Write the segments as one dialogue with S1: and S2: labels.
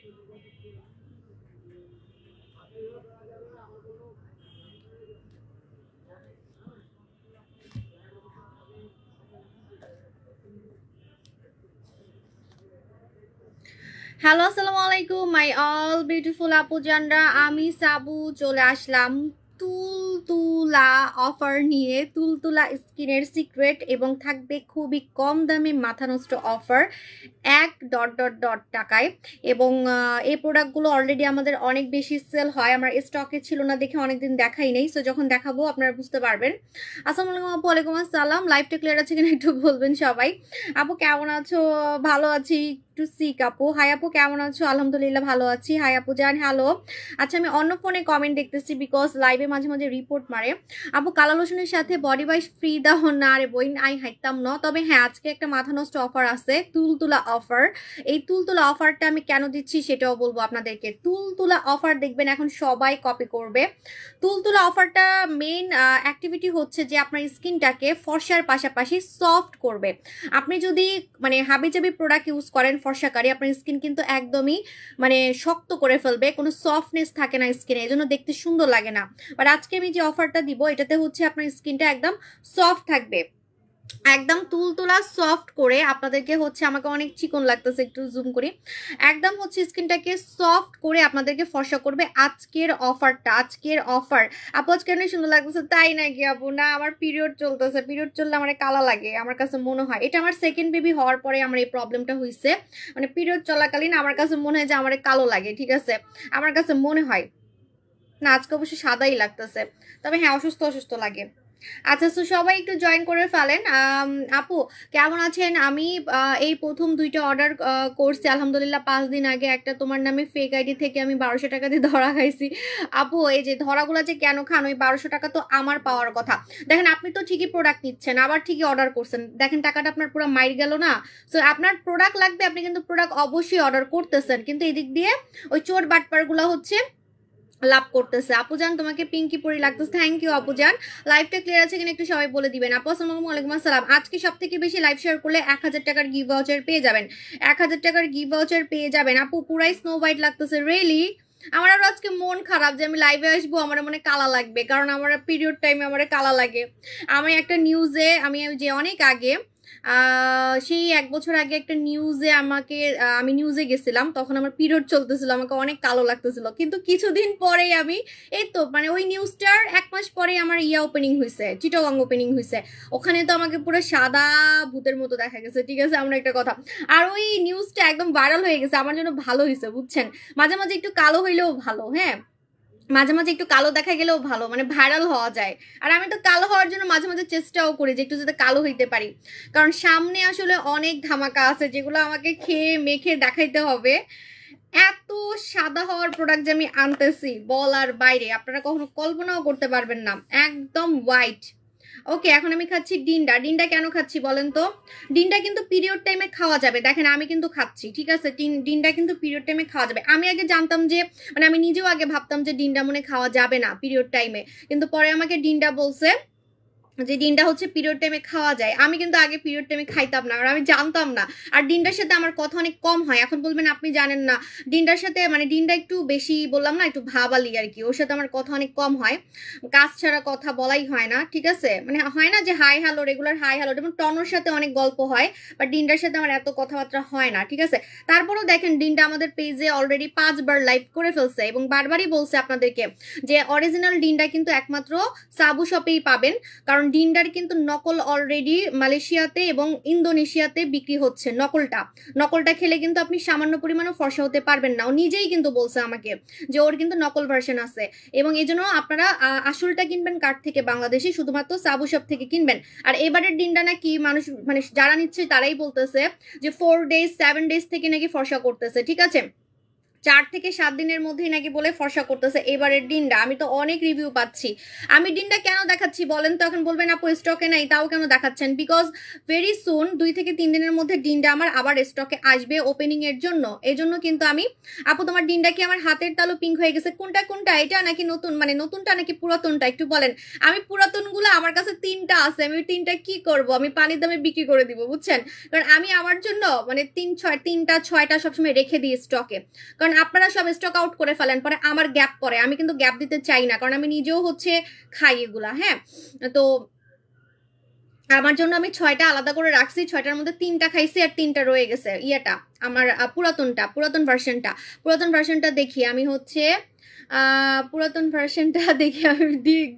S1: Hello, আসসালামু আলাইকুম my all beautiful আপু জানরা। আমি সাবু চলে আসলাম তুলতুলা অফার নিয়ে। তুলতুলা স্কিনের সিক্রেট এবং থাকবে খুবই কম দামে মাথা নষ্ট অফার, এক ডট ডট ডট টাকায়। এবং এই প্রোডাক্টগুলো অলরেডি আমাদের অনেক বেশি সেল হয়। আমার স্টকে ছিল না দেখে অনেকদিন দেখাই নেই, সো যখন দেখাবো আপনারা বুঝতে পারবেন। আসসালামু আলাইকুম আপু। ওয়ালাইকুম আসসালাম। লাইভটা ক্লিয়ার আছে কিনা একটু বলবেন সবাই। আপু কেমন আছো? ভালো আছি। টু সিক আপু, হাই আপু কেমন আছো? আলহামদুলিল্লাহ ভালো আছি। হাই আপু জান, হ্যালো। আচ্ছা, আমি অন্য ফোনে কমেন্ট দেখতেছি বিকজ লাইভে মাঝে মাঝে রিপোর্ট মারে। আপু কালা লোশনের সাথে বডি ওয়াশ ফ্রি দাও না রে বইন, আই হাইতাম না। তবে হ্যাঁ, আজকে একটা মাথা নষ্ট অফার আছে, তুলতুলা অফার। এই তুলতুলা অফারটা আমি কেন দিচ্ছি সেটাও বলবো আপনাদেরকে। তুলতুলা অফার দেখবেন এখন সবাই কপি করবে। তুলতুলা অফারটা মেইন অ্যাক্টিভিটি হচ্ছে যে আপনার স্কিনটাকে ফর্সার পাশাপাশি সফট করবে। আপনি যদি মানে হাবিজাবি প্রোডাক্ট ইউজ করেন ফর্সাকারী, আপনার স্কিন কিন্তু একদমই মানে শক্ত করে ফেলবে, কোনো সফটনেস থাকে না স্কিনে, এই জন্য দেখতে সুন্দর লাগে না। বাট আজকে আমি যে অফারটা দিব এটাতে হচ্ছে আপনার স্কিনটা একদম সফট থাকবে, একদম তুলতুলা সফট করে আপনাদেরকে হচ্ছে, আমাকে অনেক চিকন লাগতেছে একটু জুম করি, একদম হচ্ছে স্কিনটাকে সফট করে আপনাদেরকে ফর্সা করবে আজকের অফারটা। আজকের অফার আপু আজকে অনেক সুন্দর লাগতেছে। তাই নাকি আপু? না, আমার পিরিয়ড চলতেছে, পিরিয়ড চললে আমার কালা লাগে, আমার কাছে মনে হয়। এটা আমার সেকেন্ড বেবি হওয়ার পরে আমার এই প্রবলেমটা হয়েছে, মানে পিরিয়ড চলাকালীন আমার কাছে মনে হয় যে আমার কালো লাগে, ঠিক আছে, আমার কাছে মনে হয়। না, আজকে অবশ্য সাদাই লাগতেছে, তবে হ্যাঁ অসুস্থ অসুস্থ লাগে। আচ্ছা, তো সবাই একটু জয়েন করে ফেলেন। আপু কেমন আছেন? আমি এই প্রথম দুইটা অর্ডার করছি আলহামদুলিল্লাহ 5 দিন আগে। একটা তোমার নামে ফেক আইডি থেকে আমি 1200 টাকা দিয়ে ধরা খাইছি। আপু এই যে ধরাগুলো যে কেন খান, ওই 1200 টাকা তো আমার পাওয়ার কথা। দেখেন, আপনি তো ঠিকই প্রোডাক্ট নিচ্ছেন, আবার ঠিকই অর্ডার করছেন, দেখেন টাকাটা আপনার পুরো মাইর গেল না। সো আপনার প্রোডাক্ট লাগবে, আপনি কিন্তু প্রোডাক্ট অবশ্যই অর্ডার করতেছেন, কিন্তু এদিক দিয়ে ওই চোর বাটপারগুলো হচ্ছে লাভ করতেছে। আপুজান তোমাকে পিঙ্কি পরি লাগতেছে, থ্যাংক ইউ আপুজান। লাইভটা ক্লিয়ার আছে কিনা একটু সবাই বলে দিবেন। আপু আসসালামু আলাইকুম আসসালাম। আজকে সব থেকে বেশি লাইভ শেয়ার করলে 1000 টাকার গিভ ভাউচার পেয়ে যাবেন, 1000 টাকার গিভ ভাউচার পেয়ে যাবেন। আপু পুরাই স্নো হোয়াইট লাগতেছে, রিয়েলি? আমার আরো আজকে মন খারাপ যে আমি লাইভে আসবো, আমার মনে কালা লাগবে, কারণ আমার পিরিয়ড টাইমে আমার কালা লাগে। আমি একটা নিউজে, আমি যে অনেক আগে সেই 1 বছর আগে একটা নিউজে আমাকে, আমি নিউজে গেছিলাম, তখন আমার পিরিয়ড চলতেছিল, আমাকে অনেক কালো লাগতেছিল। কিন্তু কিছুদিন পরেই আমি, এই তো মানে ওই নিউজটার 1 মাস পরে আমার ওপেনিং হয়েছে, চিটাগং ওপেনিং হয়েছে, ওখানে তো আমাকে পুরো সাদা ভূতের মতো দেখা গেছে, ঠিক আছে, আমরা একটা কথা। আর ওই নিউজটা একদম ভাইরাল হয়ে গেছে, আমার জন্য ভালো হয়েছে বুঝছেন। মাঝে মাঝে একটু কালো হইলেও ভালো, হ্যাঁ, মাঝে মাঝে একটু কালো দেখা গেলেও ভালো, মানে ভাইরাল হওয়া যায়। আর আমি তো কালো হওয়ার জন্য মাঝে মাঝে চেষ্টাও করি যে একটু যাতে কালো হইতে পারি, কারণ সামনে আসলে অনেক ধামাকা আছে যেগুলো আমাকে খেয়ে মেখে দেখাইতে হবে। এত সাদা হওয়ার প্রোডাক্ট যে আমি আনতেছি বলার বাইরে, আপনারা কখনো কল্পনাও করতে পারবেন না, একদম হোয়াইট। ওকে, এখন আমি খাচ্ছি ডিন্ডা। ডিন্ডা কেন খাচ্ছি বলেন তো? ডিন্ডা কিন্তু পিরিয়ড টাইমে খাওয়া যাবে, দেখেন আমি কিন্তু খাচ্ছি, ঠিক আছে, ডিন্ডা কিন্তু পিরিয়ড টাইমে খাওয়া যাবে। আমি আগে জানতাম যে, মানে আমি নিজেও আগে ভাবতাম যে ডিন্ডা মনে খাওয়া যাবে না পিরিয়ড টাইমে, কিন্তু পরে আমাকে ডিন্ডা বলছে যে ডিমটা হচ্ছে পিরিয়ড টাইমে খাওয়া যায়। আমি কিন্তু আগে পিরিয়ড টাইমে খাইতাম না, আর আমি জানতাম না। আর ডিমটার সাথে আমার কথা অনেক কম হয়। এখন বলবেন আপনি জানেন না, ডিমটার সাথে মানে ডিমটা একটু বেশি বললাম না, একটু ভাবালি আর কি, ওর সাথে আমার কথা অনেক কম হয়, কাজ ছাড়া কথা বলাই হয় না, ঠিক আছে, মানে হয় না যে hi hello, regular hi hello, যেমন টনোর সাথে অনেক গল্প হয়, বাট ডিমটার সাথে আমার এত কথাবার্তা হয় না, ঠিক আছে। তারপরেও দেখেন ডিমটা আমাদের পেজে অলরেডি 5বার লাইভ করে ফেলছে এবং বারবারই বলছে আপনাদেরকে যে অরিজিনাল ডিমটা কিন্তু একমাত্র সাবু শপেই পাবেন, কারণ ডিন্ডার কিন্তু নকল অলরেডি মালয়েশিয়াতে এবং ইন্দোনেশিয়াতে বিক্রি হচ্ছে। নকলটা খেলে কিন্তু আপনি সামান্য পরিমাণও ফর্সা হতে পারবেন না। ও নিজেই কিন্তু বলছে আমাকে যে ওর কিন্তু নকল ভার্সন আছে, এবং এই জন্য আপনারা আসলটা কিনবেন কার্ড থেকে, বাংলাদেশে শুধুমাত্র সাবু শপ থেকে কিনবেন। আর এবারের ডিন্ডা নাকি মানুষ মানে যারা নিচ্ছে তারাই বলতেছে যে 4 ডেজ 7 ডেজ থেকে নাকি ফর্সা করতেছে, ঠিক আছে, 4 থেকে 7 দিনের মধ্যেই নাকি বলে ফর্সা করতেছে এবারের ডিন্ডা। আমি তো অনেক রিভিউ পাচ্ছি। আমি ডিন্ডা কেন দেখাচ্ছি বলেন তো? এখন বলবেন আপু স্টকে নাই, তাও কেন দেখাচ্ছেন? বিকজ ভেরি সুন 2 থেকে 3 দিনের মধ্যে ডিন্ডা আমার আবার স্টকে আসবে ওপেনিং এর জন্য। এই জন্য কিন্তু আমি, আপু তোমার ডিন্ডা কি আমার হাতের তালু পিঙ্ক হয়ে গেছে? কোনটা কোনটা, এটা নাকি নতুন, মানে নতুনটা নাকি পুরাতনটা একটু বলেন। আমি পুরাতনগুলো আমার কাছে 3টা আছে, আমি 3টা কি করব? আমি পানির দামে বিক্রি করে দিব বুঝছেন, কারণ আমি আমার জন্য মানে 3-6 3টা 6টা সবসময় রেখে দিই স্টকে, কারণ কারণ আপনারা সব স্টক আউট করে ফেলেন, পরে আমার গ্যাপ পরে, আমি কিন্তু গ্যাপ দিতে চাই না, কারণ আমি নিজেও হচ্ছে খাই এগুলা। হ্যাঁ, তো আমার জন্য আমি 6টা আলাদা করে রাখছি, 6টার মধ্যে 3টা খাইছি আর 3টা রয়ে গেছে। ইয়েটা আমার পুরাতন ভার্সনটা দেখি আমি হচ্ছে পুরাতন ভার্সনটা দেখি আমি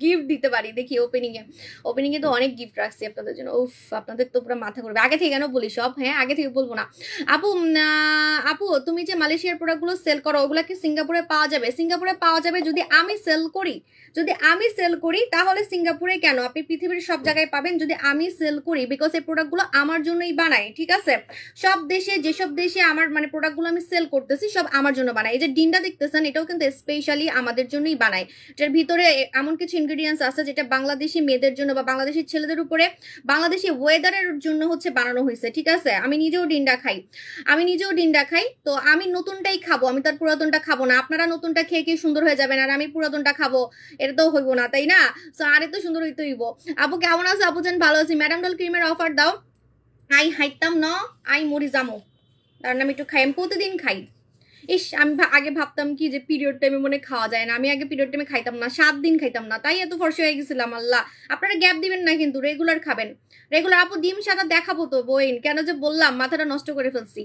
S1: গিফট দিতে পারি, দেখি ওপেনিং এ তো অনেক গিফট রাখছি আপনাদের জন্য। উফ, আপনাদের তো পুরো মাথা ঘুরবে। আগে থেকে কেন বলি সব, হ্যাঁ আগে থেকে বলবো না। আপু তুমি যে মালয়েশিয়ার প্রোডাক্টগুলো সেল করো ওগুলা কি সিঙ্গাপুরে পাওয়া যাবে? সিঙ্গাপুরে পাওয়া যাবে যদি আমি সেল করি তাহলে সিঙ্গাপুরে কেন, আপনি পৃথিবীর সব জায়গায় পাবেন যদি আমি সেল করি, বিকজ এই প্রোডাক্টগুলো আমার জন্যই বানাই। ঠিক আছে, সব দেশে যেসব দেশে আমার মানে প্রোডাক্টগুলো আমি সেল করতেছি সব আমার জন্য বানাই। এই যে ডিনটা দেখতেছেন এটাও কিন্তু স্পেশালি আমাদের জন্যই বানাই। এটার ভিতরে এমন কিছু ইনগ্রেডিয়েন্টস আছে যেটা বাংলাদেশি মেয়েদের জন্য বা বাংলাদেশি ছেলেদের উপরে বাংলাদেশি ওয়েদারের জন্য হচ্ছে বানানো হয়েছে। ঠিক আছে, আমি নিজেও ডিনটা খাই, তো আমি নতুনটাই খাবো, আমি তার পুরাতনটা খাবো না। আপনারা নতুনটা খেয়ে কি সুন্দর হয়ে যাবেন আর আমি পুরাতনটা খাবো, এটা তো হইব না, তাই না? সো আরে তো সুন্দর হইতে হইব। আপু কেমন আছো? আপু জান ভালো আছি। ম্যাডাম ডল ক্রিমের অফার দাও। আই হাইতাম না, আই মরি যামো, কারণ আমি একটু খাই, আমি প্রতিদিন খাই। ইস, আমি আগে ভাবতাম কি যে পিরিয়ড টাইমে মনে খাওয়া যায় না, আমি আগে পিরিয়ড টাইমে খাইতাম না, 7 দিন খাইতাম না, তাই এত ফর্সা হয়ে গেছিলাম। আল্লাহ, আপনারা গ্যাপ দিবেন না কিন্তু, রেগুলার খাবেন, রেগুলার। আপু ডিম সাদা দেখাবো তো বইন, কেন যে বললাম মাথাটা নষ্ট করে ফেলছি,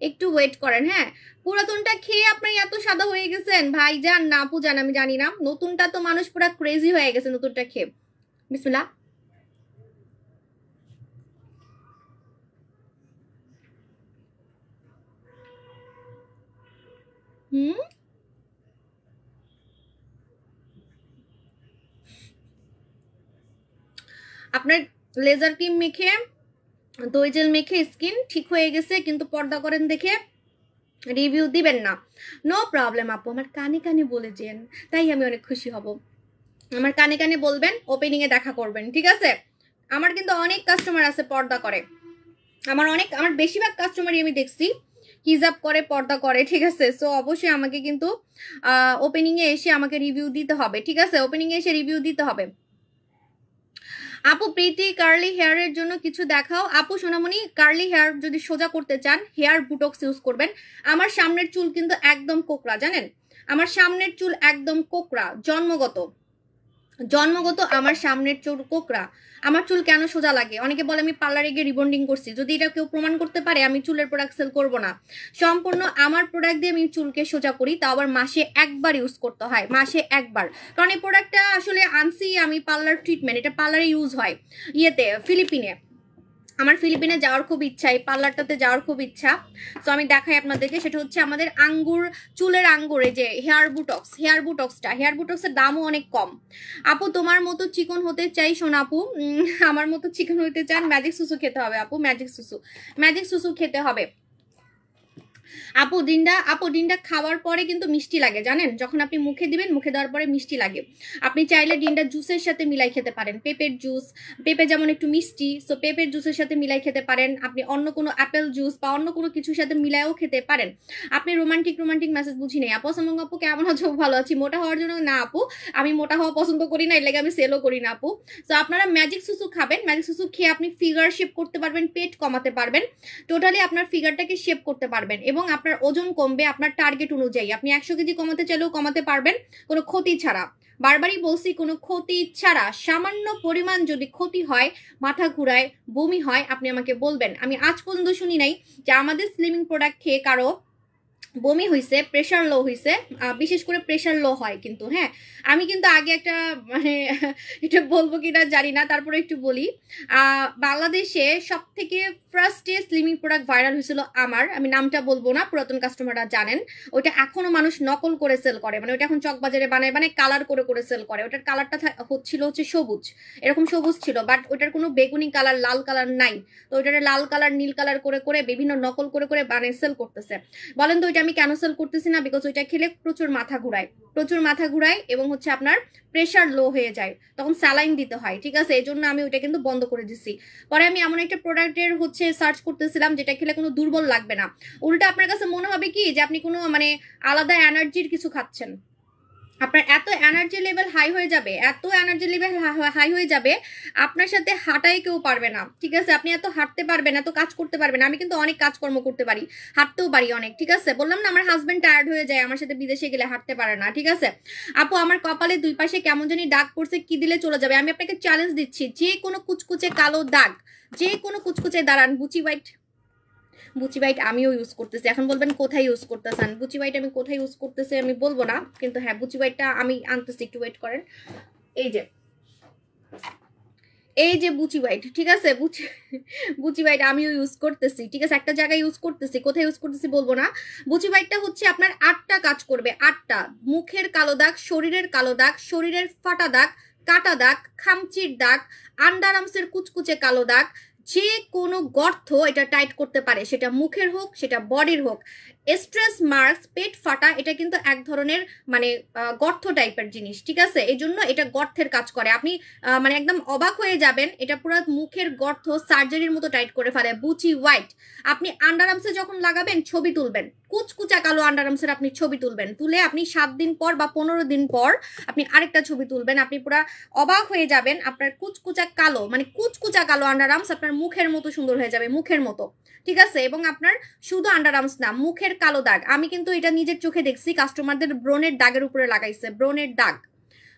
S1: একটু ওয়েট করেন। হ্যাঁ, পুরাতনটা খেয়ে আপনি এত সাদা হয়ে গেছেন ভাই যান না আপু যান, আমি জানি না। নতুনটা তো মানুষ পুরা ক্রেজি হয়ে গেছে নতুনটা খেয়ে। বিসমিল্লাহ। আপনার লেজার ক্রিম মেখে দই জেল মেখে স্কিন ঠিক হয়ে গেছে, কিন্তু পর্দা করেন দেখে রিভিউ দিবেন না। নো প্রবলেম আপু, আমার কানে কানে বলে যেন, তাই আমি অনেক খুশি হব। আমার কানে কানে বলবেন, ওপেনিং এ দেখা করবেন, ঠিক আছে? আমার কিন্তু অনেক কাস্টমার আছে পর্দা করে, আমার বেশিরভাগ কাস্টমারই আমি দেখছি হিজাব করে, পর্দা করে। ঠিক আছে, সো অবশ্যই আমাকে কিন্তু ওপেনিং এ এসে আমাকে রিভিউ দিতে হবে। ঠিক আছে, ওপেনিং এ এসে রিভিউ দিতে হবে। আপু প্রিটি কার্লি হেয়ারের জন্য কিছু দেখাও। আপু সোনামণি, কার্লি হেয়ার যদি সোজা করতে চান হেয়ার বুটক্স ইউজ করবেন। আমার সামনের চুল কিন্তু একদম কোকড়া, জানেন? আমার সামনের চুল একদম কোকড়া, জন্মগত আমার সামনের চুল কোকড়া। আমার চুল কেন সোজা লাগে? অনেকে বলে আমি পার্লারে গিয়ে রিবন্ডিং করছি, যদি এটা কেউ প্রমাণ করতে পারে আমি চুলের প্রোডাক্ট সেল করবো না। সম্পূর্ণ আমার প্রোডাক্ট দিয়ে আমি চুলকে সোজা করি, তাও আবার মাসে একবার ইউজ করতে হয়, মাসে একবার। কারণ এই প্রোডাক্টটা আসলে আনছি আমি পার্লার ট্রিটমেন্ট, এটা পার্লারে ইউজ হয় ইয়েতে ফিলিপিনে। আমার ফিলিপিনে যাওয়ার খুব ইচ্ছা, এই পার্লারটাতে যাওয়ার খুব ইচ্ছা। তো আমি দেখাই আপনাদেরকে, সেটা হচ্ছে আমাদের চুলের আঙ্গুরে যে হেয়ার বুটক্সের দামও অনেক কম। আপু তোমার মতো চিকন হতে চাই সোনাপু। আমার মতো চিকন হতে চান, ম্যাজিক সুসু খেতে হবে আপু, ম্যাজিক সুসু খেতে হবে। আপু ডিনটা খাওয়ার পরে কিন্তু মিষ্টি লাগে, জানেন? যখন আপনি মুখে দিবেন, মুখে দেওয়ার পরে মিষ্টি লাগে। আপনি চাইলে ডিনটা জুসের সাথে মিলাই খেতে পারেন, পেঁপের জুস, পেঁপে যেমন একটু মিষ্টি, সো পেঁপের জুসের সাথে মিলাই খেতে পারেন। আপনি অন্য কোনো অ্যাপেল জুস বা অন্য কোনো কিছুর সাথে মিলাইও খেতে পারেন। আপনি রোমান্টিক মেসেজ বুঝি নেই। আপু আসসালামু আপু কেমন আছো? ভালো আছি। মোটা হওয়ার জন্য না আপু, আমি মোটা হওয়া পছন্দ করি না, এর লাগে আমি সেলও করি না আপু। সো আপনারা ম্যাজিক সুসু খাবেন, ম্যাজিক সুসু খেয়ে আপনি ফিগার শেপ করতে পারবেন, পেট কমাতে পারবেন, টোটালি আপনার ফিগারটাকে শেপ করতে পারবেন, এবং আপনার ওজন কমবে আপনার টার্গেট অনুযায়ী। আপনি 100 কেজি কমাতে চাইলেও কমাতে পারবেন, কোনো ক্ষতি ছাড়া। বারবারই বলছি, কোনো ক্ষতি ছাড়া। সামান্য পরিমাণ যদি ক্ষতি হয়, মাথা ঘুরায়, বমি হয়, আপনি আমাকে বলবেন। আমি আজ পর্যন্ত শুনি নাই যে আমাদের স্লিমিং প্রোডাক্ট খেয়ে কারো বমি হয়েছে, প্রেশার লো হয়েছে। বিশেষ করে প্রেশার লো হয় কিন্তু। হ্যাঁ, আমি কিন্তু আগে একটা মানে এটা বলবো কিনা জানি না, তারপরে একটু বলি। বাংলাদেশে সব থেকে ফার্স্টে স্লিমিং প্রোডাক্ট ভাইরাল হয়েছিল আমি নামটা বলবো না, পুরাতন কাস্টমাররা জানেন। ওইটা এখনো মানুষ নকল করে সেল করে, মানে ওইটা এখন চকবাজারে বানায় কালার করে সেল করে। ওটার কালারটা হচ্ছে সবুজ, এরকম সবুজ ছিল, বাট ওইটার কোনো বেগুনি কালার, লাল কালার নাই। তো ওইটার লাল কালার, নীল কালার করে বিভিন্ন নকল করে বানিয়ে সেল করতেছে। বলেন তো ওইটা আমি কেন সেল করতেছি না? বিকজ ওইটা খেলে প্রচুর মাথা ঘুরায় এবং হচ্ছে আপনার প্রেশার লো হয়ে যায়, তখন স্যালাইন দিতে হয়। ঠিক আছে, এই জন্য আমি ওইটা কিন্তু বন্ধ করে দিচ্ছি। পরে আমি এমন একটা প্রোডাক্টের হচ্ছে সার্চ করতেছিলাম যেটা খেলে কোনো দুর্বল লাগবে না। উল্টা আপনার কাছে মনে হবে কি যে আপনি কোনো মানে আলাদা এনার্জির কিছু খাচ্ছেন, আপনার এত এনার্জি লেভেল হাই হয়ে যাবে, এত এনার্জি লেভেল হাই হয়ে যাবে, আপনার সাথে হাঁটাই কেউ পারবে না, ঠিক আছে? আপনি এত হাঁটতে পারবেন, এত কাজ করতে পারবেন। আমি কিন্তু অনেক কাজকর্ম করতে পারি, হাঁটতেও পারি অনেক, ঠিক আছে? বললাম না আমার হাজবেন্ড টায়ার্ড হয়ে যায় আমার সাথে, বিদেশে গেলে হাঁটতে পারে না, ঠিক আছে? আপু আমার কপালে দুই পাশে কেমন জানি দাগ পড়ছে, কি দিলে চলে যাবে? আমি আপনাকে চ্যালেঞ্জ দিচ্ছি, যে কোনো কুচকুচে কালো দাগ, যে কোনো কুচকুচে দাঁড়ান, বুচি হোয়াইট, বুচি হোয়াইট আমিও ইউজ করতেছি। এখন বলবেন কোথায় ইউজ করতেছেন? বুচি হোয়াইট আমি কোথায় ইউজ করতেছি আমি বলবো না, কিন্তু হ্যাঁ বুচি হোয়াইটটা আমি আনতেছি, একটু ওয়েট করেন। এই যে, এই যে বুচি হোয়াইট, ঠিক আছে? বুচি হোয়াইট আমিও ইউজ করতেছি, ঠিক আছে? একটা জায়গায় ইউজ করতেছি, কোথায় ইউজ করতেছি বলবো না। বুচি হোয়াইটটা হচ্ছে আপনার 8টা কাজ করবে, 8টা। মুখের কালো দাগ, শরীরের কালো দাগ, শরীরের ফাটা দাগ, কাটা দাগ, খামচির দাগ, আন্ডার আর্মসের কুচকুচে কালো দাগ, যে কোনো গর্ত এটা টাইট করতে পারে, সেটা মুখের হোক সেটা বডির হোক। স্ট্রেস মার্কস, পেট ফাটা, এটা কিন্তু এক ধরনের মানে গর্ত টাইপের জিনিস, ঠিক আছে? এই জন্য এটা গর্তের কাজ করে। আপনি মানে একদম অবাক হয়ে যাবেন, এটা পুরো মুখের গর্ত সার্জারির মতো টাইট করে ফেলে। বুচি হোয়াইট আপনি আন্ডার আর্মসে যখন লাগাবেন, ছবি তুলবেন, কুচকুচা কালো আন্ডার আর্মসের আপনি ছবি তুলবেন, তুলে আপনি 7 দিন পর বা 15 দিন পর আপনি আরেকটা ছবি তুলবেন, আপনি পুরো অবাক হয়ে যাবেন। আপনার কুচকুচা কালো মানে কুচকুচা কালো আন্ডার আর্মস আপনার মুখের মতো সুন্দর হয়ে যাবে, মুখের মতো, ঠিক আছে? এবং আপনার শুধু আন্ডার আর্মস না, মুখের কালো দাগ, আমি কিন্তু এটা নিজের চোখে দেখছি, কাস্টমারদের ব্রনের দাগের উপরে লাগাইছে। ব্রনের দাগ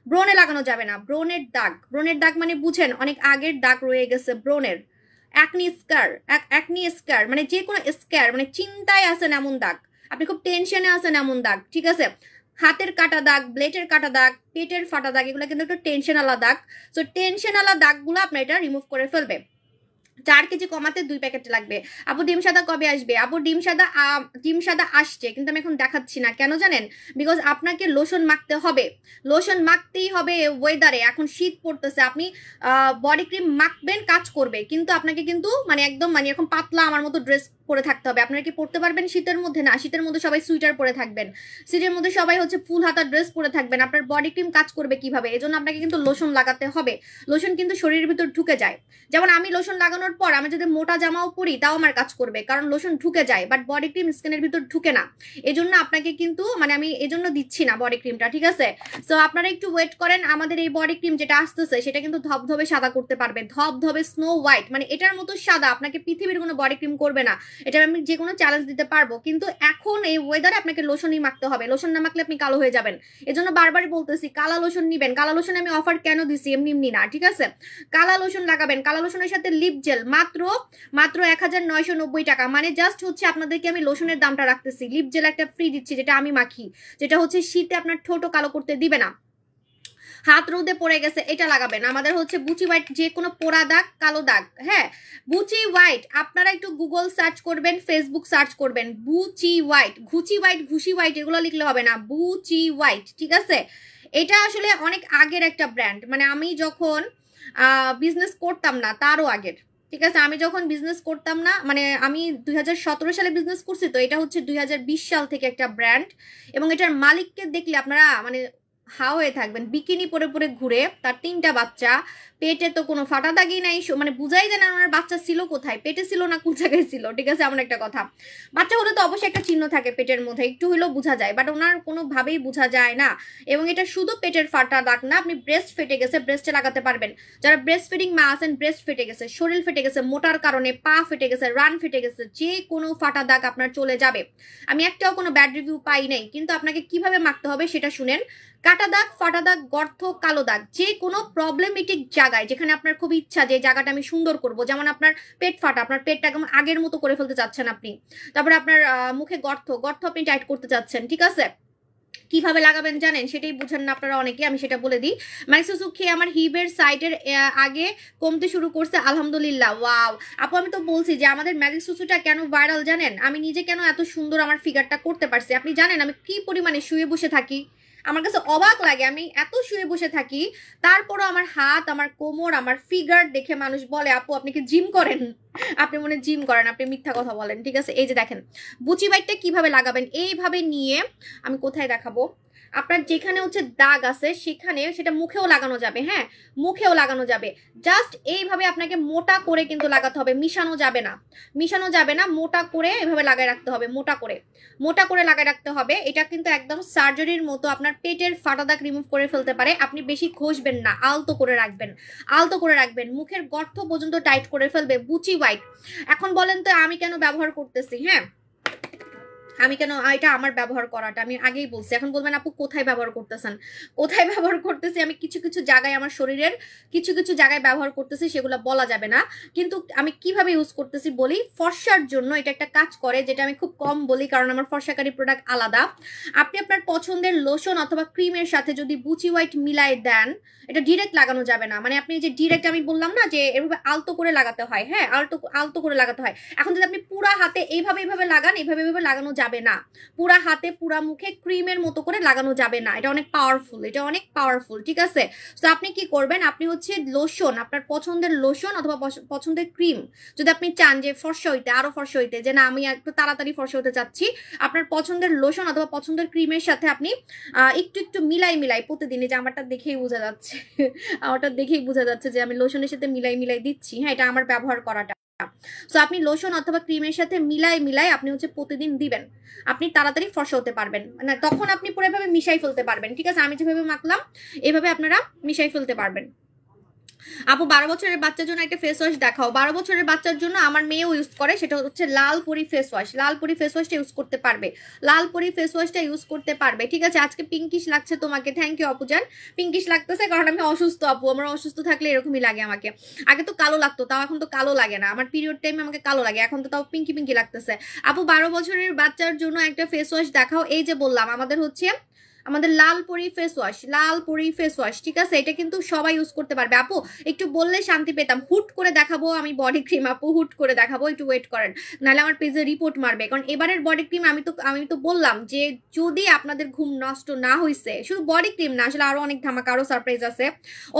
S1: ব্রনে লাগানো যাবে না, ব্রনের দাগ, ব্রনের দাগ মানে বুঝেন অনেক আগের দাগ রয়ে গেছে ব্রনের। একনি স্কার মানে যে কোনো স্কার মানে চিন্তায় আছেন এমন দাগ, আপনি খুব টেনশনে আছেন এমন দাগ, ঠিক আছে? হাতের কাটা দাগ, ব্লেডের কাটা দাগ, পেটের ফাটা দাগ, এগুলো কিন্তু একটু টেনশন আলা দাগ। তো টেনশন আলা দাগগুলো আপনার এটা রিমুভ করে ফেলবে। 4 কেজি কমাতে 2 প্যাকেট লাগবে। আপু ডিম সাদা কবে আসবে? আপু ডিম সাদা আসছে, কিন্তু আমি এখন দেখাচ্ছি না, কেন জানেন? বিকজ আপনাকে লোশন মাখতে হবে, লোশন মাখতেই হবে ওয়েদারে। এখন শীত পড়তেছে, আপনি বডি ক্রিম মাখবেন, কাজ করবে, কিন্তু আপনাকে কিন্তু মানে একদম মানে এরকম পাতলা আমার মতো ড্রেস পরে থাকতে হবে। আপনারা কি পড়তে পারবেন শীতের মধ্যে? না, শীতের মধ্যে সবাই সুইটার পরে থাকবেন, শীতের মধ্যে সবাই হচ্ছে ফুল হাতা ড্রেস পরে থাকবেন। আপনার বডি ক্রিম কাজ করবে কিভাবে? এজন্য আপনাকে কিন্তু লোশন লাগাতে হবে। লোশন কিন্তু শরীরের ভিতর ঢুকে যায়, যেমন আমি লোশন লাগানোর পর আমি যদি মোটা জামাও পরি তাও আমার কাজ করবে, কারণ লোশন ঢুকে যায়, বাট বডি ক্রিম স্কিনের ভিতর ঢুকে না। এজন্য আপনাকে কিন্তু মানে আমি এজন্য দিচ্ছি না বডি ক্রিমটা, ঠিক আছে? সো আপনারা একটু ওয়েট করেন, আমাদের এই বডি ক্রিম যেটা আসতেছে সেটা কিন্তু ধবধবে সাদা করতে পারবে, ধবধবে স্নো হোয়াইট, মানে এটার মতো সাদা আপনাকে পৃথিবীর কোনো বডি ক্রিম করবে না। এটা আমি যে কোনো চ্যালেঞ্জ দিতে পারবো, কিন্তু এখন এই ওয়েদারে আপনাকে লোশনই মাখতে হবে, লোশন না মাখলে আপনি কালো হয়ে যাবেন। এজন্য বারবারই বলতেছি কালা লোশন নিবেন। কালা লোশন আমি অফার কেন দিছি, এমনি এমনি না, ঠিক আছে? কালা লোশন লাগাবেন, কালা লোশনের সাথে লিপ জেল মাত্র 1990 টাকা, মানে জাস্ট হচ্ছে আপনাদেরকে আমি লোশনের দামটা রাখতেছি, লিপ জেল একটা ফ্রি দিচ্ছি যেটা আমি মাখি, যেটা হচ্ছে শীতে আপনার ঠোঁটও কালো করতে দিবে না। হাত রোদে পড়ে গেছে, এটা লাগাবেন। আমাদের হচ্ছে বুচি হোয়াইট, যে কোনো পোড়া দাগ, কালো দাগ, হ্যাঁ বুচি হোয়াইট, আপনারা একটু গুগল সার্চ করবেন, ফেসবুক সার্চ করবেন, বুচি হোয়াইট, ঘুচি হোয়াইট, ঘুষি হোয়াইট এগুলো লিখলে হবে না, বুচি হোয়াইট, ঠিক আছে? এটা আসলে অনেক আগের একটা ব্র্যান্ড, মানে আমি যখন বিজনেস করতাম না তারও আগের, ঠিক আছে? আমি যখন বিজনেস করতাম না, মানে আমি 2017 সালে বিজনেস করছি, তো এটা হচ্ছে 2020 সাল থেকে একটা ব্র্যান্ড। এবং এটার মালিককে দেখলে আপনারা মানে হাও হয়ে থাকবেন, বিকিনি পরে পরে ঘুরে, তার 3টা বাচ্চা, পেটে তো কোনো ফাটা দাগই নাই, মানে বুঝাই যায় না ওনার বাচ্চা ছিল কোথায়, পেটে ছিল না কোন জায়গায় ছিল, ঠিক আছে? এমন একটা কথা। বাচ্চা হলে তো অবশ্যই একটা চিহ্ন থাকে পেটের মধ্যে, একটু হলেও বোঝা যায়, বাট ওনার কোনোভাবেই বোঝা যায় না। এবং এটা শুধু পেটের ফাটা দাগ না, আপনি ব্রেস্ট ফেটে গেছে, ব্রেস্টে লাগাতে পারবেন। যারা ব্রেস্ট ফিডিং মা আছেন, ব্রেস্ট ফেটে গেছে, শরীর ফেটে গেছে, মোটার কারণে পা ফেটে গেছে, রান ফেটে গেছে, যে কোনো ফাটা দাগ আপনার চলে যাবে। আমি একটাও কোনো ব্যাড রিভিউ পাই নাই, কিন্তু আপনাকে কিভাবে মাখতে হবে সেটা শুনেন। কাটা দাগ, ফাটা দাগ, গর্ত, কালো দাগ, যে কোনো প্রবলেমেটিক জায়গায় যেখানে আপনার খুব ইচ্ছা যে জায়গাটা আমি সুন্দর করব, যেমন আপনার পেট ফাটা, আপনার পেটটা একদম আগের মতো করে ফেলতে চাচ্ছেন আপনি, তারপরে আপনার মুখে গর্ত আপনি টাইট করতে চাচ্ছেন, ঠিক আছে? কিভাবে লাগাবেন জানেন? সেটাই বুঝেন না আপনারা অনেকে, আমি সেটা বলে দিই। ম্যাক্সিসু খেয়ে আমার হিপের সাইডের আগে কমতে শুরু করছে, আলহামদুলিল্লাহ। ওয়াও আপু, আমি তো বলছি যে আমাদের ম্যাজিক সুসুটা কেন ভাইরাল জানেন? আমি নিজে কেন এত সুন্দর আমার ফিগারটা করতে পারছি? আপনি জানেন আমি কি পরিমাণে শুয়ে বসে থাকি? আমার কাছে অবাক লাগে, আমি এত শুয়ে বসে থাকি, তারপরও আমার হাত, আমার কোমর, আমার ফিগার দেখে মানুষ বলে আপু আপনি কি জিম করেন? আপনি মনে জিম করেন, আপনি মিথ্যা কথা বলেন, ঠিক আছে? এই যে দেখেন বুচি বাইটটা কিভাবে লাগাবেন, এইভাবে নিয়ে আমি কোথায় দেখাবো, আপনার যেখানে হচ্ছে দাগ আছে সেখানে সেটা মুখেও লাগানো যাবে, হ্যাঁ মুখেও লাগানো যাবে। জাস্ট এইভাবে আপনাকে মোটা করে কিন্তু লাগাতে হবে, মিশানো যাবে না, মিশানো যাবে না, মোটা করে এভাবে লাগাই রাখতে হবে, মোটা করে, মোটা করে লাগাই রাখতে হবে। এটা কিন্তু একদম সার্জারির মতো আপনার পেটের ফাটা দাগ রিমুভ করে ফেলতে পারে। আপনি বেশি ঘষবেন না, আলতো করে রাখবেন, আলতো করে রাখবেন, মুখের গর্ত পর্যন্ত টাইট করে ফেলবে, বুচি হোয়াইট। এখন বলেন তো আমি কেন ব্যবহার করতেছি, হ্যাঁ আমি কেন, এটা আমার ব্যবহার করাটা আমি আগেই বলছি। এখন বলবেন আপু কোথায় ব্যবহার করতেছেন, কোথায় ব্যবহার করতেছি, আমি কিছু কিছু জায়গায় আমার শরীরের কিছু কিছু জায়গায় ব্যবহার করতেছি, সেগুলো বলা যাবে না, কিন্তু আমি কিভাবে ইউজ করতেছি বলি। ফর্সার জন্য এটা একটা কাজ করে, যেটা আমি খুব কম বলি কারণ আমার ফর্সাকারী প্রোডাক্ট আলাদা। আপনি আপনার পছন্দের লোশন অথবা ক্রিমের সাথে যদি বুচি হোয়াইট মিলাই দেন, এটা ডিরেক্ট লাগানো যাবে না, মানে আপনি যে ডিরেক্ট, আমি বললাম না যে এভাবে আলতো করে লাগাতে হয়, হ্যাঁ আলতো আলতো করে লাগাতে হয়। এখন যদি আপনি পুরা হাতে এইভাবে এইভাবে লাগান, এইভাবে এইভাবে লাগানো যাবে না, পুরা হাতে পুরা মুখে ক্রিমের মতো করে লাগানো যাবে না, এটা অনেক পাওয়ারফুল, এটা অনেক পাওয়ারফুল, ঠিক আছে। তো আপনি কি করবেন, আপনি হচ্ছে লোশন, আপনার পছন্দের লোশন অথবা পছন্দের ক্রিম, যদি আপনি চান যে ফর্সা হইতে, আরো ফর্সা হইতে, যে না আমি একটু তাড়াতাড়ি ফর্সা হতে চাচ্ছি, আপনার পছন্দের লোশন অথবা পছন্দের ক্রিমের সাথে আপনি একটু একটু মিলাই মিলাই প্রতিদিন, যে আমারটা দেখেই বোঝা যাচ্ছে আমারটা দেখেই বোঝা যাচ্ছে যে আমি লোশনের সাথে মিলাই মিলাই দিচ্ছি, হ্যাঁ এটা আমার ব্যবহার করাটা। সো আপনি লোশন অথবা ক্রিমের সাথে মিলাই মিলাই আপনি হচ্ছে প্রতিদিন দিবেন, আপনি তাড়াতাড়ি ফর্সা হতে পারবেন, মানে তখন আপনি পুরো এভাবে মিশাই ফেলতে পারবেন, ঠিক আছে। আমি যেভাবে মাখলাম এভাবে আপনারা মিশাই ফেলতে পারবেন। আপু 12 বছরের বাচ্চার জন্য একটা ফেস ওয়াশ দেখাও। 12 বছরের বাচ্চার জন্য আমার মেয়েও ইউজ করে, সেটা হচ্ছে Lalpari face wash. Lalpari face ওয়াশটা ইউজ করতে পারবে, লালপরি ফেস ওয়াশটা ইউজ করতে পারবে, ঠিক আছে। আজকে পিঙ্কিশ লাগছে তোমাকে, থ্যাংক ইউ আপু জান। পিঙ্কিশ লাগতেছে কারণ আমি অসুস্থ আপু, আমার অসুস্থ থাকলে এরকমই লাগে আমাকে। আগে তো কালো লাগতো, তাও এখন তো কালো লাগে না, আমার পিরিয়ড টাইমে আমাকে কালো লাগে, এখন তো তাও পিঙ্কি পিঙ্কি লাগতেছে। আপু 12 বছরের বাচ্চার জন্য একটা ফেস ওয়াশ দেখাও। এই যে বললাম আমাদের হচ্ছে আমাদের Lalpari face wash, Lalpari face wash, ঠিক আছে। এটা কিন্তু সবাই ইউজ করতে পারবে। আপু একটু বললে শান্তি পেতাম, হুট করে দেখাবো আমি বডি ক্রিম, আপু হুট করে দেখাবো, একটু ওয়েট করেন, নাহলে আমার পেজে রিপোর্ট মারবে। কারণ এবারের বডি ক্রিম আমি তো বললাম যে যদি আপনাদের ঘুম নষ্ট না হয়েছে, শুধু বডি ক্রিম না, আসলে আরো অনেক ধামাকা, আরো সারপ্রাইজ আছে।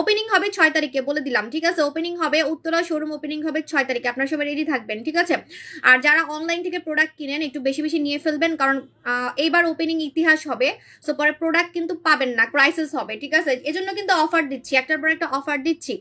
S1: ওপেনিং হবে 6 তারিখে, বলে দিলাম, ঠিক আছে। ওপেনিং হবে উত্তরা শোরুম, ওপেনিং হবে 6 তারিখে, আপনারা সবাই রেডি থাকবেন, ঠিক আছে। আর যারা অনলাইন থেকে প্রোডাক্ট কিনেন একটু বেশি বেশি নিয়ে ফেলবেন, কারণ এইবার ওপেনিং ইতিহাস হবে, সো পরে প্রোডাক্ট কিন্তু পাবেন না, ক্রাইসিস হবে, ঠিক আছে। এজন্য কিন্তু অফার দিচ্ছি, একটার পর একটা অফার দিচ্ছি।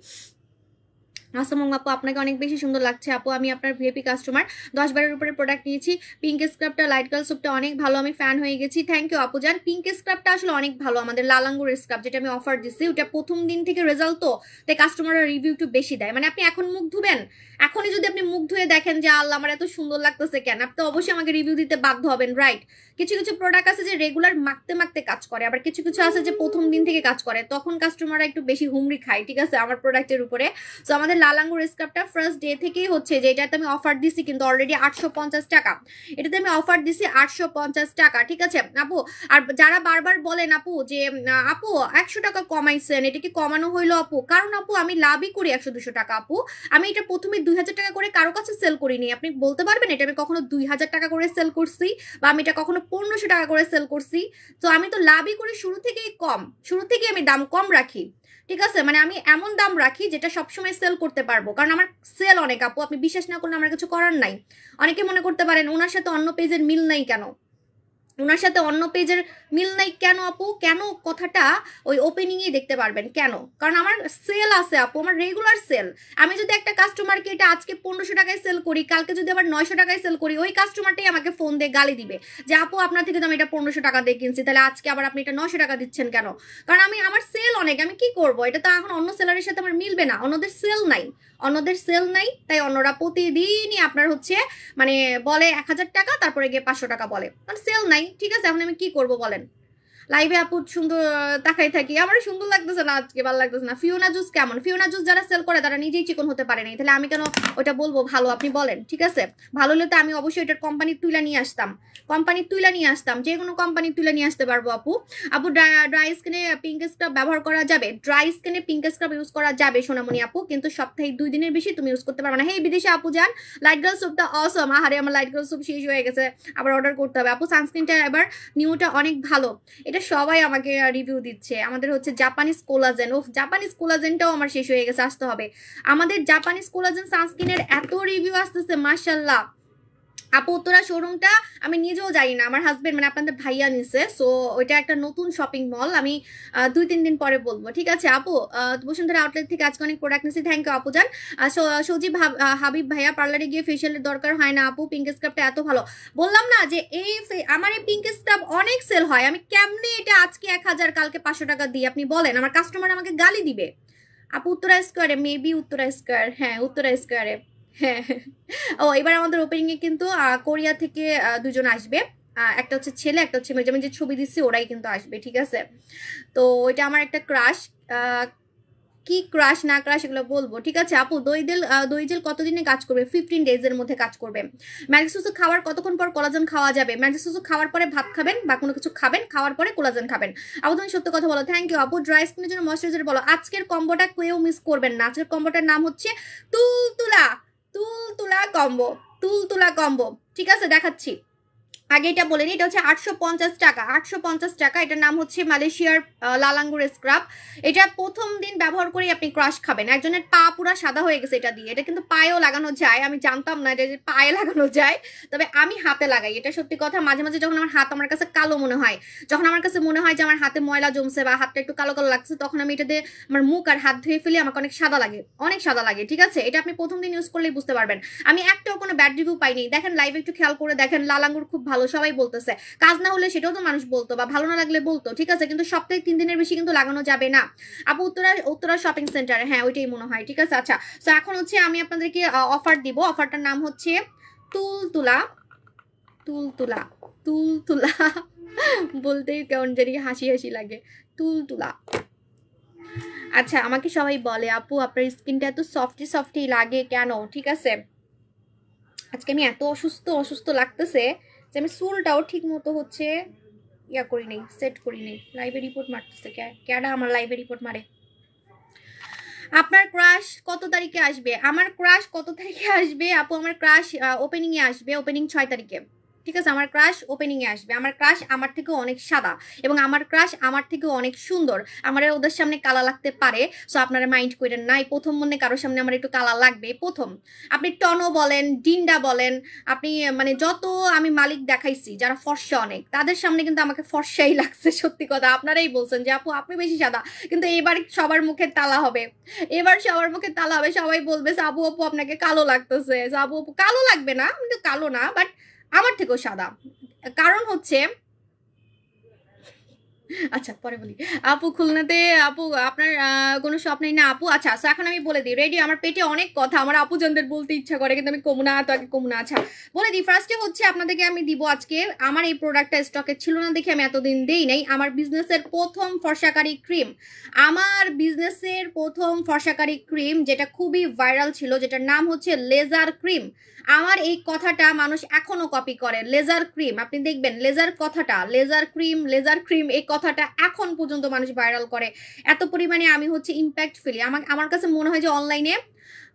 S1: আসসালামু আপু, আপনাকে অনেক বেশি সুন্দর লাগছে আপু, আমি আপনার ভিআইপি কাস্টমার, 10-12 উপরে প্রোডাক্ট নিয়েছি। পিঙ্ক স্ক্রাবটা, লাইট কালার সোপটা অনেক ভালো, আমি ফ্যান হয়ে গেছি, থ্যাংক ইউ আপু জান। পিঙ্ক স্ক্রাবটা আসলে অনেক ভালো, আমাদের লালাঙ্গুর স্ক্রাব যেটা আমি অফার দিচ্ছি, ওটা প্রথম দিন থেকে রেজাল্ট, তো তাই কাস্টমাররা রিভিউ একটু বেশি দেয়। মানে আপনি এখন মুখ ধুবেন, এখনই যদি আপনি মুখ ধুয়ে দেখেন যে আল্লাহ আমার এত সুন্দর লাগতেছে কেন, আপনি তো অবশ্যই আমাকে রিভিউ দিতে বাধ্য হবেন, রাইট। কিছু কিছু প্রোডাক্ট আছে যে রেগুলার মাখতে মাখতে কাজ করে, আবার কিছু কিছু আছে যে প্রথম দিন থেকে কাজ করে, তখন কাস্টমাররা একটু বেশি হুমড়ি খায়, ঠিক আছে, আমার প্রোডাক্টের উপরে। তো আমাদের লালাঙ্গুর স্ক্রাবটা ফার্স্ট ডে থেকেই হচ্ছে যে এটাতে আমি অফার দিছি কিন্তু অলরেডি 850 টাকা, এটাতে আমি অফার দিছি 850 টাকা, ঠিক আছে আপু। আর যারা বারবার বলেন আপু যে আপু 100 টাকা কমাইছেন, এটা কি কমানো হইলো আপু? কারণ আপু আমি লাভই করি 100-200 টাকা আপু, আমি এটা প্রথমে 2000 টাকা করে কারো কাছে সেল করিনি। আপনি বলতে পারবেন এটা আমি কখনো 2000 টাকা করে সেল করছি, বা আমি এটা কখনো 1500 টাকা করে সেল করছি? তো আমি তো লাভই করি শুরু থেকেই কম, শুরু থেকেই আমি দাম কম রাখি, ঠিক আছে। মানে আমি এমন দাম রাখি যেটা সবসময় সেল করতে পারবো, কারণ আমার সেল অনেক আপু, আপনি বিশ্বাস না করলে আমার কিছু করার নাই। অনেকে মনে করতে পারেন ওনার সাথে অন্য পেজের মিল নাই কেন, ওনার সাথে অন্য পেজের মিল নাই কেন আপু, কেন কথাটা ওই ওপেনিং এ দেখতে পারবেন কেন, কারণ আমার সেল আছে আপু, আমার রেগুলার সেল। আমি যদি একটা কাস্টমারকে এটা আজকে 1500 টাকায় সেল করি, কালকে যদি আবার 900 টাকায় সেল করি, ওই কাস্টমারটাই আমাকে ফোন দিয়ে গালি দিবে যে আপু আপনার থেকে তো আমি এটা 1500 টাকা দিয়ে কিনছি, তাহলে আজকে আবার আপনি এটা 900 টাকা দিচ্ছেন কেন? কারণ আমার সেল অনেক, আমি কি করব, এটা তো এখন অন্য সেলারের সাথে আমার মিলবে না, অন্যদের সেল নাই, অন্যদের সেল নাই, তাই অন্যরা প্রতিদিনই আপনার হচ্ছে মানে বলে 1000 টাকা, তারপরে গিয়ে 500 টাকা বলে, কারণ সেল নাই, ঠিক আছে। এখন আমি কি করব বলেন? লাইভে আপু সুন্দর তাকাই থাকি, আমার সুন্দর লাগতেছে না আজকে, ভালো লাগতেছে না। ফিওনা জুস কেমন? ফিওনা জুস যারা সেল করে তারা নিজেই চিকন হতে পারে নাই, তাহলে আমি কেন ওটা বলবো ভালো? আপনি বলেন, ঠিক আছে। ভালো হলে তো আমি অবশ্যই এটার কোম্পানির তুলে নিয়ে আসতাম, কোম্পানির তুলে নিয়ে আসতাম, যে কোনো কোম্পানির তুলে নিয়ে আসতে পারবো আপু। আপু ড্রাই স্কিনে পিঙ্ক স্ক্রাব ব্যবহার করা যাবে? ড্রাই স্কিনে পিঙ্ক স্ক্রাব ইউজ করা যাবে সোনামণি আপু, কিন্তু সপ্তাহে 2 দিনের বেশি তুমি ইউজ করতে পারবে না। হেই বিদেশে আপু যান, লাইট গার্ল সোপটা অসম, আহারে আমার লাইট গার্ল সোপ শেষ হয়ে গেছে, আবার অর্ডার করতে হবে আপু। সানস্ক্রিনটা এবার নিউটা অনেক ভালো, এটা সবাই আমাকে রিভিউ দিচ্ছে। আমাদের হচ্ছে জাপানিজ কোলাজেন, ও জাপানিজ কোলাজেনটাও আমার শেষ হয়ে গেছে, আসতে হবে। আমাদের জাপানিজ কোলাজেন সানস্ক্রিনের এত রিভিউ আসতেছে মাশাআল্লাহ, আপু উত্তরা শোরুমটা আমি নিজেও জানি না, আমার হাজবেন্ড মানে আপনাদের ভাইয়া নিছে। সো ওইটা একটা নতুন শপিং মল, আমি 2-3 দিন পরে বলবো, ঠিক আছে আপু। বসুন্ধরা আউটলেট থেকে আজকে অনেক প্রোডাক্ট নিয়েছি, থ্যাংক ইউ আপু জান। সজীব হাবিব ভাইয়া, পার্লারে গিয়ে ফেশিয়ালের দরকার হয় না আপু, পিঙ্ক স্ক্রাবটা এত ভালো। বললাম না যে আমার এই পিঙ্ক স্ক্রাব অনেক সেল হয়, আমি কেমনে এটা আজকে 1000 কালকে 500 টাকা দিই আপনি বলেন? আমার কাস্টমার আমাকে গালি দিবে। আপু উত্তরা স্কোয়ারে, মেবি উত্তরা স্কোয়ার, হ্যাঁ উত্তরা স্কোয়ারে। হ্যাঁ ও এবার আমাদের ওপেনিং এ কিন্তু কোরিয়া থেকে 2জন আসবে, একটা হচ্ছে ছেলে, একটা হচ্ছে মেয়ে। আমি যে ছবি দিচ্ছি ওরাই কিন্তু আসবে, ঠিক আছে। তো ওইটা আমার একটা ক্রাশ, কি ক্রাশ না ক্রাশ এগুলো বলবো, ঠিক আছে আপু। দই জেল কতদিনে কাজ করবে? 15 ডেজের মধ্যে কাজ করবে। ম্যাজিক সুসু খাওয়ার কতক্ষণ পর কোলাজেন খাওয়া যাবে? ম্যাজিক সুসু খাওয়ার পরে ভাত খাবেন বা কোনো কিছু খাবেন, খাওয়ার পরে কোলাজেন খাবেন। আপু তুমি সত্য কথা বলো, থ্যাংক ইউ আপু। ড্রাই স্কিনের জন্য ময়শ্চারাইজার বলো। আজকের কম্বোটা কেউ মিস করবেন না, আজকের কম্বোটার নাম হচ্ছে তুলতুলা, তুলতুলা কম্বো, তুলতুলা কম্বো, ঠিক আছে দেখাচ্ছি। আগে এটা বলে নিই, এটা হচ্ছে 850 টাকা, 850 টাকা। এটার নাম হচ্ছে মালয়েশিয়ার লালাঙ্গুর স্ক্রাব। এটা প্রথম দিন ব্যবহার করে আপনি ক্রাশ খাবেন, একজনের পা পুরা সাদা হয়ে গেছে এটা দিয়ে। এটা কিন্তু পায়েও লাগানো যায়, আমি জানতাম না এটা যে পায়ে লাগানো যায়, তবে আমি হাতে লাগাই, এটা সত্যি কথা। মাঝে মাঝে যখন আমার হাত আমার কাছে কালো মনে হয়, যখন আমার কাছে মনে হয় যে আমার হাতে ময়লা জমছে বা হাতটা একটু কালো কালো লাগছে, তখন আমি এটা দিয়ে আমার মুখ আর হাত ধুয়ে ফেলি, আমাকে অনেক সাদা লাগে, অনেক সাদা লাগে, ঠিক আছে। এটা আপনি প্রথম দিন ইউজ করলেই বুঝতে পারবেন। আমি একটাও কোনো ব্যাড রিভিউ পাইনি, দেখেন লাইভে একটু খেয়াল করে দেখেন, লালাঙ্গুর খুব ভালো সবাই বলতেছে। কাজ না হলে সেটাও তো মানুষ বলতো, বা ভালো না লাগলে বলতো, ঠিক আছে। কিন্তু সপ্তাহে 3 দিনের বেশি কিন্তু লাগানো যাবে না আপু। উত্তরা শপিং সেন্টারে, হ্যাঁ ওইটাই মনে হয়, ঠিক আছে। আচ্ছা তো এখন হচ্ছে আমি আপনাদেরকে অফার দিব, অফারটার নাম হচ্ছে তুলতুলা, তুলতুলা, তুলতুলা বলতেই কেমন জানি হাসি হাসি লাগে, তুলতুলা। আচ্ছা আমাকে সবাই বলে আপু আপনার স্কিনটা এত সফটি সফটি লাগে কেন, ঠিক আছে। আজকে আমি এত অসুস্থ অসুস্থ লাগতেছে যে আমি চুলটাও ঠিক মতো হচ্ছে ইয়া করি নেই, সেট করি নেই। লাইভে রিপোর্ট মারতেছে কেডা আমার লাইভে রিপোর্ট মারে? আপনার ক্রাশ কত তারিখে আসবে? আমার ক্রাশ কত তারিখে আসবে আপু? আমার ক্রাশ ওপেনিং এ আসবে, ওপেনিং 6 তারিখে, ঠিক আছে। আমার ক্রাশ ওপেনিং এ আসবে। আমার ক্রাশ আমার থেকেও অনেক সাদা এবং আমার ক্রাশ আমার থেকেও অনেক সুন্দর। আমার ওদের সামনে কালা লাগতে পারে, সো আপনারা মাইন্ড করেন না। এই প্রথম মনে কারোর সামনে আমার একটু কালা লাগবে প্রথম। আপনি টনো বলেন, ডিন্ডা বলেন, আপনি মানে যত আমি মালিক দেখাইছি যারা ফর্সা অনেক, তাদের সামনে কিন্তু আমাকে ফর্সাই লাগছে, সত্যি কথা। আপনারাই বলছেন যে আপু আপনি বেশি সাদা, কিন্তু এবার সবার মুখে তালা হবে, এবার সবার মুখে তালা হবে। সবাই বলবে সাবু আপু আপনাকে কালো লাগতেছে। সাবু আপু কালো লাগবে না, কিন্তু কালো না, বাট আমার থেকেও সাদা। কারণ হচ্ছে, আচ্ছা পরে বলি। আপু খুলনাতে আপু আপনার কোনো শপ নেই না আপু? আচ্ছা এখন আমি বলে দিই, রেডি? আমার পেটে অনেক কথা, আমার আপুজনদের বলতে ইচ্ছা করে, কিন্তু আমি কমু না, তো আগে কমু না। আচ্ছা বলে দিই, ফার্স্টে হচ্ছে আপনাদেরকে আমি দিব আজকে, আমার এই প্রোডাক্টটা স্টকে ছিল না দেখে আমি এতদিন দেই নাই। আমার বিজনেসের প্রথম ফর্সাকারি ক্রিম, আমার বিজনেসের প্রথম ফর্সাকারি ক্রিম, যেটা খুবই ভাইরাল ছিল, যেটার নাম হচ্ছে লেজার ক্রিম। আমার এই কথাটা মানুষ এখনো কপি করে, লেজার ক্রিম। আপনি দেখবেন লেজার কথাটা, লেজার ক্রিম এই কথাটা এখন পর্যন্ত মানুষ ভাইরাল করে। এত পরিমাণে আমি হচ্ছে ইম্প্যাক্ট ফেলি। আমার কাছে মনে হয় যে অনলাইনে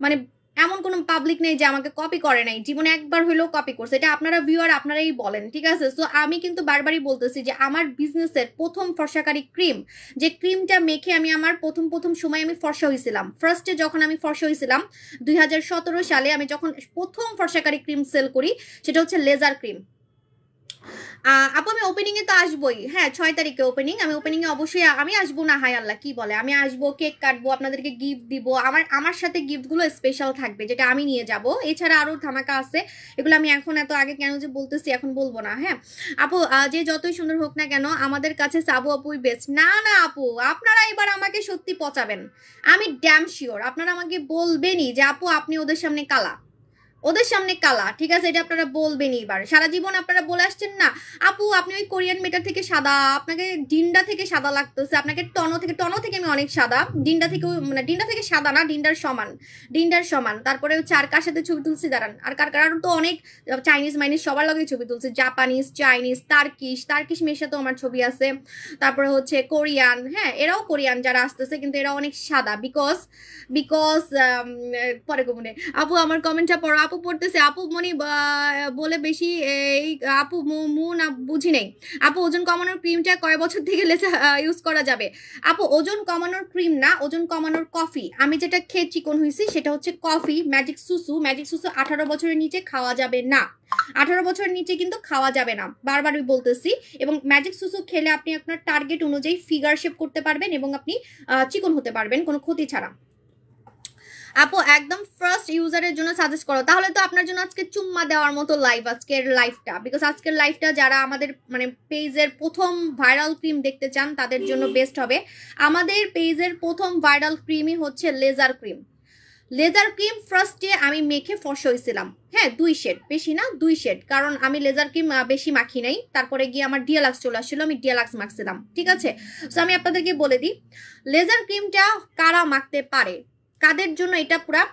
S1: মানে এমন কোনো পাবলিক নেই যে আমাকে কপি করে নাই, জীবনে একবার হইলেও কপি করছে। এটা আপনারা ভিউয়ার আপনারাই বলেন, ঠিক আছে। সো আমি কিন্তু বারবারই বলতেছি যে আমার বিজনেসের প্রথম ফর্সাকারী ক্রিম, যে ক্রিমটা মেখে আমি আমার প্রথম সময় আমি ফর্সা হয়েছিলাম, ফার্স্টে যখন আমি ফর্সা হয়েছিলাম 2017 সালে, আমি যখন প্রথম ফর্সাকারী ক্রিম সেল করি, সেটা হচ্ছে লেজার ক্রিম। আপু আমি ওপেনিং এ তো আসবোই, হ্যাঁ 6 তারিখে ওপেনিং। আমি ওপেনিং এ অবশ্যই আমি আসবো না, হাই আল্লাহ কি বলে, আমি আসবো, কেক কাটবো, আপনাদেরকে গিফট দিব। আমার সাথে গিফট গুলো স্পেশাল থাকবে, যেটা আমি নিয়ে যাব। এছাড়া আরো ধামাকা আছে, এগুলো আমি এখন এত আগে কেন যে বলতেছি এখন বলবো না। হ্যাঁ আপু যে যতই সুন্দর হোক না কেন আমাদের কাছে সাবু আপুই বেস্ট। না না আপু, আপনারা এবার আমাকে সত্যি পচাবেন, আমি ড্যাম শিওর। আপনারা আমাকে বলবেনই যে আপু আপনি ওদের সামনে কালা, ওদের সামনে কালা, ঠিক আছে। এটা আপনারা বলবেন এবার, সারা জীবন আপনারা বলে আসছেন না আপু আপনি ওই কোরিয়ান মেটার থেকে সাদা, আপনাকে ডিন্ডা থেকে সাদা লাগতেছে, আপনাকে টনো থেকে আমি অনেক সাদা, ডিন্ডা থেকে মানে ডিন্ডা থেকে সাদা না, ডিন্ডার সমান। তারপরে হচ্ছে আর কার সাথে ছবি তুলছি দাঁড়ান, আর কার তো অনেক চাইনিজ মাইনিজ সবার লগে ছবি তুলছি, জাপানিজ, চাইনিজ, তার্কিশ মেয়ের সাথেও আমার ছবি আছে। তারপরে হচ্ছে কোরিয়ান, হ্যাঁ এরাও কোরিয়ান যারা আসতেছে, কিন্তু এরা অনেক সাদা, বিকজ পরে কমনে। আপু আমার কমেন্টটা পড়ো। আপু আপু পড়তেছে, আপু মনি বলে বেশি এই আপু মু না বুঝি নেই। আপু ওজন কমানোর ক্রিমটা কয় বছর থেকে ইউজ করা যাবে? আপু ওজন কমানোর ক্রিম না, ওজন কমানোর কফি। আমি যেটা খেয়ে চিকন হয়েছি সেটা হচ্ছে কফি ম্যাজিক সুসু। ম্যাজিক সুসু 18 বছরের নিচে খাওয়া যাবে না, 18 বছরের নিচে কিন্তু খাওয়া যাবে না, বারবারই বলতেছি। এবং ম্যাজিক সুসু খেলে আপনি আপনার টার্গেট অনুযায়ী ফিগার শেপ করতে পারবেন এবং আপনি চিকন হতে পারবেন কোনো ক্ষতি ছাড়া। আপু একদম ফার্স্ট ইউজারের জন্য সাজেস্ট করো। তাহলে তো আপনার জন্য আজকে চুম্মা দেওয়ার মতো লাইভ আজকের লাইভটা, বিকজ আজকের লাইভটা যারা আমাদের মানে পেজের প্রথম ভাইরাল ক্রিম দেখতে চান তাদের জন্য বেস্ট হবে। আমাদের পেজের প্রথম ভাইরাল ক্রিমই হচ্ছে লেজার ক্রিম। লেজার ক্রিম ফার্স্টে আমি মেখে ফর্সা হয়েছিলাম, হ্যাঁ 2 শেড, বেশি না 2 শেড, কারণ আমি লেজার ক্রিম বেশি মাখি নাই। তারপরে গিয়ে আমার ডিয়ালাক্স চলে আসছিল, আমি ডিয়ালাক্স মাখছিলাম, ঠিক আছে। সো আমি আপনাদেরকে বলে দিই লেজার ক্রিমটা কারা মাখতে পারে, কাদের জন্য এটা পুরা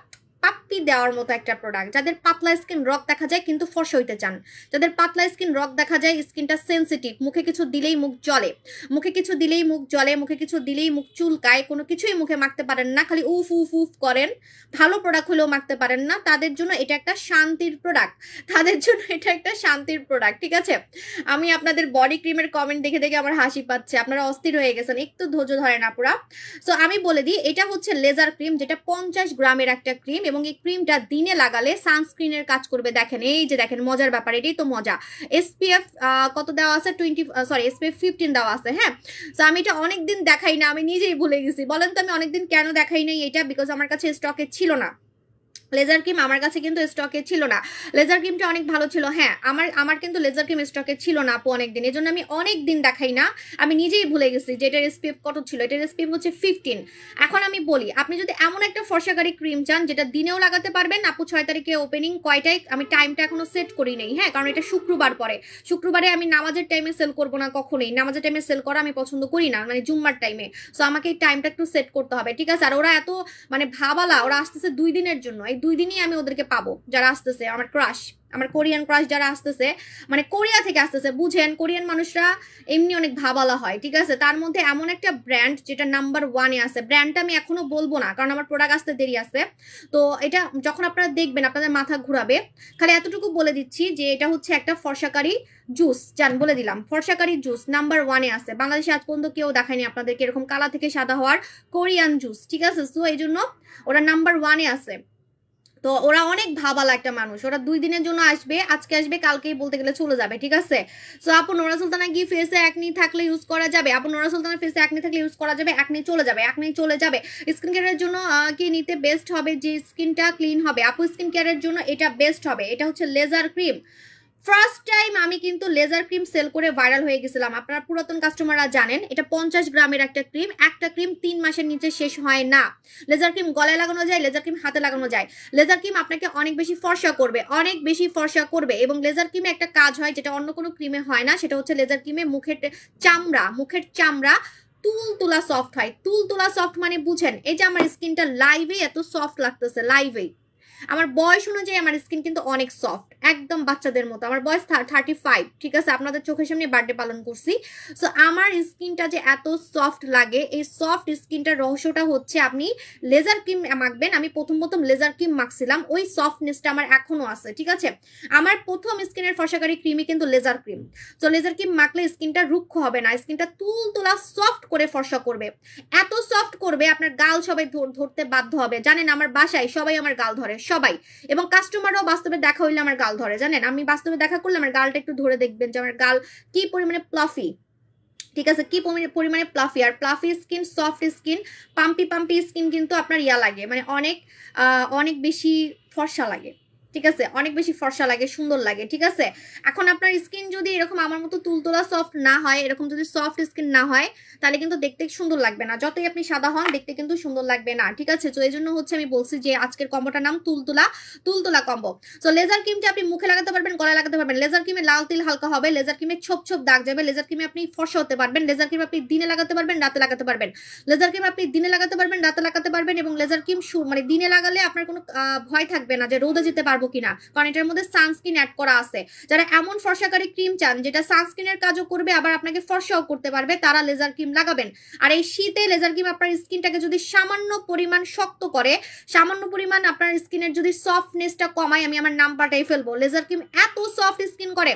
S1: পাপ্পি দেওয়ার মতো একটা প্রোডাক্ট। যাদের পাতলা স্কিন রক দেখা যায় কিন্তু ফর্সা হইতে চান, যাদের পাতলা স্কিন রক দেখা যায়, স্কিনটা সেন্সিটিভ, মুখে কিছু দিলেই মুখ জ্বলে, মুখে কিছু দিলেই মুখ জ্বলে, মুখে কিছু দিলেই মুখ চুলকায়, কোনো কিছুই মুখে মাখতে পারেন না, খালি উফ উফ উফ করেন, ভালো প্রোডাক্ট হলেও মাখতে পারেন না, তাদের জন্য এটা একটা শান্তির প্রোডাক্ট, তাদের জন্য এটা একটা শান্তির প্রোডাক্ট, ঠিক আছে। আমি আপনাদের বডি ক্রিমের কমেন্ট দেখে দেখে আমার হাসি পাচ্ছে, আপনারা অস্থির হয়ে গেছেন, একটু ধৈর্য ধরে না পুরা। সো আমি বলে দিই এটা হচ্ছে লেজার ক্রিম, যেটা 50 গ্রামের একটা ক্রিম, এবং এই ক্রিমটা দিনে লাগালে সানস্ক্রিনের কাজ করবে। দেখেন এই যে দেখেন মজার ব্যাপার, এটাই তো মজা। এসপিএফ কত দেওয়া আছে? এসপিএফ 15 দেওয়া আছে, হ্যাঁ। সো আমি এটা অনেকদিন দেখাই না, আমি নিজেই ভুলে গেছি। বলেন তো আমি অনেকদিন কেন দেখাই নাই এটা? বিকজ আমার কাছে স্টকে ছিল না লেজার ক্রিম, আমার কাছে কিন্তু স্টকে ছিল না। লেজার ক্রিমটা অনেক ভালো ছিল, হ্যাঁ আমার কিন্তু লেজার ক্রিম স্টকে ছিল না আপু অনেকদিন, এজন্য আমি অনেকদিন দেখাই না, আমি নিজেই ভুলে গেছি যে এটার এসপিএফ কত ছিল। এটার এসপিএফ হচ্ছে 15। এখন আমি বলি আপনি যদি এমন একটা ফর্সাকারী ক্রিম চান যেটা দিনেও লাগাতে পারবেন, আপু 6 তারিখে ওপেনিং, কয়টায় আমি টাইমটা এখনো সেট করি নেই, হ্যাঁ, কারণ এটা শুক্রবার পরে, শুক্রবারে আমি নামাজের টাইমে সেল করবো না কখনোই, নামাজের টাইমে সেল করা আমি পছন্দ করি না, মানে জুম্মার টাইমে। সো আমাকে এই টাইমটা একটু সেট করতে হবে, ঠিক আছে। আর ওরা এত মানে ভাবালা, ওরা আসতেছে 2 দিনের জন্য, এই 2 দিনই আমি ওদেরকে পাবো যারা আসতেছে, আমার ক্রাশ, আমার কোরিয়ান ক্রাশ যারা আসতেছে, মানে কোরিয়া থেকে আসতেছে, বুঝেন কোরিয়ান মানুষরা এমনি অনেক ভাবালা হয়, ঠিক আছে। তার মধ্যে এমন একটা ব্র্যান্ড যেটা নাম্বার 1-এ আছে, ব্র্যান্ডটা আমি এখনো বলবো না কারণ আমার প্রোডাক্ট আসতে দেরি আছে। তো এটা যখন আপনারা দেখবেন আপনাদের মাথা ঘুরাবে। খালি এতটুকু বলে দিচ্ছি যে এটা হচ্ছে একটা ফর্সাকারী জুস, জান বলে দিলাম, ফর্সাকারী জুস নাম্বার 1-এ আছে। বাংলাদেশে আজ পর্যন্ত কেউ দেখায়নি আপনাদেরকে এরকম কালা থেকে সাদা হওয়ার কোরিয়ান জুস, ঠিক আছে। সো এই জন্য ওরা নাম্বার 1-এ আছে। তো ওরা অনেক ভাবালা একটা মানুষ, ওরা 2 দিনের জন্য আসবে, আজকে আসবে কালকেই বলতে গেলে চলে যাবে, ঠিক আছে। সো আপু নোরা সুলতানা কি ফেসে একনি থাকলে ইউজ করা যাবে? আপু নোরা সুলতানার ফেসে একনি থাকলে ইউজ করা যাবে, একনি চলে যাবে, একনি চলে যাবে। স্কিন কেয়ারের জন্য কি নিতে বেস্ট হবে যে স্কিনটা ক্লিন হবে? আপু স্কিন কেয়ারের জন্য এটা বেস্ট হবে, এটা হচ্ছে লেজার ক্রিম। ফার্স্ট টাইম আমি কিন্তু লেজার ক্রিম সেল করে ভাইরাল হয়ে গেছিলাম, আপনারা পুরাতন কাস্টমাররা জানেন। এটা 50 গ্রামের একটা ক্রিম, একটা ক্রিম 3 মাসের নিচে শেষ হয় না। লেজার ক্রিম গলায় লাগানো যায়, লেজার ক্রিম হাতে লাগানো যায়। লেজার ক্রিম আপনাকে অনেক বেশি ফর্সা করবে, অনেক বেশি ফর্সা করবে। এবং লেজার ক্রিমে একটা কাজ হয় যেটা অন্য কোনো ক্রিমে হয় না, সেটা হচ্ছে লেজার ক্রিমে মুখের চামড়া তুলতুলা সফট হয়। তুলতুলা সফট মানে বুঝেন, এই যে আমার স্কিনটা লাইভে এত সফট লাগতেছে, লাইভেই আমার বয়স অনুযায়ী আমার স্কিন কিন্তু অনেক সফট, একদম বাচ্চাদের মতো। আমার বয়স 35, ঠিক আছে, আপনাদের চোখের সামনে বার্থডে পালন করছি। সো আমার স্কিনটা যে এত সফট লাগে, এই সফট স্কিনটার রহস্যটা হচ্ছে আপনি লেজার ক্রিম মাখবেন। আমি প্রথম লেজার ক্রিম মাখছিলাম, ওই সফটনেসটা আমার এখনো আছে, ঠিক আছে। আমার প্রথম স্কিনের ফর্সাকারী ক্রিমই কিন্তু লেজার ক্রিম। তো লেজার ক্রিম মাখলে স্কিনটা রুক্ষ হবে না, স্কিনটা তুলতুলা সফট করে ফর্সা করবে, এত সফট করবে আপনার গাল সবাই ধরতে বাধ্য হবে। জানেন আমার বাসায় সবাই আমার গাল ধরে, সবাই, এবং কাস্টমাররাও বাস্তবে দেখা হইলে আমার গাল ধরে। জানেন আমি বাস্তবে দেখা করলে আমার গালটা একটু ধরে দেখবেন যে আমার গাল কি পরিমাণে প্লাফি, ঠিক আছে, কি পরিমাণে প্লাফি। আর প্লাফি স্কিন, সফট স্কিন, পাম্পি স্কিন কিন্তু আপনার ইয়া লাগে, মানে অনেক বেশি ফর্সা লাগে, ঠিক আছে, অনেক বেশি ফর্সা লাগে, সুন্দর লাগে, ঠিক আছে। এখন আপনার স্কিন যদি এরকম আমার মতো তুলতুলা সফট না হয়, এরকম যদি সফট স্কিন না হয়, তাহলে কিন্তু দেখতে সুন্দর লাগবে না, যতই আপনি সাদা হন দেখতে কিন্তু সুন্দর লাগবে না, ঠিক আছে। তো এই জন্য হচ্ছে আমি বলছি যে আজকের কম্বোটার নাম তুলতুলা কম্বো। তো লেজার ক্রিমটা আপনি মুখে লাগাতে পারবেন, গলায় লাগাতে পারবেন। লেজার ক্রিমে লাল তিল হালকা হবে, লেজার ক্রিমে ছোপ দাগ যাবে, লেজার ক্রিমে আপনি ফর্সা হতে পারবেন, লেজার ক্রিম আপনি দিনে লাগাতে পারবেন, রাতে লাগাতে পারবেন, লেজার ক্রিম আপনি দিনে লাগাতে পারবেন, রাতে লাগাতে পারবেন। এবং লেজার ক্রিম মানে দিনে লাগালে আপনার কোনো ভয় থাকবে না যে রোদে যেতে পারবো পারবো কিনা, কারণ এটার মধ্যে সানস্ক্রিন অ্যাড করা আছে। যারা এমন ফর্সাকারী ক্রিম চান যেটা সানস্ক্রিনের কাজও করবে আবার আপনাকে ফর্সাও করতে পারবে, তারা লেজার ক্রিম লাগাবেন। আর এই শীতে লেজার ক্রিম আপনার স্কিনটাকে যদি সামান্য পরিমাণ শক্ত করে, সামান্য পরিমাণ আপনার স্কিনের যদি সফটনেসটা কমায়, আমি আমার নাম পাল্টাই ফেলবো। লেজার ক্রিম এত সফট স্কিন করে,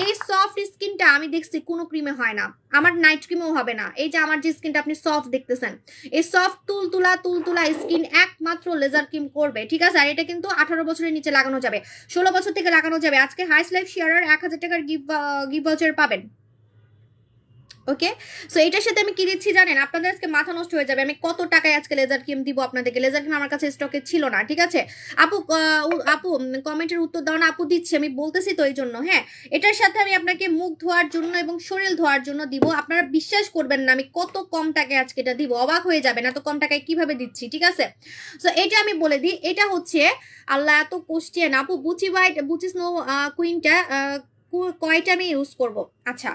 S1: এই সফট স্কিনটা আমি দেখছি কোনো ক্রিমে হয় না, আমার নাইট ক্রিমেও হবে না। এই যে আমার যে স্কিনটা আপনি সফট দেখতেছেন, এই সফট তুলতুলা স্কিন একমাত্র লেজার ক্রিম করবে, ঠিক আছে? আর এটা কিন্তু 18 বছরের নিচে লাগানো যাবে, 16 বছর থেকে লাগানো যাবে। আজকে হাইস্ট লাইফ শেয়ারের 1000 টাকার গিফট ভাউচার পাবেন। ওকে, সো এটার সাথে আমি কি দিচ্ছি জানেন? আপনাদের আজকে মাথা নষ্ট হয়ে যাবে, আমি কত টাকায় আজকে লেজার ক্রিম দিব আপনাদেরকে। লেজার ক্রিম আমার কাছে স্টকে ছিল না, ঠিক আছে? আপু আপু কমেন্টের উত্তর দাও না। আপু দিচ্ছি, আমি বলতেছি তো এই জন্য। হ্যাঁ, এটার সাথে আমি আপনাকে মুখ ধোয়ার জন্য এবং শরীর ধোয়ার জন্য দিব। আপনারা বিশ্বাস করবেন না আমি কত কম টাকায় আজকে এটা দিব, অবাক হয়ে যাবেন এত কম টাকায় কিভাবে দিচ্ছি, ঠিক আছে? সো এটা আমি বলে দিই, এটা হচ্ছে আল্লাহ এত কোশ্চেন। আপু বুচি স্নো কুইনটা কয়টা আমি ইউজ করব? আচ্ছা,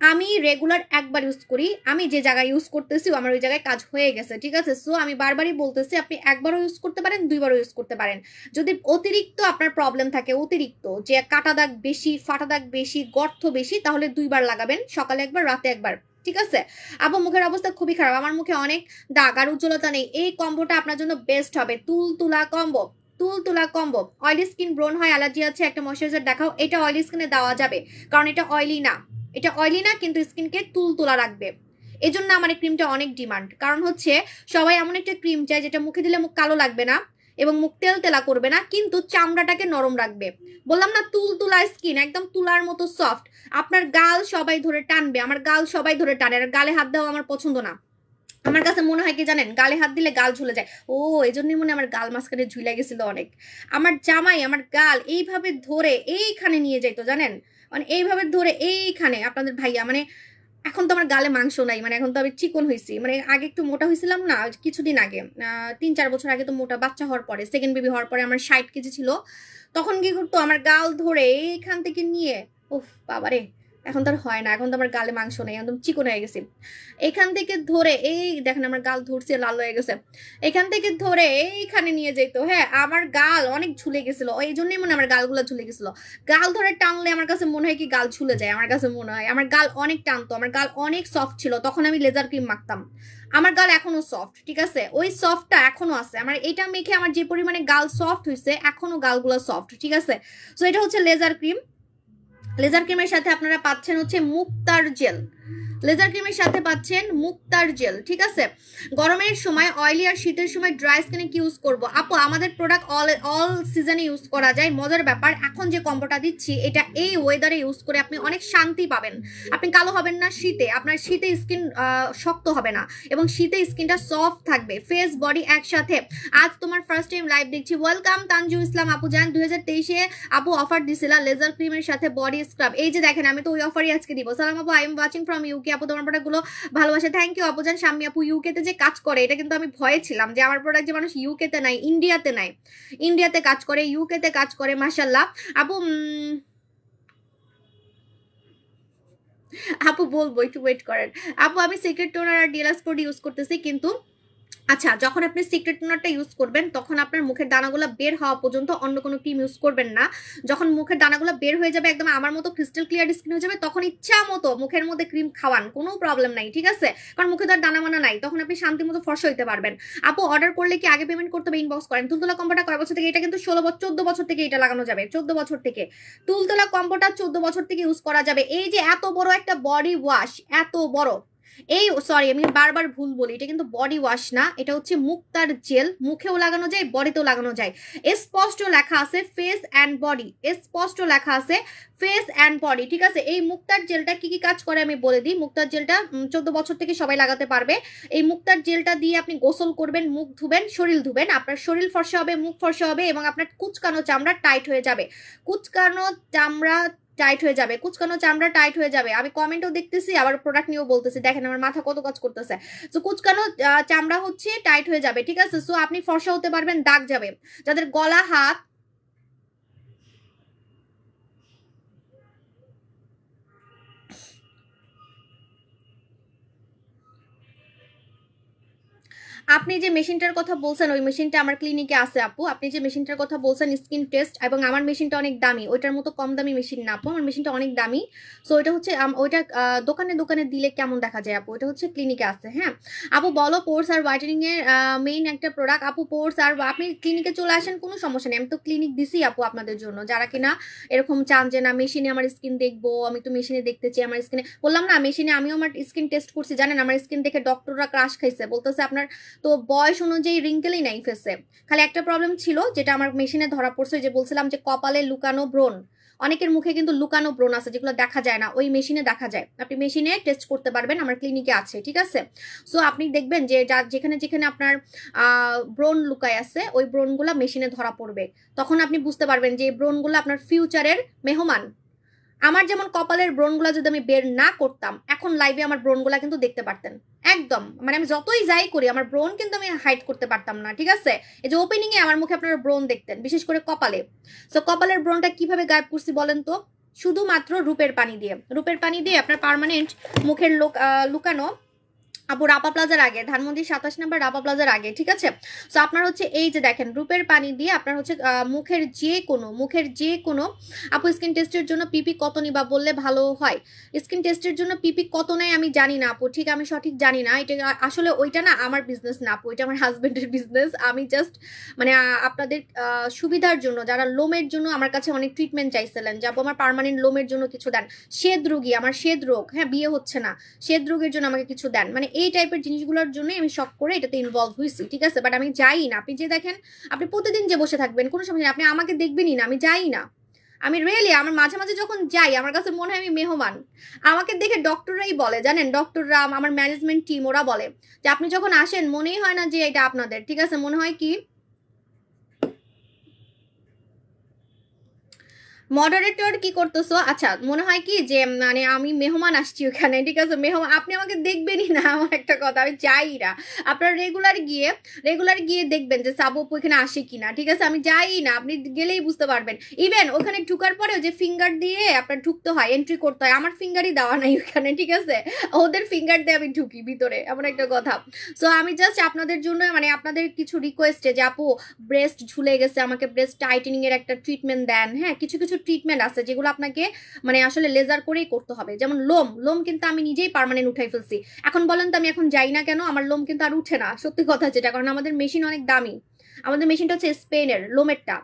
S1: আমি রেগুলার একবার ইউজ করি, আমি যে জায়গায় ইউজ করতেছি আমার ওই জায়গায় কাজ হয়ে গেছে, ঠিক আছে? সো আমি বারবারই বলতেছি আপনি একবারও ইউজ করতে পারেন, দুইবারও ইউজ করতে পারেন। যদি অতিরিক্ত আপনার প্রবলেম থাকে, অতিরিক্ত যে কাটা দাগ বেশি, ফাটা দাগ বেশি, গর্ত বেশি, তাহলে দুইবার লাগাবেন, সকালে একবার, রাতে একবার, ঠিক আছে? আপু মুখের অবস্থা খুবই খারাপ, আমার মুখে অনেক দাগ আর উজ্জ্বলতা নেই। এই কম্বোটা আপনার জন্য বেস্ট হবে, তুলতুলা কম্বো। অয়েলি স্কিন, ব্রোন হয়, অ্যালার্জি আছে, একটা ময়শ্চারাইজার দেখাও। এটা অয়েলি স্কিনে দেওয়া যাবে কারণ এটা অয়েলি না, এটা অয়েলি না কিন্তু স্কিনকে তুলতুলা রাখবে। এই জন্য আমার এই ক্রিমটা অনেক ডিমান্ড, কারণ হচ্ছে সবাই এমন একটা ক্রিম চায় যেটা মুখে দিলে মুখ কালো লাগবে না এবং মুখ তেলা করবে না, কিন্তু চামড়াটাকে নরম রাখবে। বললাম না, তুলতুলা স্কিন, একদম তুলার মতো সফট। আপনার গাল সবাই ধরে টানবে, আমার গাল সবাই ধরে টানে, আর গালে হাত দেওয়া আমার পছন্দ না। আমার কাছে মনে হয় কি জানেন, গালে হাত দিলে গাল ঝুলে যায়। ও, এই জন্যই মনে আমার গাল মাঝখানে ঝুলে গেছিল অনেক। আমার জামাই আমার গাল এইভাবে ধরে এইখানে নিয়ে যাইতো জানেন, মানে এইভাবে ধরে এইখানে। আপনাদের ভাইয়া মানে এখন তো আমার গালে মাংস নাই, মানে এখন তো আমি চিকন হয়েছি, মানে আগে একটু মোটা হয়েছিলাম না কিছুদিন আগে, 3-4 বছর আগে তো মোটা। বাচ্চা হওয়ার পরে, সেকেন্ড বেবি হওয়ার পরে আমার 60 কেজি ছিল, তখন কি করতো আমার গাল ধরে এইখান থেকে নিয়ে, উফ বাবারে, এখন তো আর হয় না, এখন তো আমার গালে মাংস নেই, একদম চিকন হয়ে গেছি। এখান থেকে ধরে এই দেখেন আমার গাল ধরছে, লাল হয়ে গেছে, এখান থেকে ধরে এইখানে নিয়ে যেত। হ্যাঁ, আমার গাল অনেক ঝুলে গেছিল, এই জন্যই মনে আমার গালগুলো ঝুলে গেছিল। গাল ধরে টানলে আমার কাছে মনে হয় কি গাল ঝুলে যায়, আমার কাছে মনে হয় আমার গাল অনেক টানতো, আমার গাল অনেক সফট ছিল, তখন আমি লেজার ক্রিম মাখতাম। আমার গাল এখনো সফট, ঠিক আছে? ওই সফটটা এখনো আছে আমার, এটা মেখে আমার যে পরিমাণে গাল সফট হয়েছে, এখনো গালগুলো সফট, ঠিক আছে? সো এটা হচ্ছে লেজার ক্রিম। লেজার ক্রিমের সাথে আপনারা পাচ্ছেন হচ্ছে মুক্তার জেল, লেজার ক্রিমের সাথে পাচ্ছেন মুক্তার জেল, ঠিক আছে? গরমের সময় অয়েলি আর শীতের সময় ড্রাই স্কিনে কি ইউজ করব? আপু আমাদের প্রোডাক্ট অল সিজনে ইউজ করা যায়। মজার ব্যাপার, এখন যে কম্বোটা দিচ্ছি এটা এই ওয়েদারে ইউজ করে আপনি অনেক শান্তি পাবেন, আপনি কালো হবেন না শীতে, আপনার শীতে স্কিন শক্ত হবে না এবং শীতে স্কিনটা সফট থাকবে, ফেস বডি একসাথে। আজ তোমার ফার্স্ট টাইম লাইভ দেখছি, ওয়েলকাম তানজু ইসলাম আপু জান। 2023-এ আপু অফার দিছিল লেজার ক্রিমের সাথে বডি স্ক্রাব, এই যে দেখেন আমি তো ওই অফারই আজকে দিব। সালাম আপু, I am watching from UK. আপু তোমার প্রোডাক্টগুলো ভালোবাসে, থ্যাংক ইউ আপু জান। শাম্মী আপু ইউকেতে যে কাজ করে, এটা কিন্তু আমি ভয়ে ছিলাম যে আমার প্রোডাক্ট যে মানুষ ইউকেতে নাই, ইন্ডিয়াতে নাই, ইন্ডিয়াতে কাজ করে, ইউকেতে কাজ করে, মাশাল্লাহ। আপু আপু বলবো, একটু ওয়েট করেন। আপু আমি সিক্রেট টোনার আর ডিলাক্স প্রোড ইউজ করতেছি, কিন্তু আচ্ছা যখন আপনি সিক্রেট টোনারটা ইউজ করবেন তখন আপনার মুখের দানাগুলো বের হওয়া পর্যন্ত অন্য কোনো ক্রিম ইউজ করবেন না। যখন মুখের দানাগুলো বের হয়ে যাবে, একদম আমার মতো ক্রিস্টাল ক্লিয়ার স্কিন হয়ে যাবে, তখন ইচ্ছা মতো মুখের মধ্যে ক্রিম খাওয়ান, কোনো প্রবলেম নাই, ঠিক আছে? কারণ মুখে তার দানা মানা নাই, তখন আপনি শান্তি মতো ফর্সা হইতে পারবেন। আপু অর্ডার করলে কি আগে পেমেন্ট করতে হবে? ইনবক্স করেন। তুলতুলা কম্বোটা কয় বছর থেকে? এটা কিন্তু 14 বছর থেকে এটা লাগানো যাবে, 14 বছর থেকে তুলতুলা কম্বোটা 14 বছর থেকে ইউজ করা যাবে। এই যে এত বড় একটা বডি ওয়াশ, এত বড়, এই সরি আমি বারবার ভুল বলি, এটা কিন্তু বডি ওয়াশ না, এটা হচ্ছে মুক্তার জেল, মুখেও লাগানো যায়, বডিতেও লাগানো যায়। স্পষ্ট লেখা আছে ফেস অ্যান্ড বডি, স্পষ্ট লেখা আছে ফেস অ্যান্ড বডি, ঠিক আছে? এই মুক্তার জেলটা কি কি কাজ করে আমি বলে দিই। মুক্তার জেলটা 14 বছর থেকে সবাই লাগাতে পারবে। এই মুক্তার জেলটা দিয়ে আপনি গোসল করবেন, মুখ ধুবেন, শরীর ধুবেন, আপনার শরীর ফর্সা হবে, মুখ ফর্সা হবে এবং আপনার কুচকানো চামড়া টাইট হয়ে যাবে, কুচকানো চামড়া টাইট হয়ে যাবে, কুচকানো চামড়া টাইট হয়ে যাবে। আমি কমেন্টও দেখতেছি আবার প্রোডাক্ট নিয়েও বলতেছি, দেখেন আমার মাথা কত কাজ করতেছে। তো কুচকানো চামড়া হচ্ছে টাইট হয়ে যাবে, ঠিক আছে? সো আপনি ফর্সা হতে পারবেন, দাগ যাবে। যাদের গলা হাত আপনি যে মেশিনটার কথা বলছেন ওই মেশিনটা আমার ক্লিনিকে আছে আপু। আপনি যে মেশিনটার কথা বলছেন স্কিন টেস্ট, এবং আমার মেশিনটা অনেক দামি, ওইটার মতো কম দামি মেশিন না আপু, আমার মেশিনটা অনেক দামি। সো ওইটা হচ্ছে ওইটা দোকানে দোকানে দিলে কেমন দেখা যায় আপু, ওইটা হচ্ছে ক্লিনিকে আছে। হ্যাঁ আপু বলো, পোর্স আর হোয়াইটেনিং এর মেইন একটা প্রোডাক্ট আপু পোর্স। আর আপনি ক্লিনিকে চলে আসেন, কোনো সমস্যা নেই, আমি তো ক্লিনিক দিছি আপু আপনাদের জন্য, যারা কিনা এরকম চান যে না মেশিনে আমার স্কিন দেখবো, আমি তো মেশিনে দেখতে চাই আমার স্কিনে। বললাম না মেশিনে আমিও আমার স্কিন টেস্ট করছি, জানেন আমার স্কিন দেখে ডক্টররা ক্রাশ খাইছে, বলতেছে আপনার তো বয়স অনুযায়ী রিঙ্কেলই নাই ফেসে। খালি একটা প্রবলেম ছিল যেটা আমার মেশিনে ধরা পড়ছে, যে বলছিলাম যে কপালে লুকানো ব্রণ, অনেকের মুখে কিন্তু লুকানো ব্রণ আছে যেগুলো দেখা যায় না, ওই মেশিনে দেখা যায়। আপনি মেশিনে টেস্ট করতে পারবেন, আমার ক্লিনিকে আছে, ঠিক আছে। সো আপনি দেখবেন যে যেখানে যেখানে আপনার ব্রণ লুকায় আছে ওই ব্রণগুলা মেশিনে ধরা পড়বে, তখন আপনি বুঝতে পারবেন যে এই ব্রণগুলো আপনার ফিউচারের মেহমান। আমার যেমন কপালের ব্রণগুলা যদি আমি বের না করতাম, এখন লাইভে আমার ব্রণগুলা কিন্তু দেখতে পারতেন একদম, মানে আমি যতই যাই করি আমার ব্রণ কিন্তু আমি হাইড করতে পারতাম না, ঠিক আছে। এই যে ওপেনিং এ আমার মুখে আপনারা ব্রণ দেখতেন, বিশেষ করে কপালে। সো কপালের ব্রণটা কিভাবে গায়েব করছি বলেন তো, শুধুমাত্র রূপের পানি দিয়ে। রূপের পানি দিয়ে আপনার পার্মানেন্ট মুখের লুকানো আপু রাপা প্লাজার আগে, ধানমন্ডি 27 নম্বর রাপা প্লাজার আগে, ঠিক আছে। সো আপনার হচ্ছে এই যে দেখেন রূপের পানি দিয়ে আপনার হচ্ছে মুখের যে কোনো আপু স্কিন টেস্টের জন্য পিপি কত নিবা বললে ভালো হয়। স্কিন টেস্টের জন্য পিপি কত নেয় আমি জানি না আপু, ঠিক আমি সঠিক জানি না, এটা আসলে ওইটা না আমার বিজনেস না আপু, এটা আমার হাজবেন্ডের বিজনেস। আমি জাস্ট মানে আপনাদের সুবিধার জন্য, যারা লোমের জন্য আমার কাছে অনেক ট্রিটমেন্ট চাইছিলেন যে আপু আমার পার্মানেন্ট লোমের জন্য কিছু দেন, শ্বেদ রোগী, আমার শ্বেদ রোগ, হ্যাঁ বিয়ে হচ্ছে না, শ্বেদ রোগের জন্য আমাকে কিছু দেন, মানে এই টাইপের জিনিসগুলোর জন্য আমি শখ করে এটাতে ইনভলভ হয়েছি, ঠিক আছে। বাট আমি যাই না, আপনি যে দেখেন আপনি প্রতিদিন যে বসে থাকবেন কোনো সমস্যা নেই, আপনি আমাকে দেখবেনই না, আমি যাই না। আমি রিয়েলি আমার মাঝে মাঝে যখন যাই আমার কাছে মনে হয় আমি মেহমান। আমাকে দেখে ডক্টররাই বলে, জানেন ডক্টররা, আমার ম্যানেজমেন্ট টিম, ওরা বলে যে আপনি যখন আসেন মনেই হয় না যে এটা আপনাদের, ঠিক আছে, মনে হয় কি মডারেটর কি করতেছো, আচ্ছা মনে হয় কি যে মানে আমি মেহমান আসছি ওখানে, ঠিক আছে, মেহমান আপনি আমাকে দেখবেনই না, আমার একটা কথা আমি যাই না। আপনারা রেগুলার গিয়ে দেখবেন যে সাবু আপু এখানে আসে কিনা, ঠিক আছে, আমি যাই না, আপনি গেলেই বুঝতে পারবেন। ইভেন ওখানে ঢুকার পরেও যে ফিঙ্গার দিয়ে আপনার ঢুকতে হয়, এন্ট্রি করতে হয়, আমার ফিঙ্গারই দেওয়া নাই ওখানে, ঠিক আছে, ওদের ফিঙ্গার দিয়ে আমি ঢুকি ভিতরে, এমন একটা কথা। সো আমি জাস্ট আপনাদের জন্য মানে আপনাদের কিছু রিকোয়েস্টে যে আপু ব্রেস্ট ঝুলে গেছে, আমাকে ব্রেস্ট টাইটেনিং এর একটা ট্রিটমেন্ট দেন। হ্যাঁ কিছু কিছু ট্রিটমেন্ট আছে যেগুলো আপনাকে মানে আসলে লেজার করেই করতে হবে, যেমন লোম কিন্তু আমি নিজেই পার্মানেন্ট উঠাই ফেলছি। এখন বলেন তো আমি এখন যাই না কেন, আমার লোম কিন্তু আর উঠে না, সত্যি কথা যেটা, কারণ আমাদের মেশিন অনেক দামি। আমাদের মেশিনটা হচ্ছে স্পেনের লোমেরটা,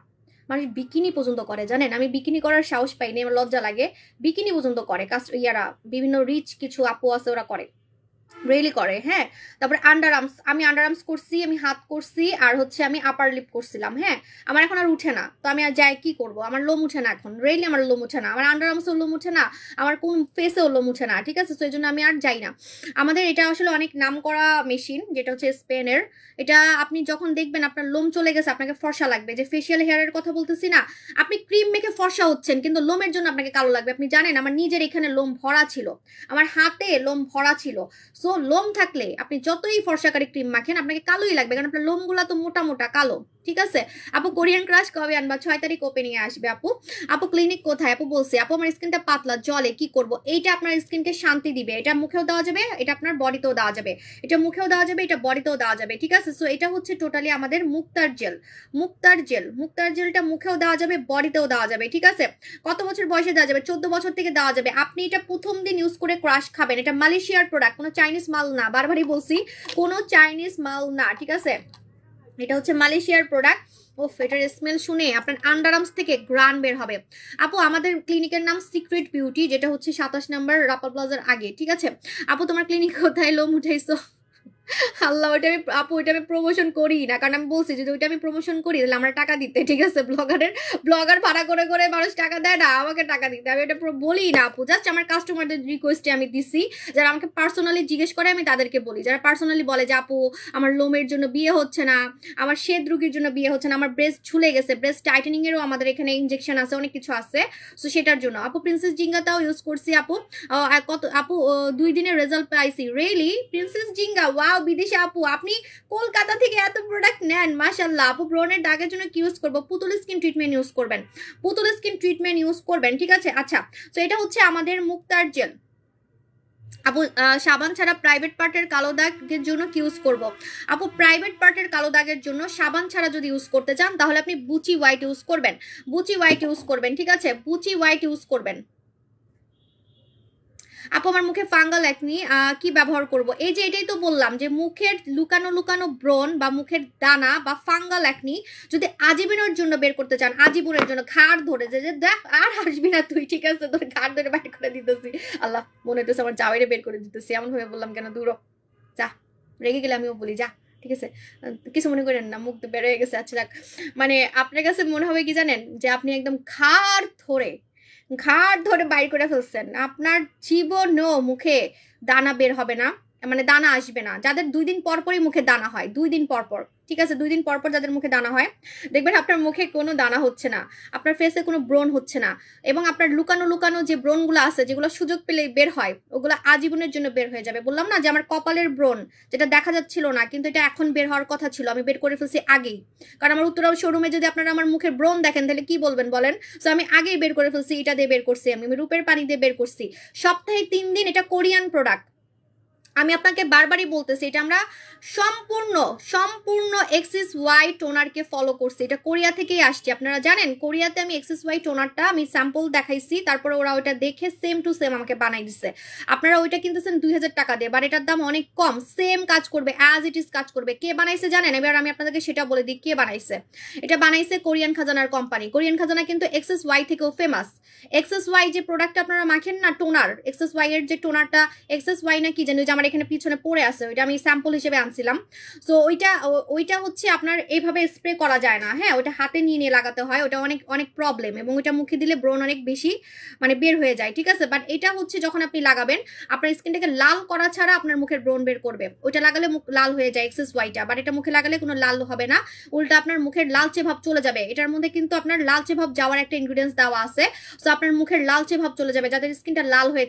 S1: মানে বিকিনি পর্যন্ত করে, জানেন আমি বিকিনি করার সাহস পাইনি, আমার লজ্জা লাগে। বিকিনি পর্যন্ত করে ইয়ারা, বিভিন্ন রিচ কিছু আপু আছে ওরা করে, রিয়েলি করে। হ্যাঁ তারপরে আন্ডার আর্মস, আমি আন্ডার আর্মস করছি, আমি হাত করছি, আর হচ্ছে আমি আপার লিপ করছিলাম। হ্যাঁ আমার এখন আর উঠে না, তো আমি আর যাই কি করব, আমার লোম উঠে না এখন, রিয়েলি আমার লোম উঠে না, আমার আন্ডার আর্মসেও লোম উঠে না, আমার কোন ফেসেও লোম উঠে না, ঠিক আছে। তো এই জন্য আমি আর যাই না। আমাদের এটা আসলে অনেক নাম করা মেশিন, যেটা হচ্ছে স্পেনের। এটা আপনি যখন দেখবেন আপনার লোম চলে গেছে আপনাকে ফর্সা লাগবে, যে ফেসিয়াল হেয়ারের কথা বলতেছি না, আপনি ক্রিম মেখে ফর্সা হচ্ছেন কিন্তু লোমের জন্য আপনাকে কালো লাগবে। আপনি জানেন আমার নিজের এখানে লোম ভরা ছিল, আমার হাতে লোম ভরা ছিল। সো লোম থাকলে আপনি যতই ফর্সাকারী ক্রিম মাখেন আপনাকে কালোই লাগবে, কারণ আপনার লোমগুলা তো মোটা মোটা কালো, ঠিক আছে। আপু কোরিয়ান ক্রাশ কবে আনবা? 6 তারিখ ওপেনিং এ আসবে আপু। আপু ক্লিনিক কোথায়? আপু বলছি আপু আমার স্কিনটা পাতলা জলে, কি করব? এইটা আপনার স্কিনকে শান্তি দিবে, এটা মুখেও দেওয়া যাবে, এটা আপনার বডিতেও দেওয়া যাবে, এটা মুখেও দেওয়া যাবে, এটা বডিতেও দেওয়া যাবে, ঠিক আছে। সো এটা হচ্ছে টোটালি আমাদের মুক্তার জেলটা মুখেও দেওয়া যাবে, বডিতেও দেওয়া যাবে, ঠিক আছে। কত বছর বয়সে দেওয়া যাবে? 14 বছর থেকে দেওয়া যাবে। আপনি এটা প্রথম দিন ইউজ করে ক্রাশ খাবেন, এটা মালয়েশিয়ার প্রোডাক্ট, কোনো চাইনিজ মাল না, বারবারই বলছি কোনো চাইনিজ মাল না, ঠিক আছে, এটা হচ্ছে মালয়েশিয়ার প্রোডাক্ট। ওফ এটার স্মেল শুনে আপনার আন্ডারআর্মস থেকে গ্রান বের হবে। আপু আমাদের ক্লিনিকের নাম সিক্রেট বিউটি, যেটা হচ্ছে 27 নম্বর রাপাল প্লাজার আগে, ঠিক আছে। আপু তোমার ক্লিনিক কোথায়? লোম উঠাইছো? আল্লাহ ওইটা আমি আপু ওইটা আমি প্রমোশন করি না, কারণ আমি বলছি যদি ওইটা আমি প্রমোশন করি তাহলে আমরা টাকা দিতে, ঠিক আছে। ব্লগার ভাড়া করে করে মানুষ টাকা দেয় না, আমাকে টাকা দিতে, আমি এটা বলি না আপু, জাস্ট আমার কাস্টমারদের রিকোয়েস্টে আমি দিছি। যারা আমাকে পার্সোনালি জিজ্ঞেস করে আমি তাদেরকে বলি, যারা পার্সোনালি বলে যে আপু আমার লোমের জন্য বিয়ে হচ্ছে না, আমার শ্বেত রোগীর জন্য বিয়ে হচ্ছে না, আমার ব্রেস্ট ঝুলে গেছে, ব্রেস্ট টাইটেনিং এরও আমাদের এখানে ইনজেকশন আছে, অনেক কিছু আছে। সো সেটার জন্য আপু প্রিন্সেস জিঙ্গাটাও ইউজ করছি আপু, কত আপু 2 দিনের রেজাল্ট পাইছি। Really princess জিঙ্গা? ওয়াও, বিদেশি আপু আপনি কলকাতা থেকে এত প্রোডাক্ট নেন, মাশাআল্লাহ। আপু ব্রনের দাগের জন্য কি ইউজ করব? পুতুল স্কিন ট্রিটমেন্ট ইউজ করবেন, ঠিক আছে। আচ্ছা তো এটা হচ্ছে আমাদের মুক্তার জেল আপু সাবান ছাড়া প্রাইভেট পার্টের কালো দাগের জন্য কি ইউজ করব? আপু প্রাইভেট পার্টের কালো দাগের জন্য সাবান ছাড়া যদি ইউজ করতে চান তাহলে আপনি বুচি হোয়াইট ইউজ করবেন, বুচি হোয়াইট ইউজ করবেন, ঠিক আছে, বুচি হোয়াইট ইউজ করবেন। আপু আমার মুখে ফাঙ্গাল একনি কি ব্যবহার করব? এই যে এটাই তো বললাম যে মুখের লুকানো লুকানো ব্রণ বা মুখের দানা বা ফাঙ্গাল একনি যদি আজীবনের জন্য বের করতে চান, আজীবনের জন্য ঘাড় ধরে যে দেখ আর হাসবি না তুই, ঠিক আছে, তোর ঘাড় ধরে বের করে দিতেছি, আল্লাহ মনে হইতেছে আমার জামাইরে বের করে দিতেছি, এমন ভাবে বললাম কেন, দূর যা, রেগে গেলে আমিও বলি যা, ঠিক আছে, কিছু মনে করেন না, মুখ বের হয়ে গেছে। আচ্ছা রাখ, মানে আপনার কাছে মনে হবে কি জানেন, যে আপনি একদম ঘাড় ধরে বাইর করে ফেলছেন, আপনার জীবনও মুখে দানা বের হবে না, মানে দানা আসবে না। যাদের 2 দিন পর পরই মুখে দানা হয়, 2 দিন পর পর, ঠিক আছে, 2 দিন পর পর যাদের মুখে দানা হয়, দেখবেন আপনার মুখে কোনো দানা হচ্ছে না, আপনার ফেসে কোনো ব্রণ হচ্ছে না, এবং আপনার লুকানো লুকানো যে ব্রণগুলো আছে যেগুলো সুযোগ পেলে বের হয় ওগুলো আজীবনের জন্য বের হয়ে যাবে। বললাম না যে আমার কপালের ব্রণ যেটা দেখা যাচ্ছিল না কিন্তু এটা এখন বের হওয়ার কথা ছিল, আমি বের করে ফেলছি আগেই, কারণ আমার উত্তরা শোরুমে যদি আপনারা আমার মুখের ব্রণ দেখেন তাহলে কি বলবেন বলেন? সো আমি আগেই বের করে ফেলছি, এটা দিয়ে বের করছি, আমি রূপের পানি দিয়ে বের করছি, সপ্তাহে 3 দিন। এটা কোরিয়ান প্রোডাক্ট, আমি আপনাকে বারবারই বলতেছি, এটা আমরা সম্পূর্ণ এক্সিস ওয়াই টোনারকে ফলো করছি, এটা কোরিয়া থেকেই আসছে। আপনারা জানেন কোরিয়াতে আমি এক্সিস ওয়াই টোনারটা আমি স্যাম্পল দেখাইছি, তারপরে ওরা ওইটা দেখে সেম টু সেম আমাকে বানাই দিচ্ছে। আপনারা ওইটা কিনতেছেন 2000 টাকা দিয়ে, বাট এটার দাম অনেক কম, সেম কাজ করবে, অ্যাজ ইট ইজ কাজ করবে। কে বানাইছে জানেন? এবার আমি আপনাদেরকে সেটা বলে দিই কে বানাইছে। এটা বানাইছে কোরিয়ান খাজানার কোম্পানি। কোরিয়ান খাজানা কিন্তু এক্সিস ওয়াই থেকেও ফেমাস। এক্সিস ওয়াই যে প্রোডাক্টটা আপনারা মাখেন না, টোনার, এক্সিস ওয়াই এর যে টোনারটা, এক্সিস ওয়াই না কি জানি, যে আমার এখানে পিছনে পড়ে আছে, ওইটা আমি স্যাম্পল হিসেবে আনছিলাম। সো ওইটা হচ্ছে আপনার এইভাবে স্প্রে করা যায় না, হ্যাঁ, ওইটা হাতে নিয়ে নিয়ে লাগাতে হয়, ওটা অনেক প্রবলেম, এবং ওইটা মুখে দিলে ব্রণ অনেক বেশি মানে বের হয়ে যায়, ঠিক আছে। বাট এটা হচ্ছে যখন আপনি লাগাবেন আপনার স্কিনটাকে লাল করা ছাড়া আপনার মুখের ব্রণ বের করবে, ওইটা লাগালে মুখ লাল হয়ে যায় এক্সেস ওয়াইটা, বাট এটা মুখে লাগালে কোনো লাল হবে না, উল্টা আপনার মুখের লালচে ভাব চলে যাবে। এটার মধ্যে কিন্তু আপনার লালচে ভাব যাওয়ার একটা ইনগ্রিডিয়েন্টস দেওয়া আছে, সো আপনার মুখের লালচে ভাব চলে যাবে। যাদের স্কিনটা লাল হয়ে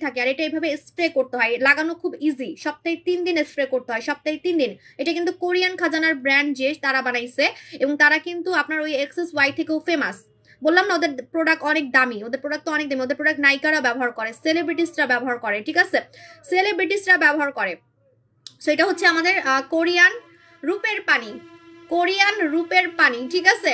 S1: থাকে, আর এটা এইভাবে স্প্রে করতে হয়, লাগানো খুব ইজি, সপ্তাহে 3 দিন স্প্রে করতে হয়, সপ্তাহে 3 দিন। এটা কিন্তু কোরিয়ান খাজানার ব্র্যান্ড, যে তারা বানাইছে, এবং তারা কিন্তু আপনার ওই এক্সেস ওয়াই থেকেও ফেমাস। বললাম না ওদের প্রোডাক্ট অনেক দামি, ওদের প্রোডাক্ট তো অনেক দামি, ওদের প্রোডাক্ট নায়িকারা ব্যবহার করে, সেলিব্রিটিসরা ব্যবহার করে, ঠিক আছে, সেলিব্রিটিসরা ব্যবহার করে। সো এটা হচ্ছে আমাদের কোরিয়ান রূপের পানি, ঠিক আছে,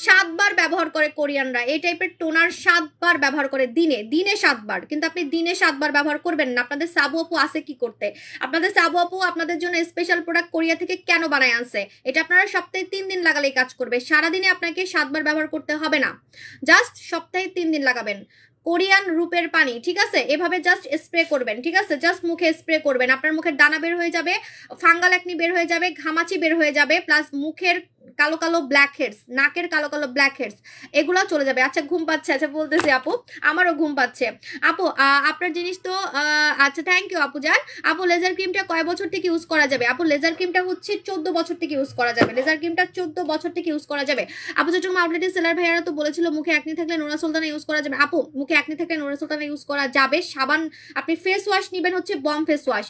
S1: 7 বার ব্যবহার করে কোরিয়ানরা। এই টাইপের টোনার 7 বার ব্যবহার করে, দিনে 7 বার। কিন্তু আপনি দিনে 7 বার ব্যবহার করবেন না। আপনাদের সাবু আপু আছে কি করতে? আপনাদের সাবু আপু আপনাদের জন্য স্পেশাল প্রোডাক্ট কোরিয়া থেকে কেন বানায় আনছে? এটা আপনারা সপ্তাহে 3 দিন লাগালেই কাজ করবে, সারাদিনে আপনাকে 7 বার ব্যবহার করতে হবে না, জাস্ট সপ্তাহে 3 দিন লাগাবেন। কোরিয়ান রূপের পানি, ঠিক আছে, এভাবে জাস্ট স্প্রে করবেন, ঠিক আছে, জাস্ট মুখে স্প্রে করবেন, আপনার মুখের দানা বের হয়ে যাবে, ফাঙ্গাল একনি বের হয়ে যাবে, ঘামাচি বের হয়ে যাবে, প্লাস মুখের কালো কালো ব্ল্যাক হেডস, নাকের কালো কালো ব্ল্যাক হেডস, এগুলো চলে যাবে। আচ্ছা ঘুম পাচ্ছে, আচ্ছা বলতেছি আপু, আমারও ঘুম পাচ্ছে। আপু আপনার জিনিস তো আচ্ছা থ্যাংক ইউ আপু জান। আপু লেজার ক্রিমটা কয় বছর থেকে ইউজ করা যাবে? আপু লেজার ক্রিমটা হচ্ছে 14 বছর থেকে ইউজ করা যাবে, লেজার ক্রিমটা 14 বছর থেকে ইউজ করা যাবে। আপু চট্টগ্রাম আউটলেটের সেলার ভাইয়ারা তো বলেছিল মুখে একনি থাকলে নোরা সুলতানা ইউজ করা যাবে। আপু মুখে একনি থাকলে নোরা সুলতানা ইউজ করা যাবে। সাবান, আপনি ফেস ওয়াশ নিবেন হচ্ছে বম ফেস ওয়াশ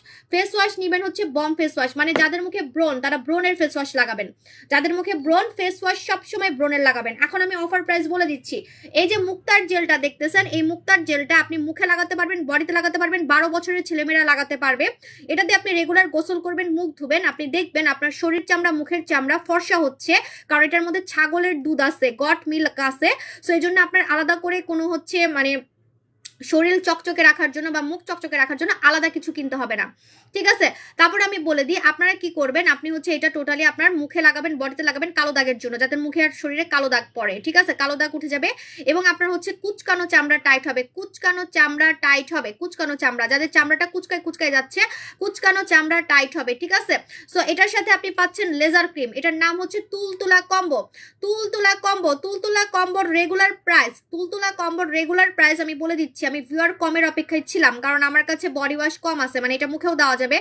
S1: নিবেন হচ্ছে বম ফেস ওয়াশ, মানে যাদের মুখে ব্রণ তারা ব্রণের ফেস ওয়াশ লাগাবেন, যাদের মুখে ব্রণ ফেস ওয়াশ সবসময় ব্রণের লাগাবেন। এখন আমি অফার প্রাইস বলে দিচ্ছি, এই যে মুক্তার জেলটা দেখতেছেন, এই মুক্তার জেলটা আপনি মুখে লাগাতে পারবেন, বডিতে লাগাতে পারবেন, 12 বছরের ছেলেমেয়েরা লাগাতে পারবে। এটাতে আপনি রেগুলার গোসল করবেন, মুখ ধুবেন, আপনি দেখবেন আপনার শরীর চামড়া, মুখের চামড়া ফর্সা হচ্ছে, কারণ এটার মধ্যে ছাগলের দুধ আছে, গট মিল্ক আছে। সো এই জন্য আপনার আলাদা করে কোনো হচ্ছে মানে শরীর চকচকে রাখার জন্য বা মুখ চকচকে রাখার জন্য আলাদা কিছু কিনতে হবে না, ঠিক আছে। তারপরে আমি বলে দিই আপনারা কি করবেন, আপনি হচ্ছে এটা টোটালি আপনার মুখে লাগাবেন, বডিতে লাগাবেন কালো দাগের জন্য, যাদের মুখে আর শরীরে কালো দাগ পড়ে, ঠিক আছে, কালো দাগ উঠে যাবে, এবং আপনার হচ্ছে কুচকানো চামড়া টাইট হবে, কুচকানো চামড়া, যাদের চামড়াটা কুচকায় যাচ্ছে, কুচকানো চামড়া টাইট হবে, ঠিক আছে। সো এটার সাথে আপনি পাচ্ছেন লেজার ক্রিম, এটার নাম হচ্ছে তুলতুলা কম্বোর রেগুলার প্রাইস, আমি বলে দিচ্ছি, আমি ভিউয়ার কমের অপেক্ষায় ছিলাম, কারণ আমার কাছে বডি ওয়াশ কম আছে, মানে এটা মুখেও দেওয়া যাবে,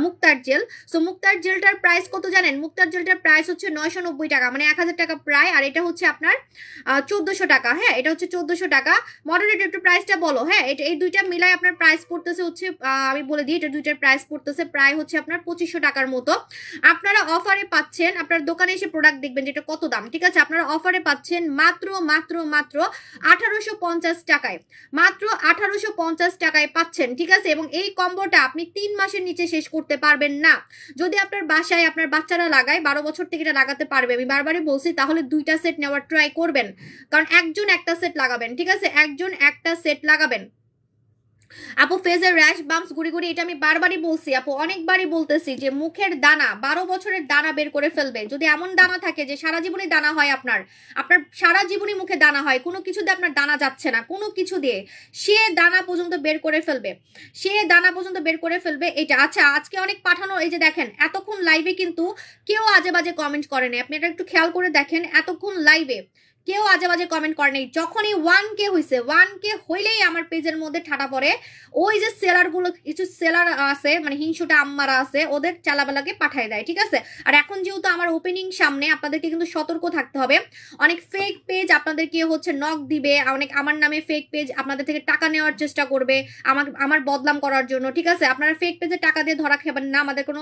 S1: মুক্তার জেল। সো মুক্তার জেলটার প্রাইস কত জানেন? মুক্তার জেলটার প্রাইস হচ্ছে 990 টাকা, মানে 1000 টাকা প্রায়, আর এটা হচ্ছে আপনার 1400 টাকা, হ্যাঁ, এটা হচ্ছে 1400 টাকা। মডারেট একটু প্রাইসটা বলো, হ্যাঁ, এটা এই দুইটা মিলাই আপনার প্রাইস পড়তেছে হচ্ছে, আমি বলে দিই, এটা দুইটার প্রাইস পড়তেছে প্রায় হচ্ছে আপনার 2500 টাকার মতো। আপনারা অফারে পাচ্ছেন, আপনার দোকানে এসে প্রোডাক্ট দেখবেন যেটা কত দাম, ঠিক আছে, আপনারা অফারে পাচ্ছেন মাত্র 1850 টাকায়, মাত্র মাত্র 1850 টাকায় পাচ্ছেন, ঠিক আছে। এবং এই কম্বোটা আপনি 3 মাসের নিচে শেষ করতে পারবেন না। যদি আপনার বাসায় আপনার বাচ্চারা লাগায়, 12 বছর থেকে এটা লাগাতে পারবে, আমি বারবারই বলছি, তাহলে 2টা সেট নেওয়ার ট্রাই করবেন। কারণ একজন একটা সেট লাগাবেন, ঠিক আছে, একজন একটা সেট লাগাবেন। আপু ফেজের র্যাশ বাম্পস গুড়ি গুড়ি, এটা আমি বারবারই বলছি আপু, অনেকবারই বলতেছি যে মুখের দানা 12 বছরের দানা বের করে ফেলবে। যদি এমন দানা থাকে যে সারা জীবনই দানা হয়, আপনার সারা জীবনই মুখে দানা হয়, কোনো কিছু দিয়ে আপনার দানা যাচ্ছে না, কোনো কিছু দিয়ে, সে দানা পর্যন্ত বের করে ফেলবে, সে দানা পর্যন্ত বের করে ফেলবে এটা। আচ্ছা, আজকে অনেক পাঠানো, এই যে দেখেন এতক্ষণ লাইভে কিন্তু কেউ আজে বাজে কমেন্ট করেনি, আপনি এটা একটু খেয়াল করে দেখেন, এতক্ষণ লাইভে কেউ আজে বাজে কমেন্ট করে নেই। যখনই 1K হইছে, 1K হইলেই আমার পেজের মধ্যে ঠাটা পড়ে। ওই যে সেলারগুলো, কিছু সেলার আছে, মানে হিংসুটা আম্মারা আছে, ওদের চালাবেলাকে পাঠায় দেয়, ঠিক আছে। আর এখন যেহেতু আমার ওপেনিং সামনে, আপনাদেরকে কিন্তু সতর্ক থাকতে হবে। অনেক ফেক পেজ আপনাদেরকে হচ্ছে নক দিবে, অনেক আমার নামে ফেক পেজ আপনাদের থেকে টাকা নেওয়ার চেষ্টা করবে, আমার বদনাম করার জন্য, ঠিক আছে। আপনারা ফেক পেজে টাকা দিয়ে ধরা খাবেন না, আমাদের কোনো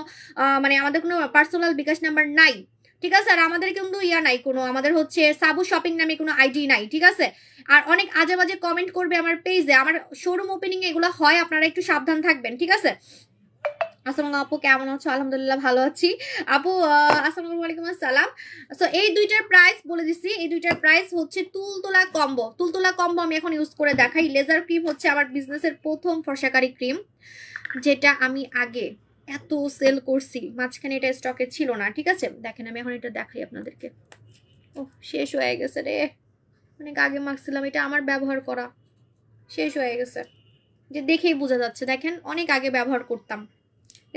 S1: আমাদের কোনো পার্সোনাল বিকাশ নাম্বার নাই, ঠিক আছে। আর আমাদের কিন্তু নাই কোনো, আমাদের হচ্ছে সাবু শপিং নামে কোনো আইডি নাই, ঠিক আছে। আর অনেক আজে বাজে কমেন্ট করবে আমার পেজে, আমার শোরুম ওপেনিং এগুলো হয়, আপনারা একটু সাবধান থাকবেন, ঠিক আছে। আসসালামু আপু, কেমন আছো? আলহামদুলিল্লাহ ভালো আছি আপু। আসসালামু আলাইকুম আসসালাম। সো এই দুইটার প্রাইস বলে দিচ্ছি, এই দুইটার প্রাইস হচ্ছে তুলতুলা কম্বো। তুলতুলা কম্বো আমি এখন ইউজ করে দেখাই। লেজার ক্রিম হচ্ছে আমার বিজনেসের প্রথম ফর্সাকারী ক্রিম, যেটা আমি আগে এত সেল করছি, মাঝখানে এটা স্টকে ছিল না, ঠিক আছে। দেখেন আমি এখন এটা দেখাই আপনাদেরকে। ও শেষ হয়ে গেছে রে, অনেক আগে মাখছিলাম, এটা আমার ব্যবহার করা, শেষ হয়ে গেছে, যে দেখেই বোঝা যাচ্ছে। দেখেন অনেক আগে ব্যবহার করতাম,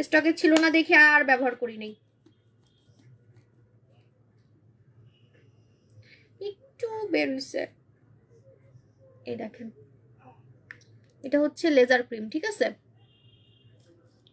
S1: স্টকে ছিল না দেখে আর ব্যবহার করি নাই। একটু বের হইছে, এই দেখেন, এটা হচ্ছে লেজার ক্রিম, ঠিক আছে।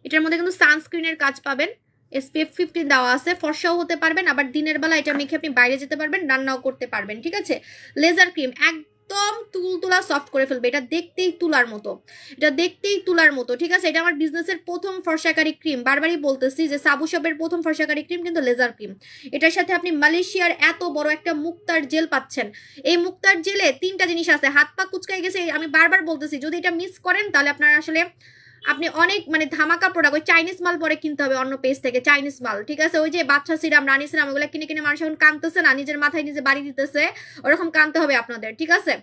S1: এটার মধ্যে কিন্তু সানস্ক্রিনের কাজ পাবেন, SPF 15 দেওয়া আছে, ফর্সাও হতে পারবেন, আবার দিনের বেলা এটা মেখে আপনি বাইরে যেতে পারবেন, রান্নাও করতে পারবেন, ঠিক আছে। লেজার ক্রিম একদম তুলতুলা সফট করে ফেলবে, এটা দেখতেই তুলার মতো, এটা দেখতেই তুলার মতো, ঠিক আছে। এটা আমার বিজনেসের প্রথম ফর্সাকারী ক্রিম, বারবারই বলতেছি যে সাবু শপের প্রথম ফর্সাকারী ক্রিম কিন্তু লেজার ক্রিম। এটার সাথে আপনি মালয়েশিয়ার এত বড় একটা মুক্তার জেল পাচ্ছেন। এই মুক্তার জেলে 3টা জিনিস আছে, হাত পা কুচকাই গেছে, আমি বারবার বলতেছি, যদি এটা মিস করেন তাহলে আপনার আসলে আপনি অনেক ধামাকা প্রোডাক্ট, ওই চাইনিজ মাল পরে কিনতে হবে অন্য পেজ থেকে, চাইনিজ মাল, ঠিক আছে। ওই যে বাচ্চা সিরাম, রানী সিরাম, ওগুলো কিনে কিনে মানুষ এখন কাঁদতেছে না, নিজের মাথায় নিজে বাড়ি দিতেছে, ওরকম কাঁদতে হবে আপনাদের, ঠিক আছে।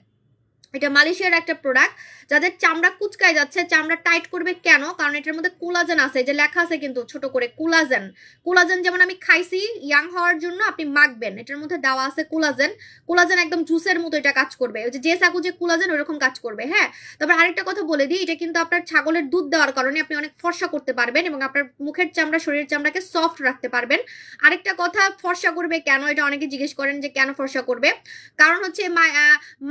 S1: এটা মালয়েশিয়ার একটা প্রোডাক্ট, যাদের চামড়া কুচকায় যাচ্ছে, চামড়া টাইট করবে কেন? কারণ এটার মধ্যে কোলাজেন আছে, যে লেখা আছে কিন্তু ছোট করে কোলাজেন। কোলাজেন যেমন আমি খাইছি ইয়াং হওয়ার জন্য, আপনি মাখবেন, এটার মধ্যে দেওয়া আছে কোলাজেন। কোলাজেন একদম জুসের মতো এটা কাজ করবে, ওই যে সাকু যে কোলাজেন ওরকম কাজ করবে, হ্যাঁ। তারপর আরেকটা কথা বলে দিই, এটা কিন্তু আপনার ছাগলের দুধ দেওয়ার কারণে আপনি অনেক ফর্সা করতে পারবেন এবং আপনার মুখের চামড়া, শরীরের চামড়াকে সফট রাখতে পারবেন। আরেকটা কথা, ফর্সা করবে কেন, এটা অনেকে জিজ্ঞেস করেন যে কেন ফর্সা করবে। কারণ হচ্ছে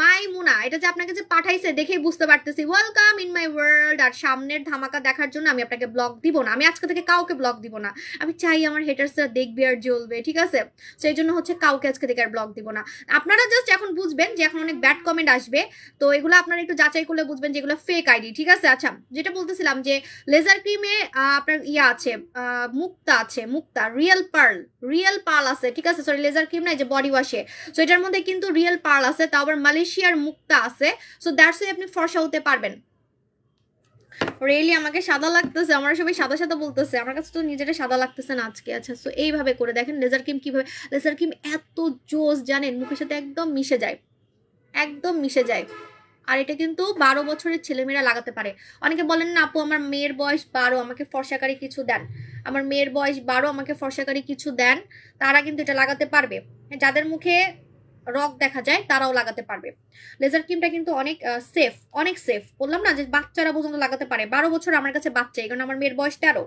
S1: মাইমুনা এটা যে আপনাকে যে পাঠাইছে দেখেই বুঝতে পারতেছি, ওয়েলকাম ইন মাই ওয়ার্ল্ড। আর সামনের ধামাকা দেখার জন্য আমি আপনাকে ব্লগ দিব না, আমি আজকে থেকে কাউকে ব্লগ দিব না, আমি চাই আমার হেটার্সরা দেখবে আর জ্বলবে, ঠিক আছে। সেই জন্য হচ্ছে কাউকে আজকে থেকে আর ব্লগ দিব না। আপনারা জাস্ট এখন বুঝবেন যে এখন অনেক ব্যাড কমেন্ট আসবে, তো এগুলো আপনারা একটু যাচাই করলে বুঝবেন যে এগুলো ফেক আইডি, ঠিক আছে। আচ্ছা, যেটা বলতেছিলাম যে লেজার ক্রিমে আপনার আছে, মুক্তা আছে, মুক্তা রিয়েল পার্ল আছে, ঠিক আছে। সরি, লেজার ক্রিম না, যে বডি ওয়াশে, সো এটার মধ্যে কিন্তু রিয়েল পার্ল আছে, তাও আবার মালয়েশিয়ার মুক্তা আছে, সো দ্যাটস ওয়াই আপনি ফর্সা হতে পারবেন। রিয়েলি আমাকে সাদা লাগতেছে, আমরা সবাই সাদা সাদা বলতেছে, আমার কাছে তো নিজেরা সাদা লাগতেছে না আজকে। আচ্ছা, সো এইভাবে করে দেখেন লেজার ক্রিম কিভাবে, লেজার ক্রিম এত জোস জানেন, মুখের সাথে একদম মিশে যায়, একদম মিশে যায়। আর এটা কিন্তু 12 বছরের ছেলেমেয়েরা লাগাতে পারে। অনেকে বলেন না আপু আমার মেয়ের বয়স 12, আমাকে ফর্সাকারী কিছু দেন, আমার মেয়ের বয়স 12, আমাকে ফর্সাকারী কিছু দেন, তারা কিন্তু এটা লাগাতে পারবে। যাদের মুখে রক দেখা যায় তারাও লাগাতে পারবে। লেজার ক্রিমটা কিন্তু অনেক সেফ, অনেক সেফ, বললাম না যে বাচ্চারা পর্যন্ত লাগাতে পারে। 12 বছর আমার কাছে বাচ্চাই, কারণ আমার মেয়ের বয়স 13,